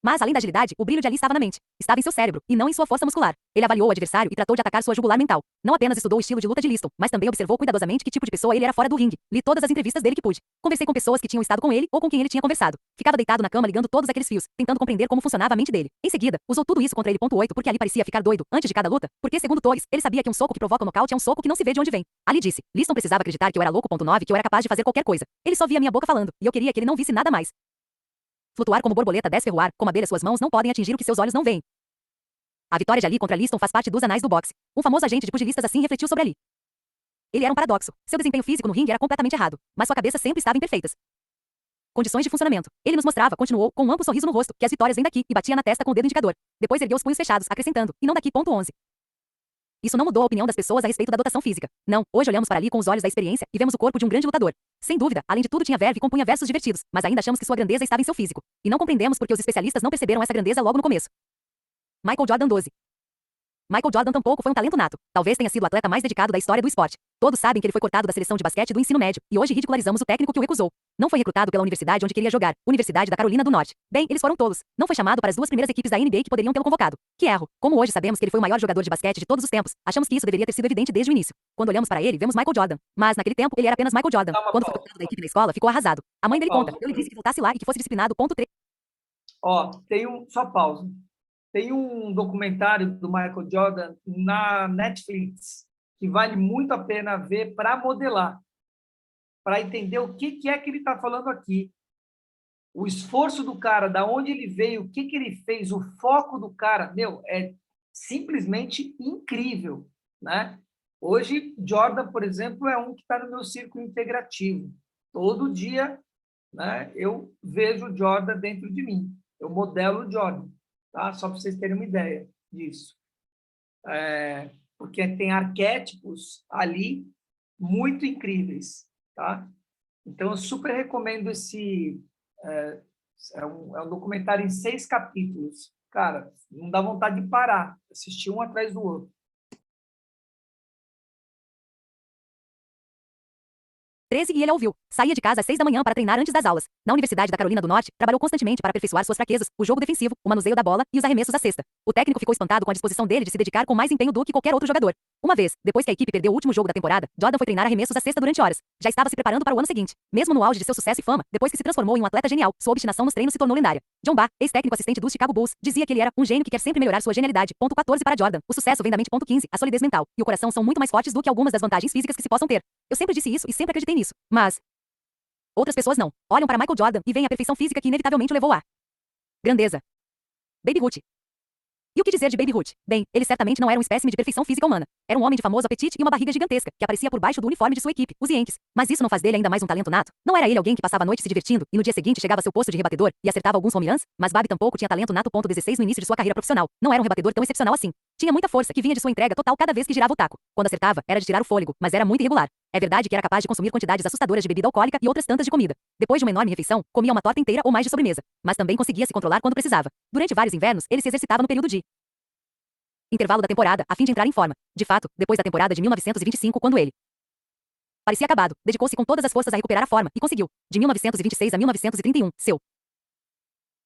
Mas, além da agilidade, o brilho de Ali estava na mente. Estava em seu cérebro, e não em sua força muscular. Ele avaliou o adversário e tratou de atacar sua jugular mental. Não apenas estudou o estilo de luta de Liston, mas também observou cuidadosamente que tipo de pessoa ele era fora do ringue. Li todas as entrevistas dele que pude. Conversei com pessoas que tinham estado com ele ou com quem ele tinha conversado. Ficava deitado na cama ligando todos aqueles fios, tentando compreender como funcionava a mente dele. Em seguida, usou tudo isso contra ele. 8 porque Ali parecia ficar doido antes de cada luta, porque, segundo Torres, ele sabia que um soco que provoca o nocaute é um soco que não se vê de onde vem. Ali disse: Liston precisava acreditar que eu era louco. 9 que eu era capaz de fazer qualquer coisa. Ele só via minha boca falando, e eu queria que ele não visse nada mais. Flutuar como borboleta, desferroar, como abelha, suas mãos não podem atingir o que seus olhos não veem. A vitória de Ali contra Liston faz parte dos anais do boxe. Um famoso agente de pugilistas assim refletiu sobre Ali. Ele era um paradoxo. Seu desempenho físico no ringue era completamente errado, mas sua cabeça sempre estava em perfeitas condições de funcionamento. Ele nos mostrava, continuou, com um amplo sorriso no rosto, que as vitórias vêm daqui, e batia na testa com o dedo indicador. Depois ergueu os punhos fechados, acrescentando, e não daqui. 11. Isso não mudou a opinião das pessoas a respeito da dotação física. Não, hoje olhamos para Ali com os olhos da experiência e vemos o corpo de um grande lutador. Sem dúvida, além de tudo tinha verve e compunha versos divertidos, mas ainda achamos que sua grandeza estava em seu físico. E não compreendemos porque os especialistas não perceberam essa grandeza logo no começo. Michael Jordan 12. Michael Jordan tampouco foi um talento nato. Talvez tenha sido o atleta mais dedicado da história do esporte. Todos sabem que ele foi cortado da seleção de basquete do ensino médio, e hoje ridicularizamos o técnico que o recusou. Não foi recrutado pela universidade onde queria jogar, Universidade da Carolina do Norte. Bem, eles foram tolos. Não foi chamado para as duas primeiras equipes da NBA que poderiam tê-lo convocado. Que erro. Como hoje sabemos que ele foi o maior jogador de basquete de todos os tempos, achamos que isso deveria ter sido evidente desde o início. Quando olhamos para ele, vemos Michael Jordan. Mas naquele tempo, ele era apenas Michael Jordan. Quando foi cortado da equipe da escola, ficou arrasado. A mãe dele conta. Eu lhe disse que voltasse lá e que fosse disciplinado. 3. Só pausa. Tem um documentário do Michael Jordan na Netflix que vale muito a pena ver para modelar, para entender o que é que ele está falando aqui. O esforço do cara, da onde ele veio, o que ele fez, o foco do cara, é simplesmente incrível, né? Hoje, Jordan, por exemplo, é um que está no meu círculo integrativo. Todo dia, né, eu vejo o Jordan dentro de mim. Eu modelo o Jordan. Tá? Só para vocês terem uma ideia disso. Porque tem arquétipos ali muito incríveis. Tá? Então, eu super recomendo esse... É um documentário em 6 capítulos. Cara, não dá vontade de parar. Assistir um atrás do outro. 13 e ele a ouviu. Saía de casa às 6 da manhã para treinar antes das aulas. Na Universidade da Carolina do Norte, trabalhou constantemente para aperfeiçoar suas fraquezas, o jogo defensivo, o manuseio da bola e os arremessos à cesta. O técnico ficou espantado com a disposição dele de se dedicar com mais empenho do que qualquer outro jogador. Uma vez, depois que a equipe perdeu o último jogo da temporada, Jordan foi treinar arremessos à cesta durante horas. Já estava se preparando para o ano seguinte. Mesmo no auge de seu sucesso e fama, depois que se transformou em um atleta genial, sua obstinação nos treinos se tornou lendária. John Barr, ex-técnico assistente dos Chicago Bulls, dizia que ele era um gênio que quer sempre melhorar sua genialidade. 14 para Jordan. O sucesso vem da mente. 15. A solidez mental e o coração são muito mais fortes do que algumas das vantagens físicas que se possam ter. Eu sempre disse isso e sempre acreditei nisso. Mas outras pessoas não. Olham para Michael Jordan e veem a perfeição física que inevitavelmente o levou à grandeza. Baby Ruth. E o que dizer de Baby Ruth? Bem, ele certamente não era um espécime de perfeição física humana. Era um homem de famoso apetite e uma barriga gigantesca, que aparecia por baixo do uniforme de sua equipe, os Yankees. Mas isso não faz dele ainda mais um talento nato. Não era ele alguém que passava a noite se divertindo e no dia seguinte chegava a seu posto de rebatedor e acertava alguns home runs? Mas Baby tampouco tinha talento nato. 16 no início de sua carreira profissional. Não era um rebatedor tão excepcional assim. Tinha muita força que vinha de sua entrega total cada vez que girava o taco. Quando acertava, era de tirar o fôlego, mas era muito irregular. É verdade que era capaz de consumir quantidades assustadoras de bebida alcoólica e outras tantas de comida. Depois de uma enorme refeição, comia uma torta inteira ou mais de sobremesa. Mas também conseguia se controlar quando precisava. Durante vários invernos, ele se exercitava no período de intervalo da temporada, a fim de entrar em forma. De fato, depois da temporada de 1925, quando ele parecia acabado, dedicou-se com todas as forças a recuperar a forma, e conseguiu. De 1926 a 1931, seu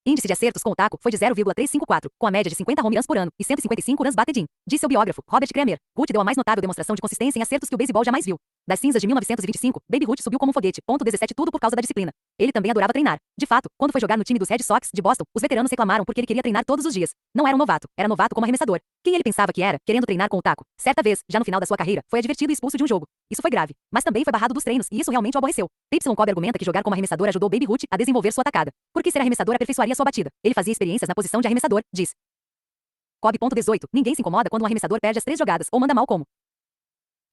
índice de acertos com o taco foi de 0,354, com a média de 50 home runs por ano e 155 runs batted in. Disse seu biógrafo, Robert Kramer. Ruth deu a mais notável demonstração de consistência em acertos que o beisebol jamais viu. Das cinzas de 1925, Baby Ruth subiu como um foguete. 17 Tudo por causa da disciplina. Ele também adorava treinar. De fato, quando foi jogar no time dos Red Sox de Boston, os veteranos reclamaram porque ele queria treinar todos os dias. Não era um novato, era novato como arremessador. Quem ele pensava que era, querendo treinar com o taco? Certa vez, já no final da sua carreira, foi advertido e expulso de um jogo. Isso foi grave, mas também foi barrado dos treinos, e isso realmente o aborreceu. Y. Cobb argumenta que jogar como arremessador ajudou Baby Ruth a desenvolver sua atacada. Porque ser arremessador aperfeiçoaria sua batida. Ele fazia experiências na posição de arremessador, diz Cobb. 18. Ninguém se incomoda quando um arremessador perde as 3 jogadas ou manda mal como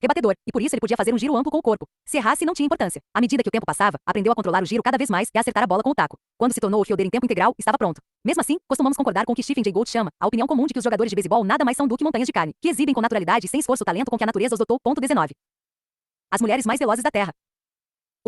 rebatedor, e por isso ele podia fazer um giro amplo com o corpo. Se errasse, não tinha importância. À medida que o tempo passava, aprendeu a controlar o giro cada vez mais e a acertar a bola com o taco. Quando se tornou o fielder em tempo integral, estava pronto. Mesmo assim, costumamos concordar com o que Stephen Jay Gould chama a opinião comum de que os jogadores de beisebol nada mais são do que montanhas de carne, que exibem com naturalidade e sem esforço o talento com que a natureza os dotou. 19. As mulheres mais velozes da Terra.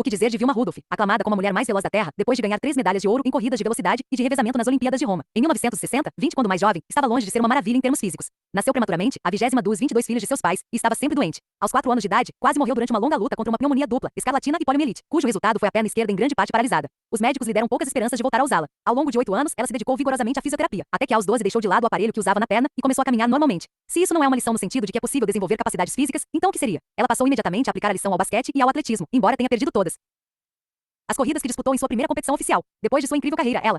O que dizer de Vilma Rudolph, aclamada como a mulher mais veloz da Terra, depois de ganhar 3 medalhas de ouro em corridas de velocidade e de revezamento nas Olimpíadas de Roma. Em 1960, 20 quando mais jovem, estava longe de ser uma maravilha em termos físicos. Nasceu prematuramente, a 20ª dos 22 filhos de seus pais, e estava sempre doente. Aos 4 anos de idade, quase morreu durante uma longa luta contra uma pneumonia dupla, escarlatina e poliomielite, cujo resultado foi a perna esquerda em grande parte paralisada. Os médicos lhe deram poucas esperanças de voltar a usá-la. Ao longo de 8 anos, ela se dedicou vigorosamente à fisioterapia, até que aos 12 deixou de lado o aparelho que usava na perna e começou a caminhar normalmente. Se isso não é uma lição no sentido de que é possível desenvolver capacidades físicas, então o que seria? Ela passou imediatamente a aplicar a lição ao basquete e ao atletismo, embora tenha perdido todas as corridas que disputou em sua primeira competição oficial. Depois de sua incrível carreira, ela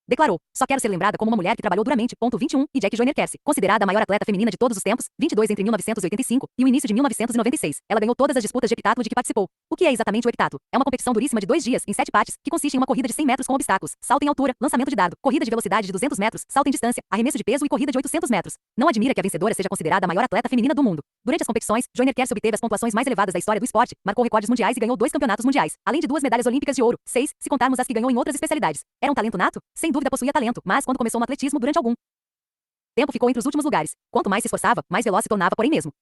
declarou: "Só quero ser lembrada como uma mulher que trabalhou duramente." 21. E Jackie Joyner Kersee, considerada a maior atleta feminina de todos os tempos, 22 entre 1985 e o início de 1996. Ela ganhou todas as disputas de heptatlo de que participou. O que é exatamente o heptatlo? É uma competição duríssima de 2 dias, em 7 partes, que consiste em uma corrida de 100 metros com obstáculos, salto em altura, lançamento de dardo, corrida de velocidade de 200 metros, salto em distância, arremesso de peso e corrida de 800 metros. Não admira que a vencedora seja considerada a maior atleta feminina do mundo. Durante as competições, Joyner Kersee obteve as pontuações mais elevadas da história do esporte, marcou recordes mundiais e ganhou 2 campeonatos mundiais, além de 2 medalhas olímpicas de ouro, 6, se contarmos as que ganhou em outras especialidades. Era um talento nato? Sem dúvida possuía talento, mas quando começou no atletismo durante algum tempo ficou entre os últimos lugares. Quanto mais se esforçava, mais veloz se tornava, porém mesmo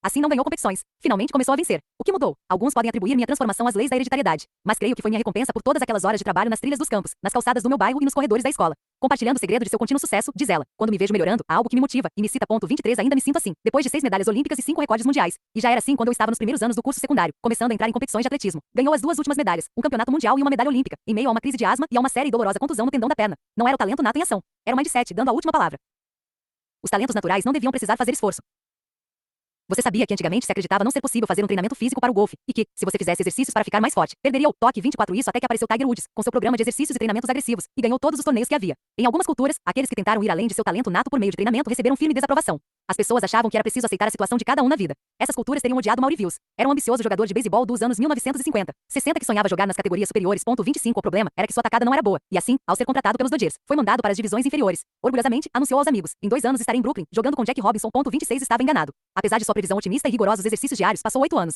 assim não ganhou competições. Finalmente começou a vencer. O que mudou? Alguns podem atribuir minha transformação às leis da hereditariedade, mas creio que foi minha recompensa por todas aquelas horas de trabalho nas trilhas dos campos, nas calçadas do meu bairro e nos corredores da escola. Compartilhando o segredo de seu contínuo sucesso, diz ela: "Quando me vejo melhorando, há algo que me motiva e me cita. 23 Ainda me sinto assim, depois de 6 medalhas olímpicas e 5 recordes mundiais. E já era assim quando eu estava nos primeiros anos do curso secundário, começando a entrar em competições de atletismo. Ganhou as 2 últimas medalhas, um campeonato mundial e uma medalha olímpica, em meio a uma crise de asma e a uma séria e dolorosa contusão no tendão da perna. Não era o talento nato em ação, era o mindset dando a última palavra. Os talentos naturais não deviam precisar fazer esforço." Você sabia que antigamente se acreditava não ser possível fazer um treinamento físico para o golfe, e que, se você fizesse exercícios para ficar mais forte, perderia o toque 24. Isso até que apareceu Tiger Woods, com seu programa de exercícios e treinamentos agressivos, e ganhou todos os torneios que havia. Em algumas culturas, aqueles que tentaram ir além de seu talento nato por meio de treinamento receberam firme desaprovação. As pessoas achavam que era preciso aceitar a situação de cada um na vida. Essas culturas teriam odiado Maury Wills. Era um ambicioso jogador de beisebol dos anos 1950, 60 que sonhava jogar nas categorias superiores. 25 O problema era que sua tacada não era boa, e assim, ao ser contratado pelos Dodgers, foi mandado para as divisões inferiores. Orgulhosamente, anunciou aos amigos: "Em 2 anos estarei em Brooklyn, jogando com Jack Robinson." 26 Estava enganado. Apesar de sua previsão otimista e rigorosos exercícios diários, passou 8 anos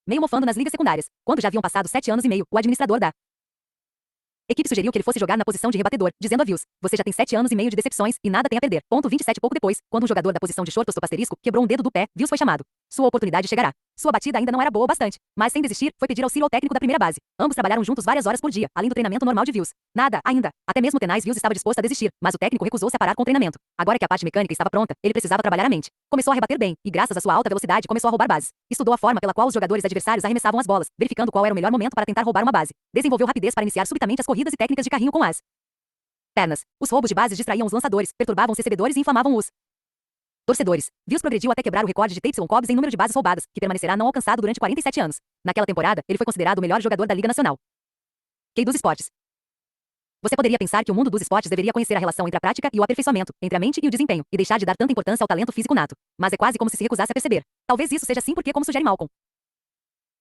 meio mofando nas ligas secundárias. Quando já haviam passado 7 anos e meio, o administrador da equipe sugeriu que ele fosse jogar na posição de rebatedor, dizendo a Wills: "Você já tem 7 anos e meio de decepções e nada tem a perder." 27 Pouco depois, quando um jogador da posição de shortstop asterisco quebrou um dedo do pé, Wills foi chamado. Sua oportunidade chegará. Sua batida ainda não era boa o bastante, mas sem desistir, foi pedir auxílio ao técnico da primeira base. Ambos trabalharam juntos várias horas por dia, além do treinamento normal de Wills. Nada, ainda. Até mesmo tenaz, Wills estava disposto a desistir, mas o técnico recusou-se a parar com o treinamento. Agora que a parte mecânica estava pronta, ele precisava trabalhar a mente. Começou a rebater bem, e graças à sua alta velocidade começou a roubar bases. Estudou a forma pela qual os jogadores adversários arremessavam as bolas, verificando qual era o melhor momento para tentar roubar uma base. Desenvolveu rapidez para iniciar subitamente as corridas e técnicas de carrinho com as pernas. Os roubos de bases distraíam os lançadores, perturbavam os recebedores e inflamavam os torcedores. Wills progrediu até quebrar o recorde de Tapson Cobbs em número de bases roubadas, que permanecerá não alcançado durante 47 anos. Naquela temporada, ele foi considerado o melhor jogador da Liga Nacional Key dos esportes. Você poderia pensar que o mundo dos esportes deveria conhecer a relação entre a prática e o aperfeiçoamento, entre a mente e o desempenho, e deixar de dar tanta importância ao talento físico nato. Mas é quase como se recusasse a perceber. Talvez isso seja assim porque, como sugere Malcolm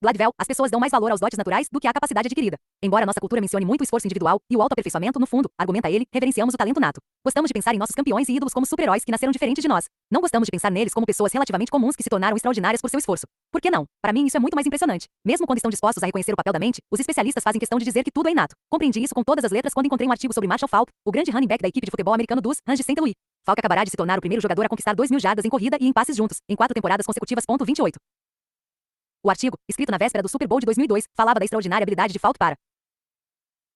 Gladwell, as pessoas dão mais valor aos dotes naturais do que à capacidade adquirida. Embora nossa cultura mencione muito o esforço individual e o autoaperfeiçoamento, no fundo, argumenta ele, reverenciamos o talento nato. Gostamos de pensar em nossos campeões e ídolos como super-heróis que nasceram diferentes de nós. Não gostamos de pensar neles como pessoas relativamente comuns que se tornaram extraordinárias por seu esforço. Por que não? Para mim isso é muito mais impressionante. Mesmo quando estão dispostos a reconhecer o papel da mente, os especialistas fazem questão de dizer que tudo é inato. Compreendi isso com todas as letras quando encontrei um artigo sobre Marshall Faulk, o grande running back da equipe de futebol americano dos Rams de St. Louis. Faulk acabará de se tornar o primeiro jogador a conquistar 2.000 jardas em corrida e em passes juntos, em 4 temporadas consecutivas. 28. O artigo, escrito na véspera do Super Bowl de 2002, falava da extraordinária habilidade de Faulk para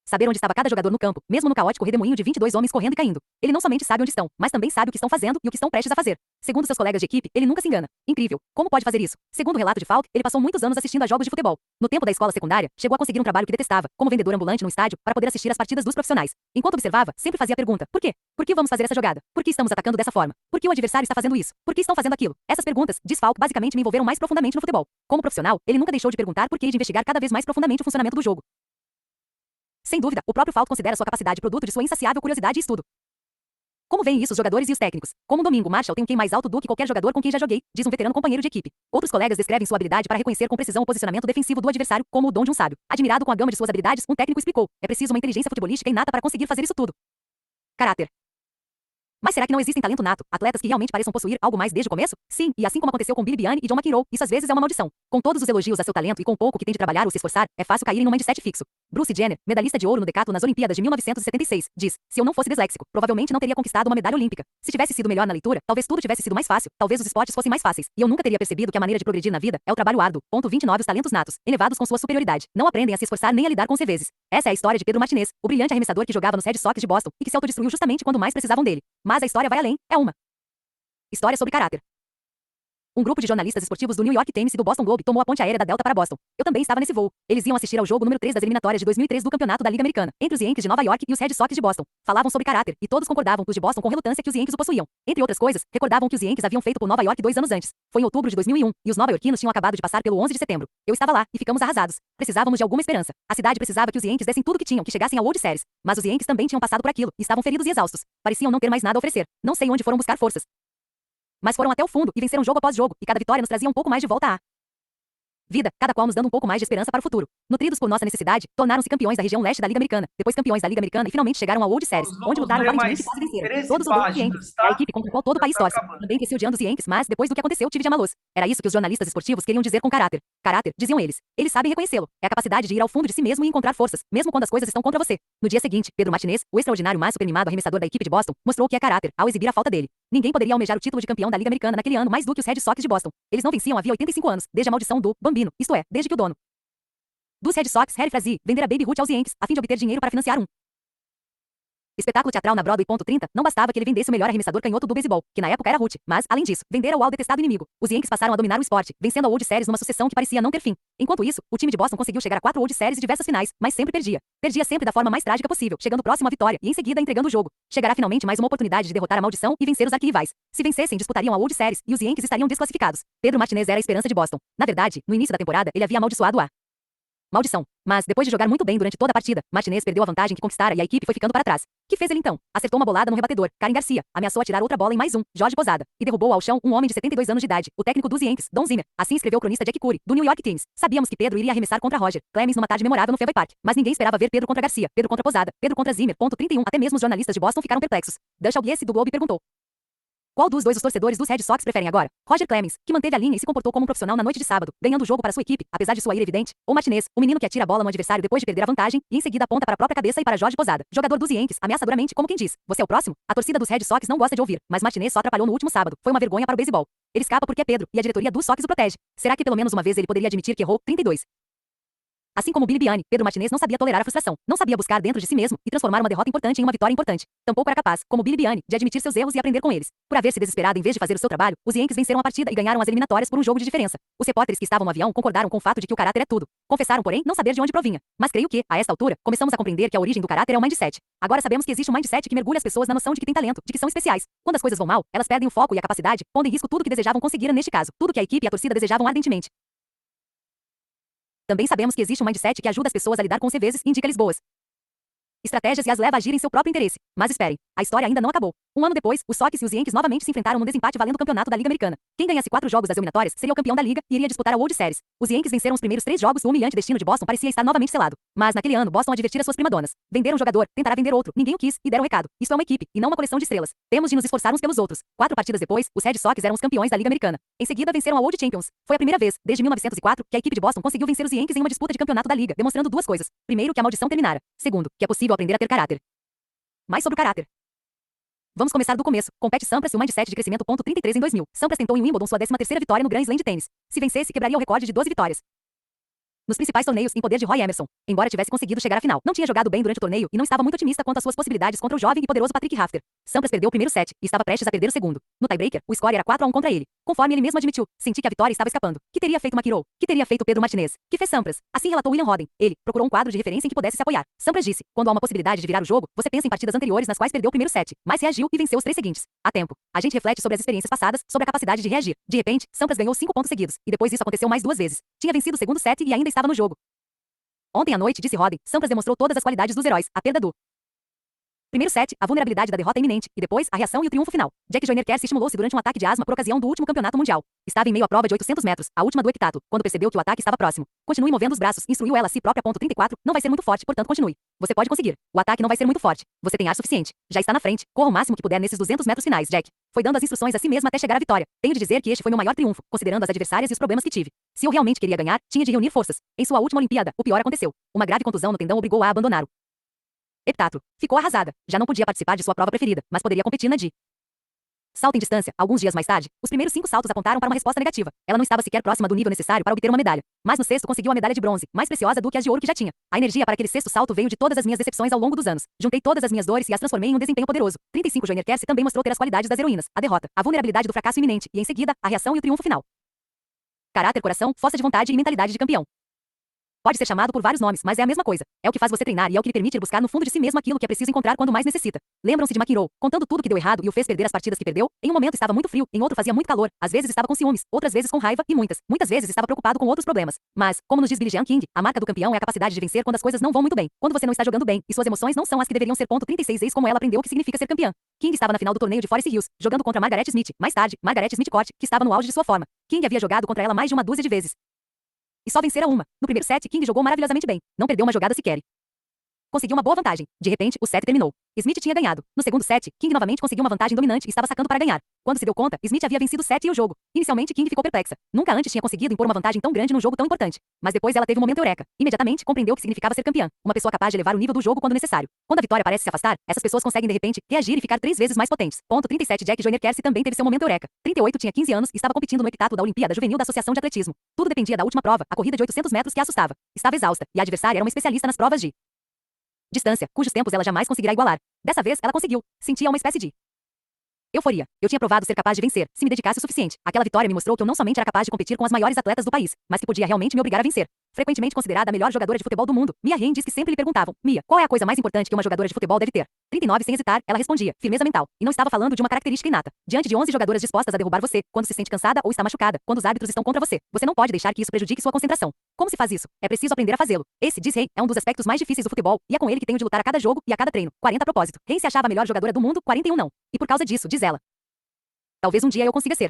saber onde estava cada jogador no campo, mesmo no caótico redemoinho de 22 homens correndo e caindo. Ele não somente sabe onde estão, mas também sabe o que estão fazendo e o que estão prestes a fazer. Segundo seus colegas de equipe, ele nunca se engana. Incrível. Como pode fazer isso? Segundo o relato de Faulk, ele passou muitos anos assistindo a jogos de futebol. No tempo da escola secundária, chegou a conseguir um trabalho que detestava, como vendedor ambulante no estádio, para poder assistir às partidas dos profissionais. Enquanto observava, sempre fazia a pergunta: por quê? Por que vamos fazer essa jogada? Por que estamos atacando dessa forma? Por que o adversário está fazendo isso? Por que estão fazendo aquilo? Essas perguntas, diz Faulk, basicamente me envolveram mais profundamente no futebol. Como profissional, ele nunca deixou de perguntar por que e de investigar cada vez mais profundamente o funcionamento do jogo. Sem dúvida, o próprio Faulk considera sua capacidade produto de sua insaciável curiosidade e estudo. Como veem isso os jogadores e os técnicos? Como domingo, Marshall tem um QI mais alto do que qualquer jogador com quem já joguei, diz um veterano companheiro de equipe. Outros colegas descrevem sua habilidade para reconhecer com precisão o posicionamento defensivo do adversário, como o dom de um sábio. Admirado com a gama de suas habilidades, um técnico explicou: é preciso uma inteligência futebolística inata para conseguir fazer isso tudo. Caráter. Mas será que não existem talento nato, atletas que realmente pareçam possuir algo mais desde o começo? Sim, e assim como aconteceu com Billy Biani e John McEnroe, isso às vezes é uma maldição. Com todos os elogios a seu talento e com o pouco que tem de trabalhar ou se esforçar, é fácil cair em um mindset fixo. Bruce Jenner, medalhista de ouro no decathlon nas Olimpíadas de 1976, diz: se eu não fosse disléxico, provavelmente não teria conquistado uma medalha olímpica. Se tivesse sido melhor na leitura, talvez tudo tivesse sido mais fácil, talvez os esportes fossem mais fáceis, e eu nunca teria percebido que a maneira de progredir na vida é o trabalho árduo. Ponto 29. Os talentos natos, elevados com sua superioridade, não aprendem a se esforçar nem a lidar com os reveses. Essa é a história de Pedro Martinez, o brilhante arremessador que jogava nos Red Sox de Boston e que se autodestruiu justamente quando mais precisavam dele. Mas a história vai além, é uma história sobre caráter. Um grupo de jornalistas esportivos do New York Times e do Boston Globe tomou a ponte aérea da Delta para Boston. Eu também estava nesse voo. Eles iam assistir ao jogo número 3 das eliminatórias de 2003 do Campeonato da Liga Americana, entre os Yankees de Nova York e os Red Sox de Boston. Falavam sobre caráter, e todos concordavam, os de Boston com relutância, que os Yankees o possuíam. Entre outras coisas, recordavam que os Yankees haviam feito por Nova York 2 anos antes. Foi em outubro de 2001, e os nova-iorquinos tinham acabado de passar pelo 11 de setembro. Eu estava lá, e ficamos arrasados. Precisávamos de alguma esperança. A cidade precisava que os Yankees dessem tudo que tinham, que chegassem ao World Series. Mas os Yankees também tinham passado por aquilo, e estavam feridos e exaustos. Pareciam não ter mais nada a oferecer. Não sei onde foram buscar forças, mas foram até o fundo e venceram jogo após jogo, e cada vitória nos trazia um pouco mais de volta à vida, cada qual nos dando um pouco mais de esperança para o futuro. Nutridos por nossa necessidade, tornaram-se campeões da região leste da Liga Americana, depois campeões da Liga Americana e finalmente chegaram ao World Series, onde lutaram valentemente e quase venceram. Todos odeiam os Yankees, a equipe contra a qual todo o país torce. Também cresci odiando os Yankees, mas depois do que aconteceu tive de amá-los. Era isso que os jornalistas esportivos queriam dizer com caráter. Caráter, diziam eles. Eles sabem reconhecê-lo. É a capacidade de ir ao fundo de si mesmo e encontrar forças, mesmo quando as coisas estão contra você. No dia seguinte, Pedro Martinez, o extraordinário mas supermimado arremessador da equipe de Boston, mostrou que é caráter ao exibir a falta dele. Ninguém poderia almejar o título de campeão da Liga Americana naquele ano mais do que os Red Sox de Boston. Eles não venciam havia 85 anos, desde a maldição do Bambino, isto é, desde que o dono dos Red Sox, Harry Frazee, vender a Baby Ruth aos Yankees, a fim de obter dinheiro para financiar um espetáculo teatral na Broadway. 30, não bastava que ele vendesse o melhor arremessador canhoto do beisebol, que na época era Ruth, mas, além disso, vendera-o ao detestado inimigo. Os Yankees passaram a dominar o esporte, vencendo a World Series numa sucessão que parecia não ter fim. Enquanto isso, o time de Boston conseguiu chegar a 4 World Series e diversas finais, mas sempre perdia. Perdia sempre da forma mais trágica possível, chegando próximo à vitória e em seguida entregando o jogo. Chegará finalmente mais uma oportunidade de derrotar a maldição e vencer os arquirrivais. Se vencessem, disputariam a World Series e os Yankees estariam desclassificados. Pedro Martinez era a esperança de Boston. Na verdade, no início da temporada, ele havia amaldiçoado a maldição. Mas, depois de jogar muito bem durante toda a partida, Martinez perdeu a vantagem que conquistara e a equipe foi ficando para trás. Que fez ele então? Acertou uma bolada no rebatedor, Karen Garcia, ameaçou atirar outra bola em mais um, Jorge Posada, e derrubou ao chão um homem de 72 anos de idade, o técnico dos Yankees, Don Zimmer. Assim escreveu o cronista Jack Curry, do New York Times. Sabíamos que Pedro iria arremessar contra Roger Clemens numa tarde memorável no Fenway Park, mas ninguém esperava ver Pedro contra Garcia, Pedro contra Posada, Pedro contra Zimmer. 31. Até mesmo os jornalistas de Boston ficaram perplexos. Dan Shalgiesi, do Globe, perguntou: qual dos dois os torcedores dos Red Sox preferem agora? Roger Clemens, que manteve a linha e se comportou como um profissional na noite de sábado, ganhando o jogo para sua equipe, apesar de sua ira evidente, ou Martinez, o menino que atira a bola no adversário depois de perder a vantagem e em seguida aponta para a própria cabeça e para Jorge Posada, jogador dos Yankees, ameaçadoramente, como quem diz: você é o próximo? A torcida dos Red Sox não gosta de ouvir, mas Martinez só atrapalhou no último sábado. Foi uma vergonha para o beisebol. Ele escapa porque é Pedro, e a diretoria dos Sox o protege. Será que pelo menos uma vez ele poderia admitir que errou? 32. Assim como Billy Biani, Pedro Martinez não sabia tolerar a frustração, não sabia buscar dentro de si mesmo e transformar uma derrota importante em uma vitória importante. Tampouco era capaz, como Billy Biani, de admitir seus erros e aprender com eles. Por haver se desesperado em vez de fazer o seu trabalho, os Yankees venceram a partida e ganharam as eliminatórias por um jogo de diferença. Os repórteres que estavam no avião concordaram com o fato de que o caráter é tudo. Confessaram, porém, não saber de onde provinha. Mas creio que, a esta altura, começamos a compreender que a origem do caráter é o mindset. Agora sabemos que existe um mindset que mergulha as pessoas na noção de que têm talento, de que são especiais. Quando as coisas vão mal, elas perdem o foco e a capacidade, pondo em risco tudo que desejavam conseguir neste caso, tudo que a equipe e a torcida desejavam ardentemente. Também sabemos que existe um mindset que ajuda as pessoas a lidar com os reveses e indica-lhes boas estratégias e as leva a agir em seu próprio interesse. Mas esperem, a história ainda não acabou. Um ano depois, os Sox e os Yankees novamente se enfrentaram no desempate valendo o campeonato da Liga Americana. Quem ganhasse 4 jogos das eliminatórias seria o campeão da Liga e iria disputar a World Series. Os Yankees venceram os primeiros 3 jogos, o humilhante destino de Boston parecia estar novamente selado. Mas naquele ano, Boston advertira suas primadonas. Vender um jogador, tentará vender outro, ninguém o quis, e deram um recado. Isso é uma equipe, e não uma coleção de estrelas. Temos de nos esforçar uns pelos outros. 4 partidas depois, os Red Sox eram os campeões da Liga Americana. Em seguida, venceram a World Champions. Foi a primeira vez, desde 1904, que a equipe de Boston conseguiu vencer os Yankees em uma disputa de campeonato da Liga, demonstrando duas coisas. Primeiro, que a maldição terminara. Segundo, que é possível aprender a ter caráter. Mais sobre o caráter. Vamos começar do começo. Compete Sampras e o mindset de crescimento. 33 em 2000. Sampras tentou em Wimbledon sua 13ª vitória no Grand Slam de tênis. Se vencesse, quebraria o recorde de 12 vitórias nos principais torneios, em poder de Roy Emerson, embora tivesse conseguido chegar à final. Não tinha jogado bem durante o torneio e não estava muito otimista quanto às suas possibilidades contra o jovem e poderoso Patrick Rafter. Sampras perdeu o primeiro set e estava prestes a perder o segundo. No tiebreaker, o score era 4-1 contra ele. Conforme ele mesmo admitiu, senti que a vitória estava escapando. Que teria feito McEnroe? Que teria feito Pedro Martinez? Que fez Sampras? Assim relatou William Roden. Ele procurou um quadro de referência em que pudesse se apoiar. Sampras disse: quando há uma possibilidade de virar o jogo, você pensa em partidas anteriores nas quais perdeu o primeiro set, mas reagiu e venceu os 3 seguintes. Há tempo. A gente reflete sobre as experiências passadas, sobre a capacidade de reagir. De repente, Sampras ganhou 5 pontos seguidos, e depois isso aconteceu mais 2 vezes. Tinha vencido o segundo set e ainda estava no jogo. Ontem à noite, disse Roden, Sampras demonstrou todas as qualidades dos heróis. A perda do Primeiro set, a vulnerabilidade da derrota iminente, e depois, a reação e o triunfo final. Jack Joyner Kersey estimulou-se durante um ataque de asma por ocasião do último campeonato mundial. Estava em meio à prova de 800 metros, a última do heptato, quando percebeu que o ataque estava próximo. Continue movendo os braços, instruiu ela a si própria. 34, não vai ser muito forte, portanto continue. Você pode conseguir. O ataque não vai ser muito forte. Você tem ar suficiente. Já está na frente. Corra o máximo que puder nesses 200 metros finais, Jack. Foi dando as instruções a si mesma até chegar à vitória. Tenho de dizer que este foi meu maior triunfo, considerando as adversárias e os problemas que tive. Se eu realmente queria ganhar, tinha de reunir forças. Em sua última Olimpíada, o pior aconteceu. Uma grave contusão no tendão obrigou-a a abandonar o heptatlo. Ficou arrasada. Já não podia participar de sua prova preferida, mas poderia competir na de salto em distância. Alguns dias mais tarde, os primeiros 5 saltos apontaram para uma resposta negativa. Ela não estava sequer próxima do nível necessário para obter uma medalha. Mas no sexto conseguiu a medalha de bronze, mais preciosa do que as de ouro que já tinha. A energia para aquele sexto salto veio de todas as minhas decepções ao longo dos anos. Juntei todas as minhas dores e as transformei em um desempenho poderoso. 35 Joyner Kersey também mostrou ter as qualidades das heroínas, a derrota, a vulnerabilidade do fracasso iminente e, em seguida, a reação e o triunfo final. Caráter, coração, força de vontade e mentalidade de campeão. Pode ser chamado por vários nomes, mas é a mesma coisa. É o que faz você treinar e é o que lhe permite ir buscar no fundo de si mesmo aquilo que é preciso encontrar quando mais necessita. Lembram-se de McEnroe, contando tudo que deu errado e o fez perder as partidas que perdeu? Em um momento estava muito frio, em outro fazia muito calor, às vezes estava com ciúmes, outras vezes com raiva e muitas vezes estava preocupado com outros problemas. Mas, como nos diz Billie Jean King, a marca do campeão é a capacidade de vencer quando as coisas não vão muito bem, quando você não está jogando bem e suas emoções não são as que deveriam ser. 36 Eis como ela aprendeu o que significa ser campeã. King estava na final do torneio de Forest Hills, jogando contra Margaret Smith. Mais tarde, Margaret Smith Court, que estava no auge de sua forma. King havia jogado contra ela mais de uma dúzia de vezes e só vencera uma. No primeiro set, King jogou maravilhosamente bem. Não perdeu uma jogada sequer. Conseguiu uma boa vantagem. De repente, o set terminou. Smith tinha ganhado. No segundo set, King novamente conseguiu uma vantagem dominante e estava sacando para ganhar. Quando se deu conta, Smith havia vencido o set e o jogo. Inicialmente, King ficou perplexa. Nunca antes tinha conseguido impor uma vantagem tão grande num jogo tão importante. Mas depois ela teve um momento eureka. Imediatamente, compreendeu o que significava ser campeã. Uma pessoa capaz de elevar o nível do jogo quando necessário. Quando a vitória parece se afastar, essas pessoas conseguem de repente reagir e ficar 3 vezes mais potentes. 37 Jack Joyner Kersey também teve seu momento eureka. 38 tinha 15 anos e estava competindo no heptatlo da Olimpíada Juvenil da Associação de Atletismo. Tudo dependia da última prova, a corrida de 800 metros que a assustava. Estava exausta, e a adversária era uma especialista nas provas de distância, cujos tempos ela jamais conseguirá igualar. Dessa vez, ela conseguiu. Sentia uma espécie de euforia. Eu tinha provado ser capaz de vencer, se me dedicasse o suficiente. Aquela vitória me mostrou que eu não somente era capaz de competir com as maiores atletas do país, mas que podia realmente me obrigar a vencer. Frequentemente considerada a melhor jogadora de futebol do mundo, Mia Hamm diz que sempre lhe perguntavam: Mia, qual é a coisa mais importante que uma jogadora de futebol deve ter? 39 sem hesitar, ela respondia: firmeza mental. E não estava falando de uma característica inata. Diante de 11 jogadoras dispostas a derrubar você, quando se sente cansada ou está machucada, quando os árbitros estão contra você, você não pode deixar que isso prejudique sua concentração. Como se faz isso? É preciso aprender a fazê-lo. Esse, diz Hamm, é um dos aspectos mais difíceis do futebol, e é com ele que tenho de lutar a cada jogo e a cada treino. 40 a propósito. Hamm se achava a melhor jogadora do mundo, 41 não. E por causa disso, diz ela, talvez um dia eu consiga ser.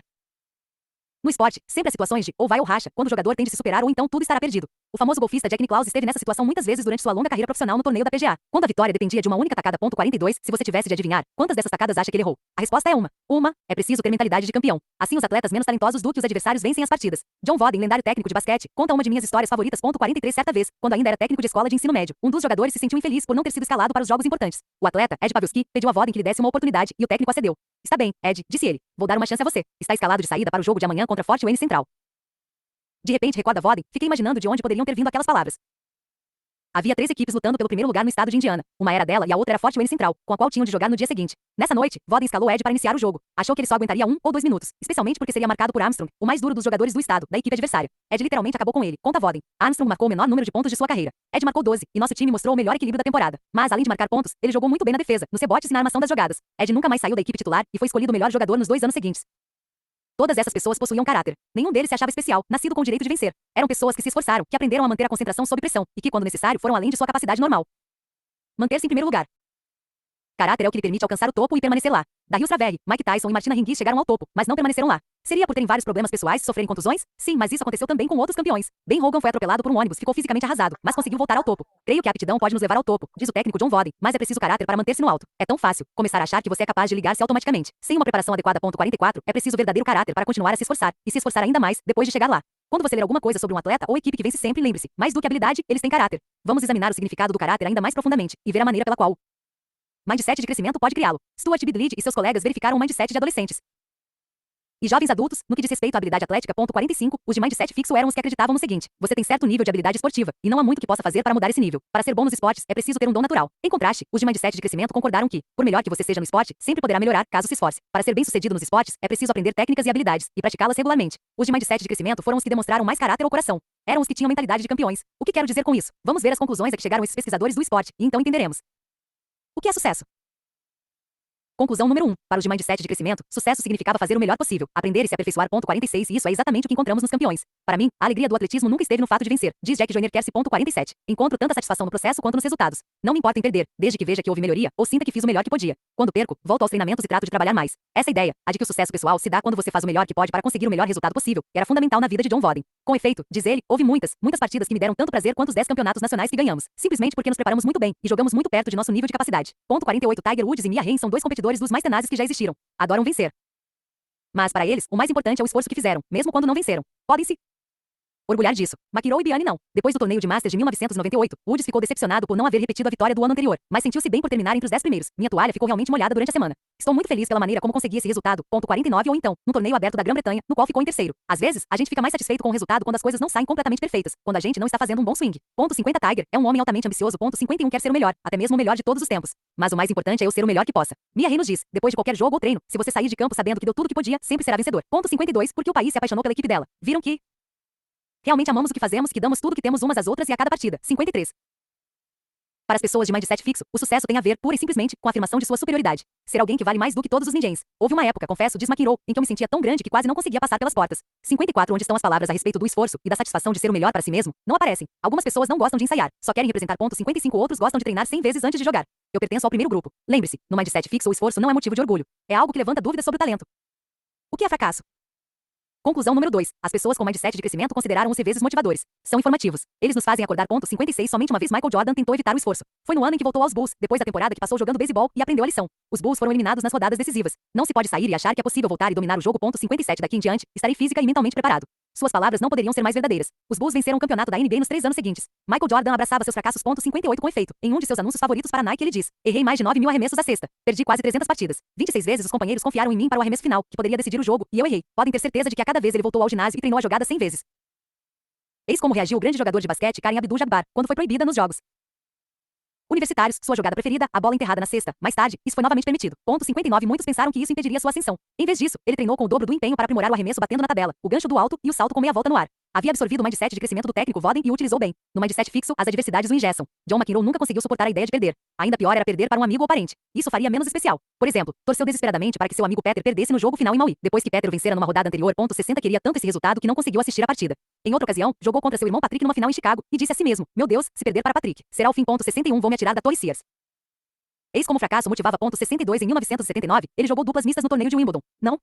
No esporte, sempre há situações de ou vai ou racha, quando o jogador tem de se superar ou então tudo estará perdido. O famoso golfista Jack Nicklaus esteve nessa situação muitas vezes durante sua longa carreira profissional no torneio da PGA. Quando a vitória dependia de uma única tacada. 42, se você tivesse de adivinhar, quantas dessas tacadas acha que ele errou? A resposta é uma. É preciso ter mentalidade de campeão. Assim os atletas menos talentosos do que os adversários vencem as partidas. John Wooden, lendário técnico de basquete, conta uma de minhas histórias favoritas. 43 Certa vez, quando ainda era técnico de escola de ensino médio, um dos jogadores se sentiu infeliz por não ter sido escalado para os jogos importantes. O atleta, Ed Pavelski, pediu a Wooden que lhe desse uma oportunidade e o técnico acedeu. Está bem, Ed, disse ele. Vou dar uma chance a você. Está escalado de saída para o jogo de amanhã contra Fort Wayne Central. De repente, recorda Wooden, fiquei imaginando de onde poderiam ter vindo aquelas palavras. Havia 3 equipes lutando pelo primeiro lugar no estado de Indiana. Uma era dela e a outra era Fort Wayne Central, com a qual tinham de jogar no dia seguinte. Nessa noite, Wooden escalou Ed para iniciar o jogo. Achou que ele só aguentaria 1 ou 2 minutos, especialmente porque seria marcado por Armstrong, o mais duro dos jogadores do estado, da equipe adversária. Ed literalmente acabou com ele, conta Wooden. Armstrong marcou o menor número de pontos de sua carreira. Ed marcou 12, e nosso time mostrou o melhor equilíbrio da temporada. Mas, além de marcar pontos, ele jogou muito bem na defesa, nos rebotes e na armação das jogadas. Ed nunca mais saiu da equipe titular e foi escolhido o melhor jogador nos 2 anos seguintes. Todas essas pessoas possuíam caráter. Nenhum deles se achava especial, nascido com o direito de vencer. Eram pessoas que se esforçaram, que aprenderam a manter a concentração sob pressão, e que, quando necessário, foram além de sua capacidade normal. Manter-se em primeiro lugar. Caráter é o que lhe permite alcançar o topo e permanecer lá. Darius Traverri, Mike Tyson e Martina Hingis chegaram ao topo, mas não permaneceram lá. Seria por terem vários problemas pessoais e sofrerem contusões? Sim, mas isso aconteceu também com outros campeões. Ben Hogan foi atropelado por um ônibus, ficou fisicamente arrasado, mas conseguiu voltar ao topo. Creio que a aptidão pode nos levar ao topo, diz o técnico John Wooden, mas é preciso caráter para manter-se no alto. É tão fácil começar a achar que você é capaz de ligar-se automaticamente. Sem uma preparação adequada. 44, é preciso verdadeiro caráter para continuar a se esforçar, e se esforçar ainda mais depois de chegar lá. Quando você ler alguma coisa sobre um atleta ou equipe que vence sempre, lembre-se, mais do que habilidade, eles têm caráter. Vamos examinar o significado do caráter ainda mais profundamente, e ver a maneira pela qual o mindset de crescimento pode criá-lo. Stuart Bidlid e seus colegas verificaram o mindset de adolescentes e jovens adultos, no que diz respeito à habilidade atlética. 45, os de mindset fixo eram os que acreditavam no seguinte: você tem certo nível de habilidade esportiva, e não há muito que possa fazer para mudar esse nível. Para ser bom nos esportes, é preciso ter um dom natural. Em contraste, os de mindset de crescimento concordaram que, por melhor que você seja no esporte, sempre poderá melhorar, caso se esforce. Para ser bem-sucedido nos esportes, é preciso aprender técnicas e habilidades, e praticá-las regularmente. Os de mindset de crescimento foram os que demonstraram mais caráter ou coração. Eram os que tinham mentalidade de campeões. O que quero dizer com isso? Vamos ver as conclusões a que chegaram esses pesquisadores do esporte, e então entenderemos. O que é sucesso? Conclusão número 1. Para os de mindset de crescimento, sucesso significava fazer o melhor possível, aprender e se aperfeiçoar. 46. E isso é exatamente o que encontramos nos campeões. Para mim, a alegria do atletismo nunca esteve no fato de vencer, diz Jack Joyner Kersey. 47. Encontro tanta satisfação no processo quanto nos resultados. Não me importa em perder, desde que veja que houve melhoria ou sinta que fiz o melhor que podia. Quando perco, volto aos treinamentos e trato de trabalhar mais. Essa ideia, a de que o sucesso pessoal se dá quando você faz o melhor que pode para conseguir o melhor resultado possível, era fundamental na vida de John Wooden. Com efeito, diz ele, houve muitas partidas que me deram tanto prazer quanto os 10 campeonatos nacionais que ganhamos, simplesmente porque nos preparamos muito bem e jogamos muito perto de nosso nível de capacidade. 48. Tiger Woods e Mia Hamm são dois competidores dos mais tenazes que já existiram. Adoram vencer. Mas para eles, o mais importante é o esforço que fizeram, mesmo quando não venceram. Podem se orgulhar disso. McIlroy e Biani não. Depois do torneio de Masters de 1998, Woods ficou decepcionado por não haver repetido a vitória do ano anterior, mas sentiu-se bem por terminar entre os 10 primeiros. Minha toalha ficou realmente molhada durante a semana. Estou muito feliz pela maneira como consegui esse resultado. 49. Ou então, no torneio aberto da Grã-Bretanha, no qual ficou em terceiro. Às vezes, a gente fica mais satisfeito com o resultado quando as coisas não saem completamente perfeitas, quando a gente não está fazendo um bom swing. 50. Tiger é um homem altamente ambicioso. 51. Quer ser o melhor, até mesmo o melhor de todos os tempos. Mas o mais importante é eu ser o melhor que possa. Mia Hamm nos diz, depois de qualquer jogo ou treino, se você sair de campo sabendo que deu tudo o que podia, sempre será vencedor. 52. Porque o país se apaixonou pela equipe dela. Viram que realmente amamos o que fazemos, que damos tudo o que temos umas às outras e a cada partida. 53. Para as pessoas de mindset fixo, o sucesso tem a ver, pura e simplesmente, com a afirmação de sua superioridade. Ser alguém que vale mais do que todos os ninguéms. Houve uma época, confesso, diz McIlroy, em que eu me sentia tão grande que quase não conseguia passar pelas portas. 54. Onde estão as palavras a respeito do esforço e da satisfação de ser o melhor para si mesmo? Não aparecem. Algumas pessoas não gostam de ensaiar, só querem representar. 55. Outros gostam de treinar 100 vezes antes de jogar. Eu pertenço ao primeiro grupo. Lembre-se, no mindset fixo o esforço não é motivo de orgulho. É algo que levanta dúvidas sobre o talento. O que é fracasso? Conclusão número 2. As pessoas com mindset de crescimento consideraram os reveses motivadores. São informativos. Eles nos fazem acordar. 56. Somente uma vez Michael Jordan tentou evitar o esforço. Foi no ano em que voltou aos Bulls, depois da temporada que passou jogando beisebol, e aprendeu a lição. Os Bulls foram eliminados nas rodadas decisivas. Não se pode sair e achar que é possível voltar e dominar o jogo. 57. Daqui em diante, estarei física e mentalmente preparado. Suas palavras não poderiam ser mais verdadeiras. Os Bulls venceram o campeonato da NBA nos 3 anos seguintes. Michael Jordan abraçava seus fracassos. 58. Com efeito, em um de seus anúncios favoritos para a Nike ele diz, errei mais de 9.000 arremessos à cesta. Perdi quase 300 partidas. 26 vezes os companheiros confiaram em mim para o arremesso final, que poderia decidir o jogo, e eu errei. Podem ter certeza de que a cada vez ele voltou ao ginásio e treinou a jogada 100 vezes. Eis como reagiu o grande jogador de basquete Kareem Abdul-Jabbar, quando foi proibida nos jogos universitários, sua jogada preferida, a bola enterrada na cesta. Mais tarde, isso foi novamente permitido. 59. Muitos pensaram que isso impediria sua ascensão. Em vez disso, ele treinou com o dobro do empenho para aprimorar o arremesso batendo na tabela, o gancho do alto e o salto com meia volta no ar. Havia absorvido o mindset de crescimento do técnico Wooden e o utilizou bem. No mindset fixo, as adversidades o engessam. John McEnroe nunca conseguiu suportar a ideia de perder. Ainda pior era perder para um amigo ou parente. Isso faria menos especial. Por exemplo, torceu desesperadamente para que seu amigo Peter perdesse no jogo final em Maui. Depois que Peter vencera numa rodada anterior. 60. Queria tanto esse resultado que não conseguiu assistir a partida. Em outra ocasião, jogou contra seu irmão Patrick numa final em Chicago e disse a si mesmo, meu Deus, se perder para Patrick, será o fim. 61. Vou me atirar da Torre Sears. Eis como o fracasso motivava. 62. Em 1979, ele jogou duplas mistas no torneio de Wimbledon. Não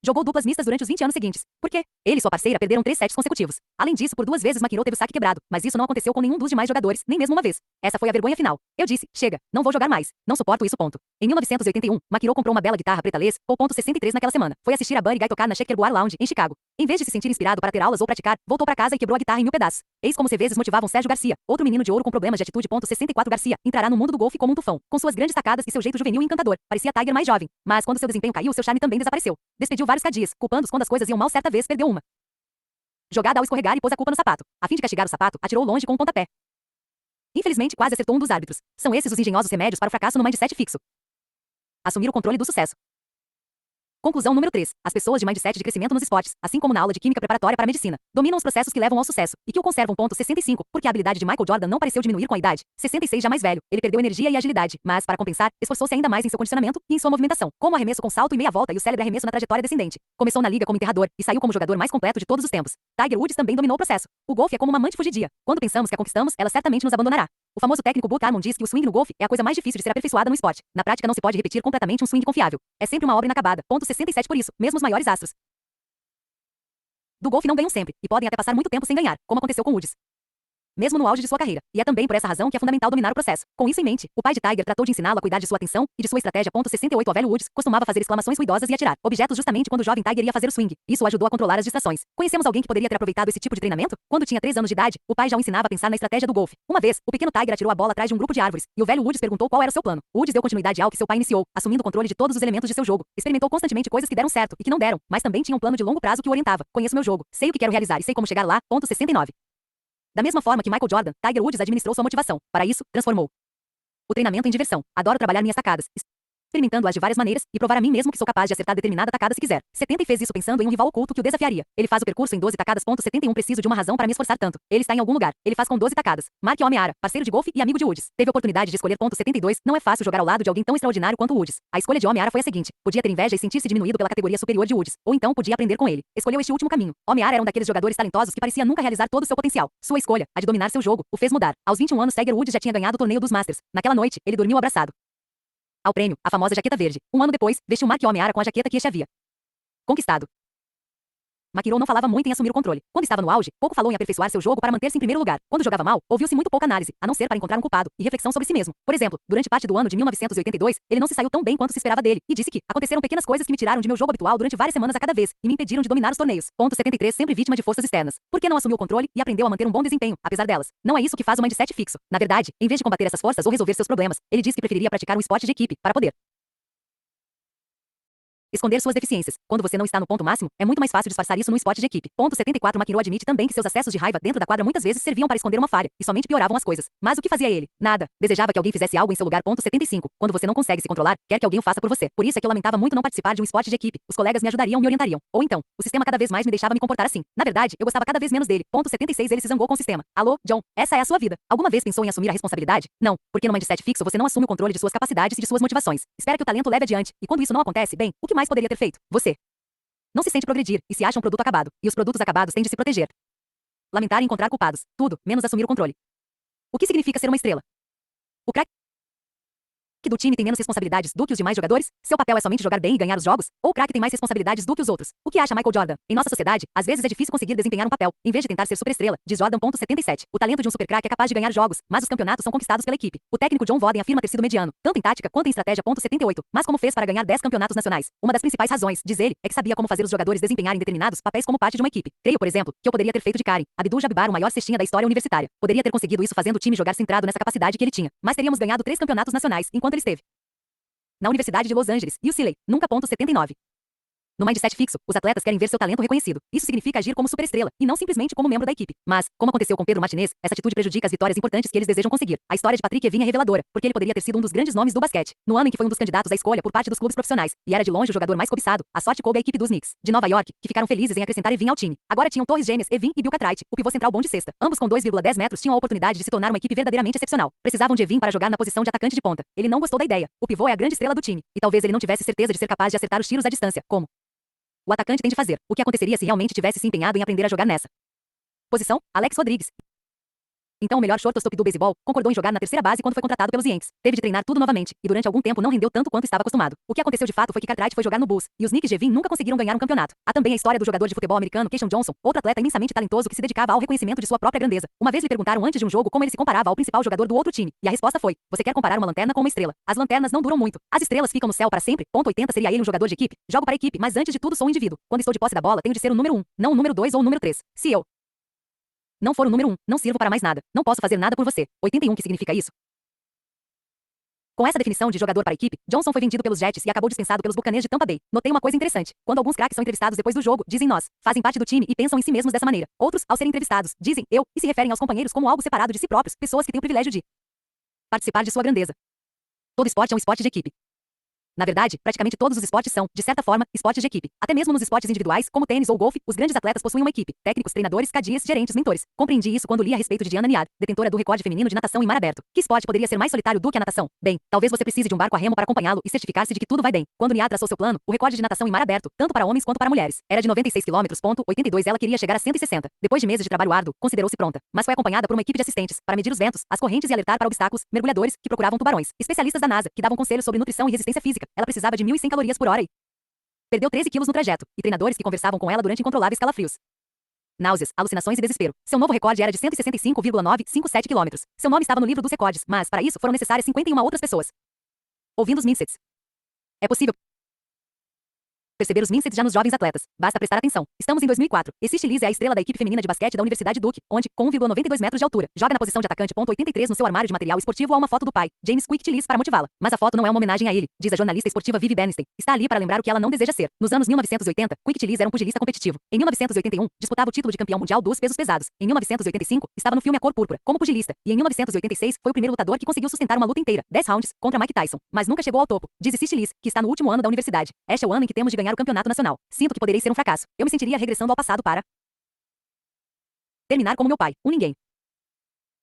jogou duplas mistas durante os 20 anos seguintes. Por quê? Ele e sua parceira perderam 3 sets consecutivos. Além disso, por 2 vezes McEnroe teve o saque quebrado, mas isso não aconteceu com nenhum dos demais jogadores, nem mesmo uma vez. Essa foi a vergonha final. Eu disse, chega, não vou jogar mais. Não suporto isso. Em 1981, McEnroe comprou uma bela guitarra preta Les Paul. 63. Naquela semana, foi assistir a Buddy Guy tocar na Checkerboard Lounge, em Chicago. Em vez de se sentir inspirado para ter aulas ou praticar, voltou para casa e quebrou a guitarra em 1000 pedaços. Eis como os reveses motivavam Sérgio Garcia, outro menino de ouro com problemas de atitude. 64. Garcia entrará no mundo do golfe como um tufão, com suas grandes sacadas e seu jeito juvenil e encantador. Parecia Tiger mais jovem, mas quando seu desempenho caiu, seu charme também desapareceu. Despediu vários cadias, culpando-os quando as coisas iam mal. Certa vez perdeu uma jogada ao escorregar e pôs a culpa no sapato. A fim de castigar o sapato, atirou longe com um pontapé. Infelizmente, quase acertou um dos árbitros. São esses os engenhosos remédios para o fracasso no mindset fixo. Assumir o controle do sucesso. Conclusão número 3. As pessoas de mindset de crescimento nos esportes, assim como na aula de química preparatória para a medicina, dominam os processos que levam ao sucesso e que o conservam. 65. Porque a habilidade de Michael Jordan não pareceu diminuir com a idade. 66. Já mais velho, ele perdeu energia e agilidade, mas, para compensar, esforçou-se ainda mais em seu condicionamento e em sua movimentação, como arremesso com salto e meia volta e o célebre arremesso na trajetória descendente. Começou na liga como enterrador e saiu como jogador mais completo de todos os tempos. Tiger Woods também dominou o processo. O golfe é como uma amante fugidia. Quando pensamos que a conquistamos, ela certamente nos abandonará. O famoso técnico Buck Harmon diz que o swing no golfe é a coisa mais difícil de ser aperfeiçoada no esporte. Na prática não se pode repetir completamente um swing confiável. É sempre uma obra inacabada. 67. Por isso, mesmo os maiores astros do golfe não ganham sempre, e podem até passar muito tempo sem ganhar, como aconteceu com Woods, mesmo no auge de sua carreira. E é também por essa razão que é fundamental dominar o processo. Com isso em mente, o pai de Tiger tratou de ensiná-lo a cuidar de sua atenção e de sua estratégia. 68. O velho Woods costumava fazer exclamações ruidosas e atirar objetos justamente quando o jovem Tiger ia fazer o swing. Isso o ajudou a controlar as distrações. Conhecemos alguém que poderia ter aproveitado esse tipo de treinamento? Quando tinha 3 anos de idade, o pai já o ensinava a pensar na estratégia do golfe. Uma vez, o pequeno Tiger atirou a bola atrás de um grupo de árvores, e o velho Woods perguntou qual era o seu plano. Woods deu continuidade ao que seu pai iniciou, assumindo o controle de todos os elementos de seu jogo. Experimentou constantemente coisas que deram certo e que não deram, mas também tinha um plano de longo prazo que o orientava. Conheço meu jogo, sei o que quero realizar e sei como chegar lá. 69. Da mesma forma que Michael Jordan, Tiger Woods administrou sua motivação. Para isso, transformou o treinamento em diversão. Adoro trabalhar minhas sacadas. experimentando-as de várias maneiras, e provar a mim mesmo que sou capaz de acertar determinada tacada se quiser. 70 e fez isso pensando em um rival oculto que o desafiaria. Ele faz o percurso em 12 tacadas. 71 Preciso de uma razão para me esforçar tanto. Ele está em algum lugar. Ele faz com 12 tacadas. Mark O'Meara, parceiro de golfe e amigo de Woods. Teve a oportunidade de escolher. 72 Não é fácil jogar ao lado de alguém tão extraordinário quanto Woods. A escolha de O'Meara foi a seguinte: podia ter inveja e sentir-se diminuído pela categoria superior de Woods, ou então podia aprender com ele. Escolheu este último caminho. O'Meara era um daqueles jogadores talentosos que parecia nunca realizar todo o seu potencial. Sua escolha, a de dominar seu jogo, o fez mudar. Aos 21 anos, Tiger Woods já tinha ganhado o torneio dos Masters. Naquela noite, ele dormiu abraçado ao prêmio, a famosa jaqueta verde. Um ano depois, vestiu Mark O'Meara com a jaqueta que este havia conquistado. McEnroe não falava muito em assumir o controle. Quando estava no auge, pouco falou em aperfeiçoar seu jogo para manter-se em primeiro lugar. Quando jogava mal, ouviu-se muito pouca análise, a não ser para encontrar um culpado, e reflexão sobre si mesmo. Por exemplo, durante parte do ano de 1982, ele não se saiu tão bem quanto se esperava dele, e disse que aconteceram pequenas coisas que me tiraram de meu jogo habitual durante várias semanas a cada vez, e me impediram de dominar os torneios. 73 Sempre vítima de forças externas. Por que não assumiu o controle e aprendeu a manter um bom desempenho, apesar delas? Não é isso que faz o mindset fixo. Na verdade, em vez de combater essas forças ou resolver seus problemas, ele disse que preferiria praticar um esporte de equipe, para poder esconder suas deficiências. Quando você não está no ponto máximo, é muito mais fácil disfarçar isso no esporte de equipe. 74 McEnroe admite também que seus acessos de raiva dentro da quadra muitas vezes serviam para esconder uma falha, e somente pioravam as coisas. Mas o que fazia ele? Nada. Desejava que alguém fizesse algo em seu lugar. 75 Quando você não consegue se controlar, quer que alguém o faça por você. Por isso é que eu lamentava muito não participar de um esporte de equipe. Os colegas me ajudariam e me orientariam. Ou então, o sistema cada vez mais me deixava me comportar assim. Na verdade, eu gostava cada vez menos dele. 76 Ele se zangou com o sistema. Alô, John, essa é a sua vida. Alguma vez pensou em assumir a responsabilidade? Não, porque no mindset fixo você não assume o controle de suas capacidades e de suas motivações. Espera que o talento leve adiante. E quando isso não acontece, bem, o que mais poderia ter feito? Você não se sente progredir e se acha um produto acabado. E os produtos acabados têm de se proteger. Lamentar e encontrar culpados. Tudo, menos assumir o controle. O que significa ser uma estrela? O craque do time tem menos responsabilidades do que os demais jogadores? Seu papel é somente jogar bem e ganhar os jogos? Ou o craque tem mais responsabilidades do que os outros? O que acha Michael Jordan? Em nossa sociedade, às vezes é difícil conseguir desempenhar um papel, em vez de tentar ser superestrela, diz Jordan. 77 O talento de um supercraque é capaz de ganhar jogos, mas os campeonatos são conquistados pela equipe. O técnico John Wooden afirma ter sido mediano, tanto em tática quanto em estratégia. 78 Mas como fez para ganhar 10 campeonatos nacionais? Uma das principais razões, diz ele, é que sabia como fazer os jogadores desempenharem determinados papéis como parte de uma equipe. Creio, por exemplo, que eu poderia ter feito de Kareem Abdul-Jabbar o maior cestinha da história universitária. Poderia ter conseguido isso fazendo o time jogar centrado nessa capacidade que ele tinha, mas teríamos ganhado 3 campeonatos nacionais enquanto ele esteve na Universidade de Los Angeles, UCLA, nunca. 79 No mindset fixo, os atletas querem ver seu talento reconhecido. Isso significa agir como superestrela, e não simplesmente como membro da equipe. Mas, como aconteceu com Pedro Martinez, essa atitude prejudica as vitórias importantes que eles desejam conseguir. A história de Patrick Ewing é reveladora, porque ele poderia ter sido um dos grandes nomes do basquete. No ano em que foi um dos candidatos à escolha por parte dos clubes profissionais, e era de longe o jogador mais cobiçado, a sorte coube à equipe dos Knicks, de Nova York, que ficaram felizes em acrescentar Ewing ao time. Agora tinham torres gêmeas, Ewing e Bill Cartwright, o pivô central bom de cesta. Ambos com 2,10 metros tinham a oportunidade de se tornar uma equipe verdadeiramente excepcional. Precisavam de Ewing para jogar na posição de atacante de ponta. Ele não gostou da ideia. O pivô é a grande estrela do time, e talvez ele não tivesse certeza de ser capaz de acertar os tiros à distância, como o atacante tem de fazer. O que aconteceria se realmente tivesse se empenhado em aprender a jogar nessa posição? Alex Rodrigues. Então o melhor shortstop do beisebol concordou em jogar na terceira base quando foi contratado pelos Yankees. Teve de treinar tudo novamente, e durante algum tempo não rendeu tanto quanto estava acostumado. O que aconteceu de fato foi que Cartwright foi jogar no Bulls, e os Knicks de Ewing nunca conseguiram ganhar um campeonato. Há também a história do jogador de futebol americano Keyshawn Johnson, outro atleta imensamente talentoso que se dedicava ao reconhecimento de sua própria grandeza. Uma vez lhe perguntaram antes de um jogo como ele se comparava ao principal jogador do outro time, e a resposta foi: você quer comparar uma lanterna com uma estrela. As lanternas não duram muito. As estrelas ficam no céu para sempre. 80 Seria ele um jogador de equipe? Jogo para equipe, mas antes de tudo sou um indivíduo. Quando estou de posse da bola, tenho de ser o número 1, não o número 2 ou o número 3. Se eu não for o número 1, não sirvo para mais nada. Não posso fazer nada por você. 81 Que significa isso? Com essa definição de jogador para equipe, Johnson foi vendido pelos Jets e acabou dispensado pelos Buccaneers de Tampa Bay. Notei uma coisa interessante. Quando alguns craques são entrevistados depois do jogo, dizem nós, fazem parte do time e pensam em si mesmos dessa maneira. Outros, ao serem entrevistados, dizem eu, e se referem aos companheiros como algo separado de si próprios, pessoas que têm o privilégio de participar de sua grandeza. Todo esporte é um esporte de equipe. Na verdade, praticamente todos os esportes são, de certa forma, esportes de equipe. Até mesmo nos esportes individuais, como tênis ou golfe, os grandes atletas possuem uma equipe. Técnicos, treinadores, cadias, gerentes, mentores. Compreendi isso quando li a respeito de Diana Niad, detentora do recorde feminino de natação em mar aberto. Que esporte poderia ser mais solitário do que a natação? Bem, talvez você precise de um barco a remo para acompanhá-lo e certificar-se de que tudo vai bem. Quando Niad traçou seu plano, o recorde de natação em mar aberto, tanto para homens quanto para mulheres, era de 96 km. 82 Ela queria chegar a 160. Depois de meses de trabalho árduo, considerou-se pronta, mas foi acompanhada por uma equipe de assistentes para medir os ventos, as correntes e alertar para obstáculos, mergulhadores que procuravam tubarões, especialistas da NASA que davam conselhos sobre nutrição e resistência física. Ela precisava de 1.100 calorias por hora e perdeu 13 quilos no trajeto, e treinadores que conversavam com ela durante incontroláveis calafrios, náuseas, alucinações e desespero. Seu novo recorde era de 165,957 km. Seu nome estava no livro dos recordes, mas para isso foram necessárias 51 outras pessoas ouvindo os mindsets. É possível Perceber os mindsets já nos jovens atletas. Basta prestar atenção. Estamos em 2004. E Cissy Liz é a estrela da equipe feminina de basquete da Universidade Duke, onde, com 1,92 metros de altura, joga na posição de atacante. 83 no seu armário de material esportivo há uma foto do pai, James Quick Liz, para motivá-la. Mas a foto não é uma homenagem a ele, diz a jornalista esportiva Vivi Bernstein. Está ali para lembrar o que ela não deseja ser. Nos anos 1980, Quick Liz era um pugilista competitivo. Em 1981, disputava o título de campeão mundial dos pesos pesados. Em 1985, estava no filme A Cor Púrpura, como pugilista. E em 1986, foi o primeiro lutador que conseguiu sustentar uma luta inteira, 10 rounds, contra Mike Tyson. Mas nunca chegou ao topo, diz Cissy Liz, que está no último ano da universidade. Este é o ano em que temos de ganhar o campeonato nacional. Sinto que poderei ser um fracasso. Eu me sentiria regressando ao passado para terminar como meu pai, um ninguém.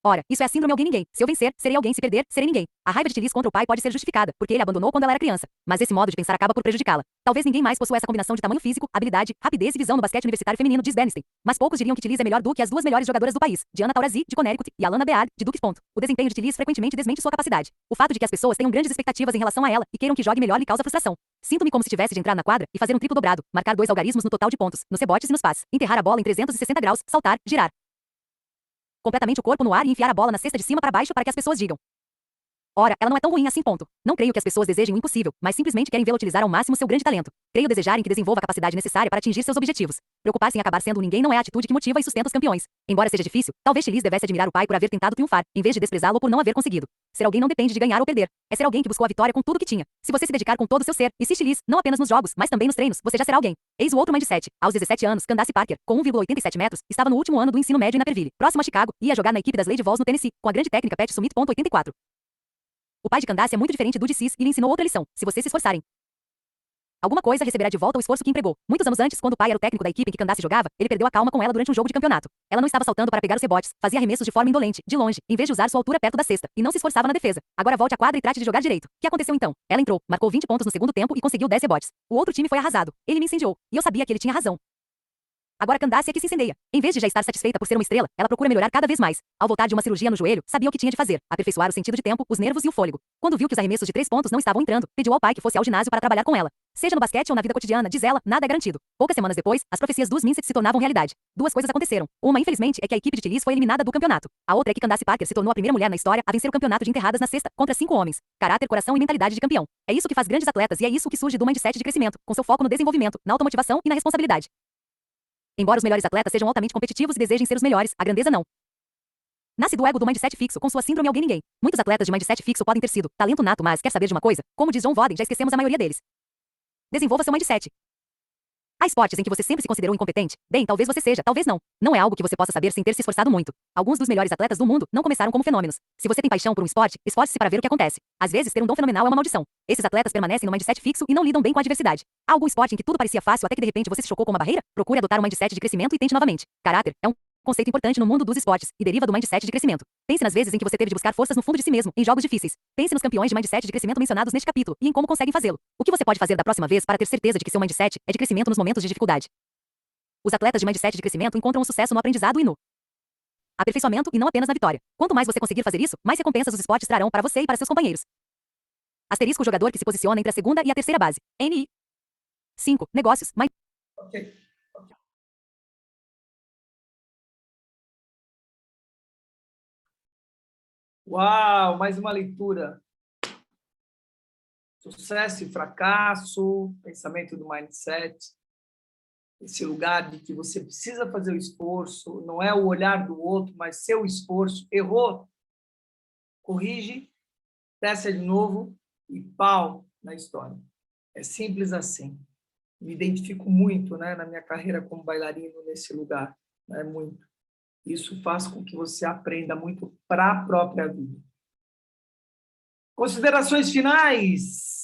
Ora, isso é a síndrome alguém ninguém. Se eu vencer, serei alguém. Se perder, serei ninguém. A raiva de Liz contra o pai pode ser justificada, porque ele a abandonou quando ela era criança. Mas esse modo de pensar acaba por prejudicá-la. Talvez ninguém mais possua essa combinação de tamanho físico, habilidade, rapidez e visão no basquete universitário feminino, diz Bernstein. Mas poucos diriam que Liz é melhor do que as duas melhores jogadoras do país, Diana Taurasi, de Connecticut, e Alana Beard, de Duke. O desempenho de Liz frequentemente desmente sua capacidade. O fato de que as pessoas tenham grandes expectativas em relação a ela e queiram que jogue melhor lhe causa frustração. Sinto-me como se tivesse de entrar na quadra e fazer um triplo dobrado, marcar 2 algarismos no total de pontos, nos rebotes e nos passes, enterrar a bola em 360 graus, saltar, girar completamente o corpo no ar e enfiar a bola na cesta de cima para baixo para que as pessoas digam: ora, ela não é tão ruim assim, ponto. Não creio que as pessoas desejem o impossível, mas simplesmente querem vê-la utilizar ao máximo seu grande talento. Creio desejarem que desenvolva a capacidade necessária para atingir seus objetivos. Preocupar-se em acabar sendo um ninguém não é a atitude que motiva e sustenta os campeões. Embora seja difícil, talvez Liz devesse admirar o pai por haver tentado triunfar, em vez de desprezá-lo por não haver conseguido. Ser alguém não depende de ganhar ou perder. É ser alguém que buscou a vitória com tudo que tinha. Se você se dedicar com todo o seu ser, e se Liz, não apenas nos jogos, mas também nos treinos, você já será alguém. Eis o outro mindset. Aos 17 anos, Candace Parker, com 1,87 metros, estava no último ano do ensino médio em Naperville, próximo a Chicago, ia jogar na equipe das Lady Vols no Tennessee, com a grande técnica Pat Summitt. 84. O pai de Candace é muito diferente do de Cis e lhe ensinou outra lição: se vocês se esforçarem, alguma coisa receberá de volta o esforço que empregou. Muitos anos antes, quando o pai era o técnico da equipe em que Candace jogava, ele perdeu a calma com ela durante um jogo de campeonato. Ela não estava saltando para pegar os rebotes, fazia arremessos de forma indolente, de longe, em vez de usar sua altura perto da cesta, e não se esforçava na defesa. Agora volte à quadra e trate de jogar direito. O que aconteceu então? Ela entrou, marcou 20 pontos no segundo tempo e conseguiu 10 rebotes. O outro time foi arrasado. Ele me incendiou, e eu sabia que ele tinha razão. Agora Candace é que se incendeia. Em vez de já estar satisfeita por ser uma estrela, ela procura melhorar cada vez mais. Ao voltar de uma cirurgia no joelho, sabia o que tinha de fazer: aperfeiçoar o sentido de tempo, os nervos e o fôlego. Quando viu que os arremessos de 3 pontos não estavam entrando, pediu ao pai que fosse ao ginásio para trabalhar com ela. Seja no basquete ou na vida cotidiana, diz ela, nada é garantido. Poucas semanas depois, as profecias dos Mindsets se tornavam realidade. Duas coisas aconteceram. Uma, infelizmente, é que a equipe de Liz foi eliminada do campeonato. A outra é que Candace Parker se tornou a primeira mulher na história a vencer o campeonato de enterradas na cesta, contra 5 homens. Caráter, coração e mentalidade de campeão. É isso que faz grandes atletas e é isso que surge do mindset de crescimento, com seu foco no desenvolvimento, na automotivação e na responsabilidade. Embora os melhores atletas sejam altamente competitivos e desejem ser os melhores, a grandeza não nasce do ego do mindset fixo, com sua síndrome alguém ninguém. Muitos atletas de mindset fixo podem ter sido talento nato, mas quer saber de uma coisa? Como diz John Wooden, já esquecemos a maioria deles. Desenvolva seu mindset. Há esportes em que você sempre se considerou incompetente? Bem, talvez você seja, talvez não. Não é algo que você possa saber sem ter se esforçado muito. Alguns dos melhores atletas do mundo não começaram como fenômenos. Se você tem paixão por um esporte, esforce-se para ver o que acontece. Às vezes, ter um dom fenomenal é uma maldição. Esses atletas permanecem no mindset fixo e não lidam bem com a adversidade. Há algum esporte em que tudo parecia fácil até que de repente você se chocou com uma barreira? Procure adotar um mindset de crescimento e tente novamente. Caráter é um conceito importante no mundo dos esportes e deriva do mindset de crescimento. Pense nas vezes em que você teve de buscar forças no fundo de si mesmo, em jogos difíceis. Pense nos campeões de mindset de crescimento mencionados neste capítulo e em como conseguem fazê-lo. O que você pode fazer da próxima vez para ter certeza de que seu mindset é de crescimento nos momentos de dificuldade? Os atletas de mindset de crescimento encontram o sucesso no aprendizado e no aperfeiçoamento e não apenas na vitória. Quanto mais você conseguir fazer isso, mais recompensas os esportes trarão para você e para seus companheiros. Asterisco: o jogador que se posiciona entre a segunda e a terceira base. NI. 5. Negócios. Ok. Uau, mais uma leitura. Sucesso e fracasso, pensamento do mindset. Esse lugar de que você precisa fazer o esforço, não é o olhar do outro, mas seu esforço. Errou, corrige, testa de novo e pau na história. É simples assim. Me identifico muito, né, na minha carreira como bailarino nesse lugar, né, muito. Isso faz com que você aprenda muito para a própria vida. Considerações finais.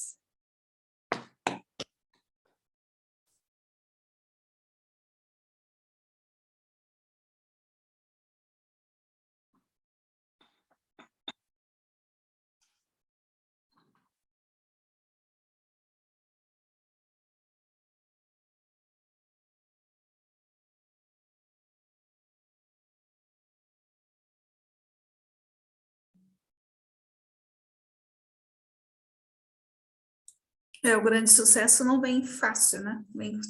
O grande sucesso não vem fácil, né? Vem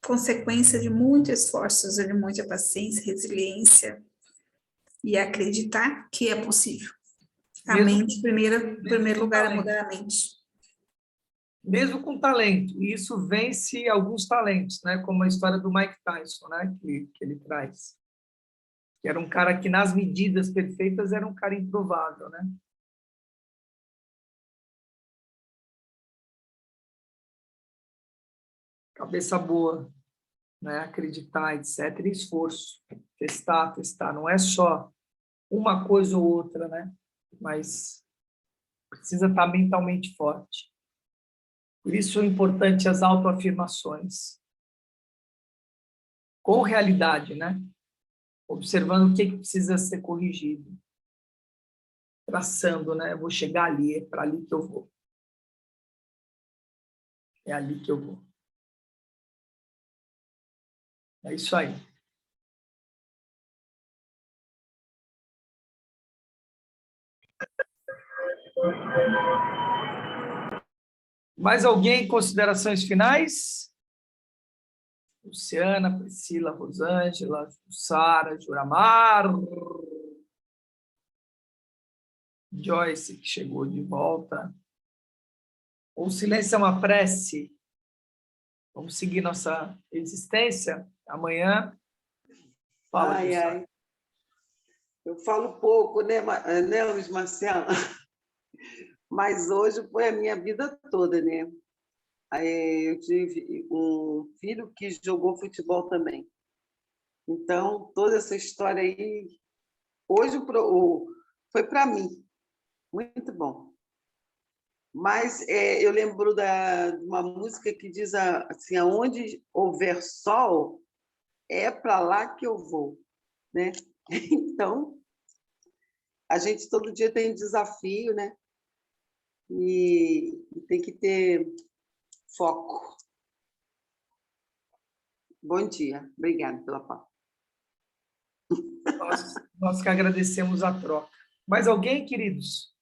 consequência de muitos esforços, de muita paciência, resiliência e acreditar que é possível. A mente, em primeiro lugar, é mudar a mente. mesmo com talento. E isso vence alguns talentos, né? Como a história do Mike Tyson, né? Que ele traz. Que era um cara que, nas medidas perfeitas, era um cara improvável, né? Cabeça boa, né? Acreditar, etc. E esforço. Testar. Não é só uma coisa ou outra, né? Mas precisa estar mentalmente forte. Por isso é importante as autoafirmações. Com realidade, né? Observando o que precisa ser corrigido. Traçando, né? Eu vou chegar ali, é para ali que eu vou. É ali que eu vou. É isso aí. Mais alguém? Considerações finais? Luciana, Priscila, Rosângela, Sara, Juramar, Joyce, que chegou de volta. O silêncio é uma prece. Vamos seguir nossa existência. Amanhã. Fala, Ai, ai. Eu falo pouco, né, Luiz Marcelo? Mas hoje foi a minha vida toda, né? Eu tive um filho que jogou futebol também. Então, toda essa história aí, hoje foi para mim. Muito bom. Mas eu lembro de uma música que diz assim, aonde houver sol, é para lá que eu vou, né? Então, a gente todo dia tem desafio, né? E tem que ter foco. Bom dia. Obrigada pela fala. Nós que agradecemos a troca. Mais alguém, queridos?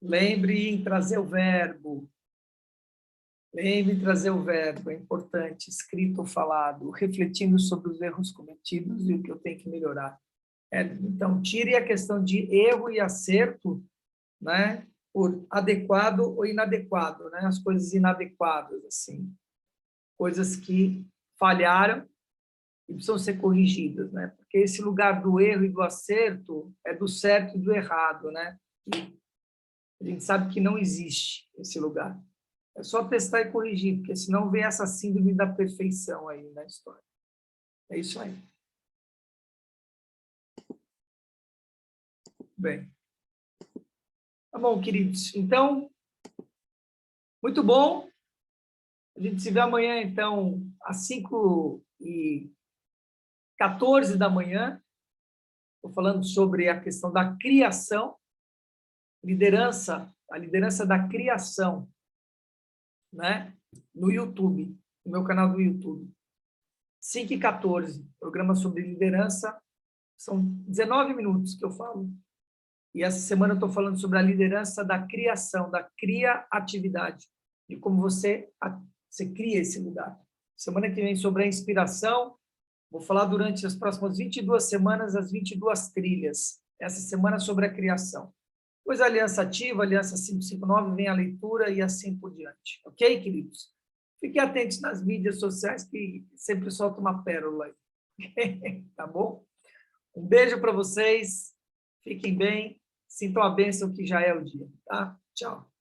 Lembre em trazer o verbo. Lembre em trazer o verbo, é importante, escrito ou falado, refletindo sobre os erros cometidos e o que eu tenho que melhorar. Então, tire a questão de erro e acerto, né, por adequado ou inadequado, né, as coisas inadequadas, assim, coisas que falharam e precisam ser corrigidas, né, porque esse lugar do erro e do acerto é do certo e do errado, né, e a gente sabe que não existe esse lugar. É só testar e corrigir, porque senão vem essa síndrome da perfeição aí na história. É isso aí. Bem. Tá bom, queridos. Então, muito bom. A gente se vê amanhã, então, às 5h14 da manhã. Estou falando sobre a questão da criação, a liderança da criação, né? No YouTube, no meu canal do YouTube. 5h14, programa sobre liderança. São 19 minutos que eu falo. E essa semana eu estou falando sobre a liderança da criação, da criatividade, de como você cria esse lugar. Semana que vem sobre a inspiração, vou falar durante as próximas 22 semanas, as 22 trilhas. Essa semana sobre a criação. Depois a aliança ativa, a aliança 559, vem a leitura e assim por diante. Ok, queridos? Fiquem atentos nas mídias sociais, que sempre solta uma pérola aí. Tá bom? Um beijo para vocês. Fiquem bem. Sintam a bênção que já é o dia. Tá? Tchau.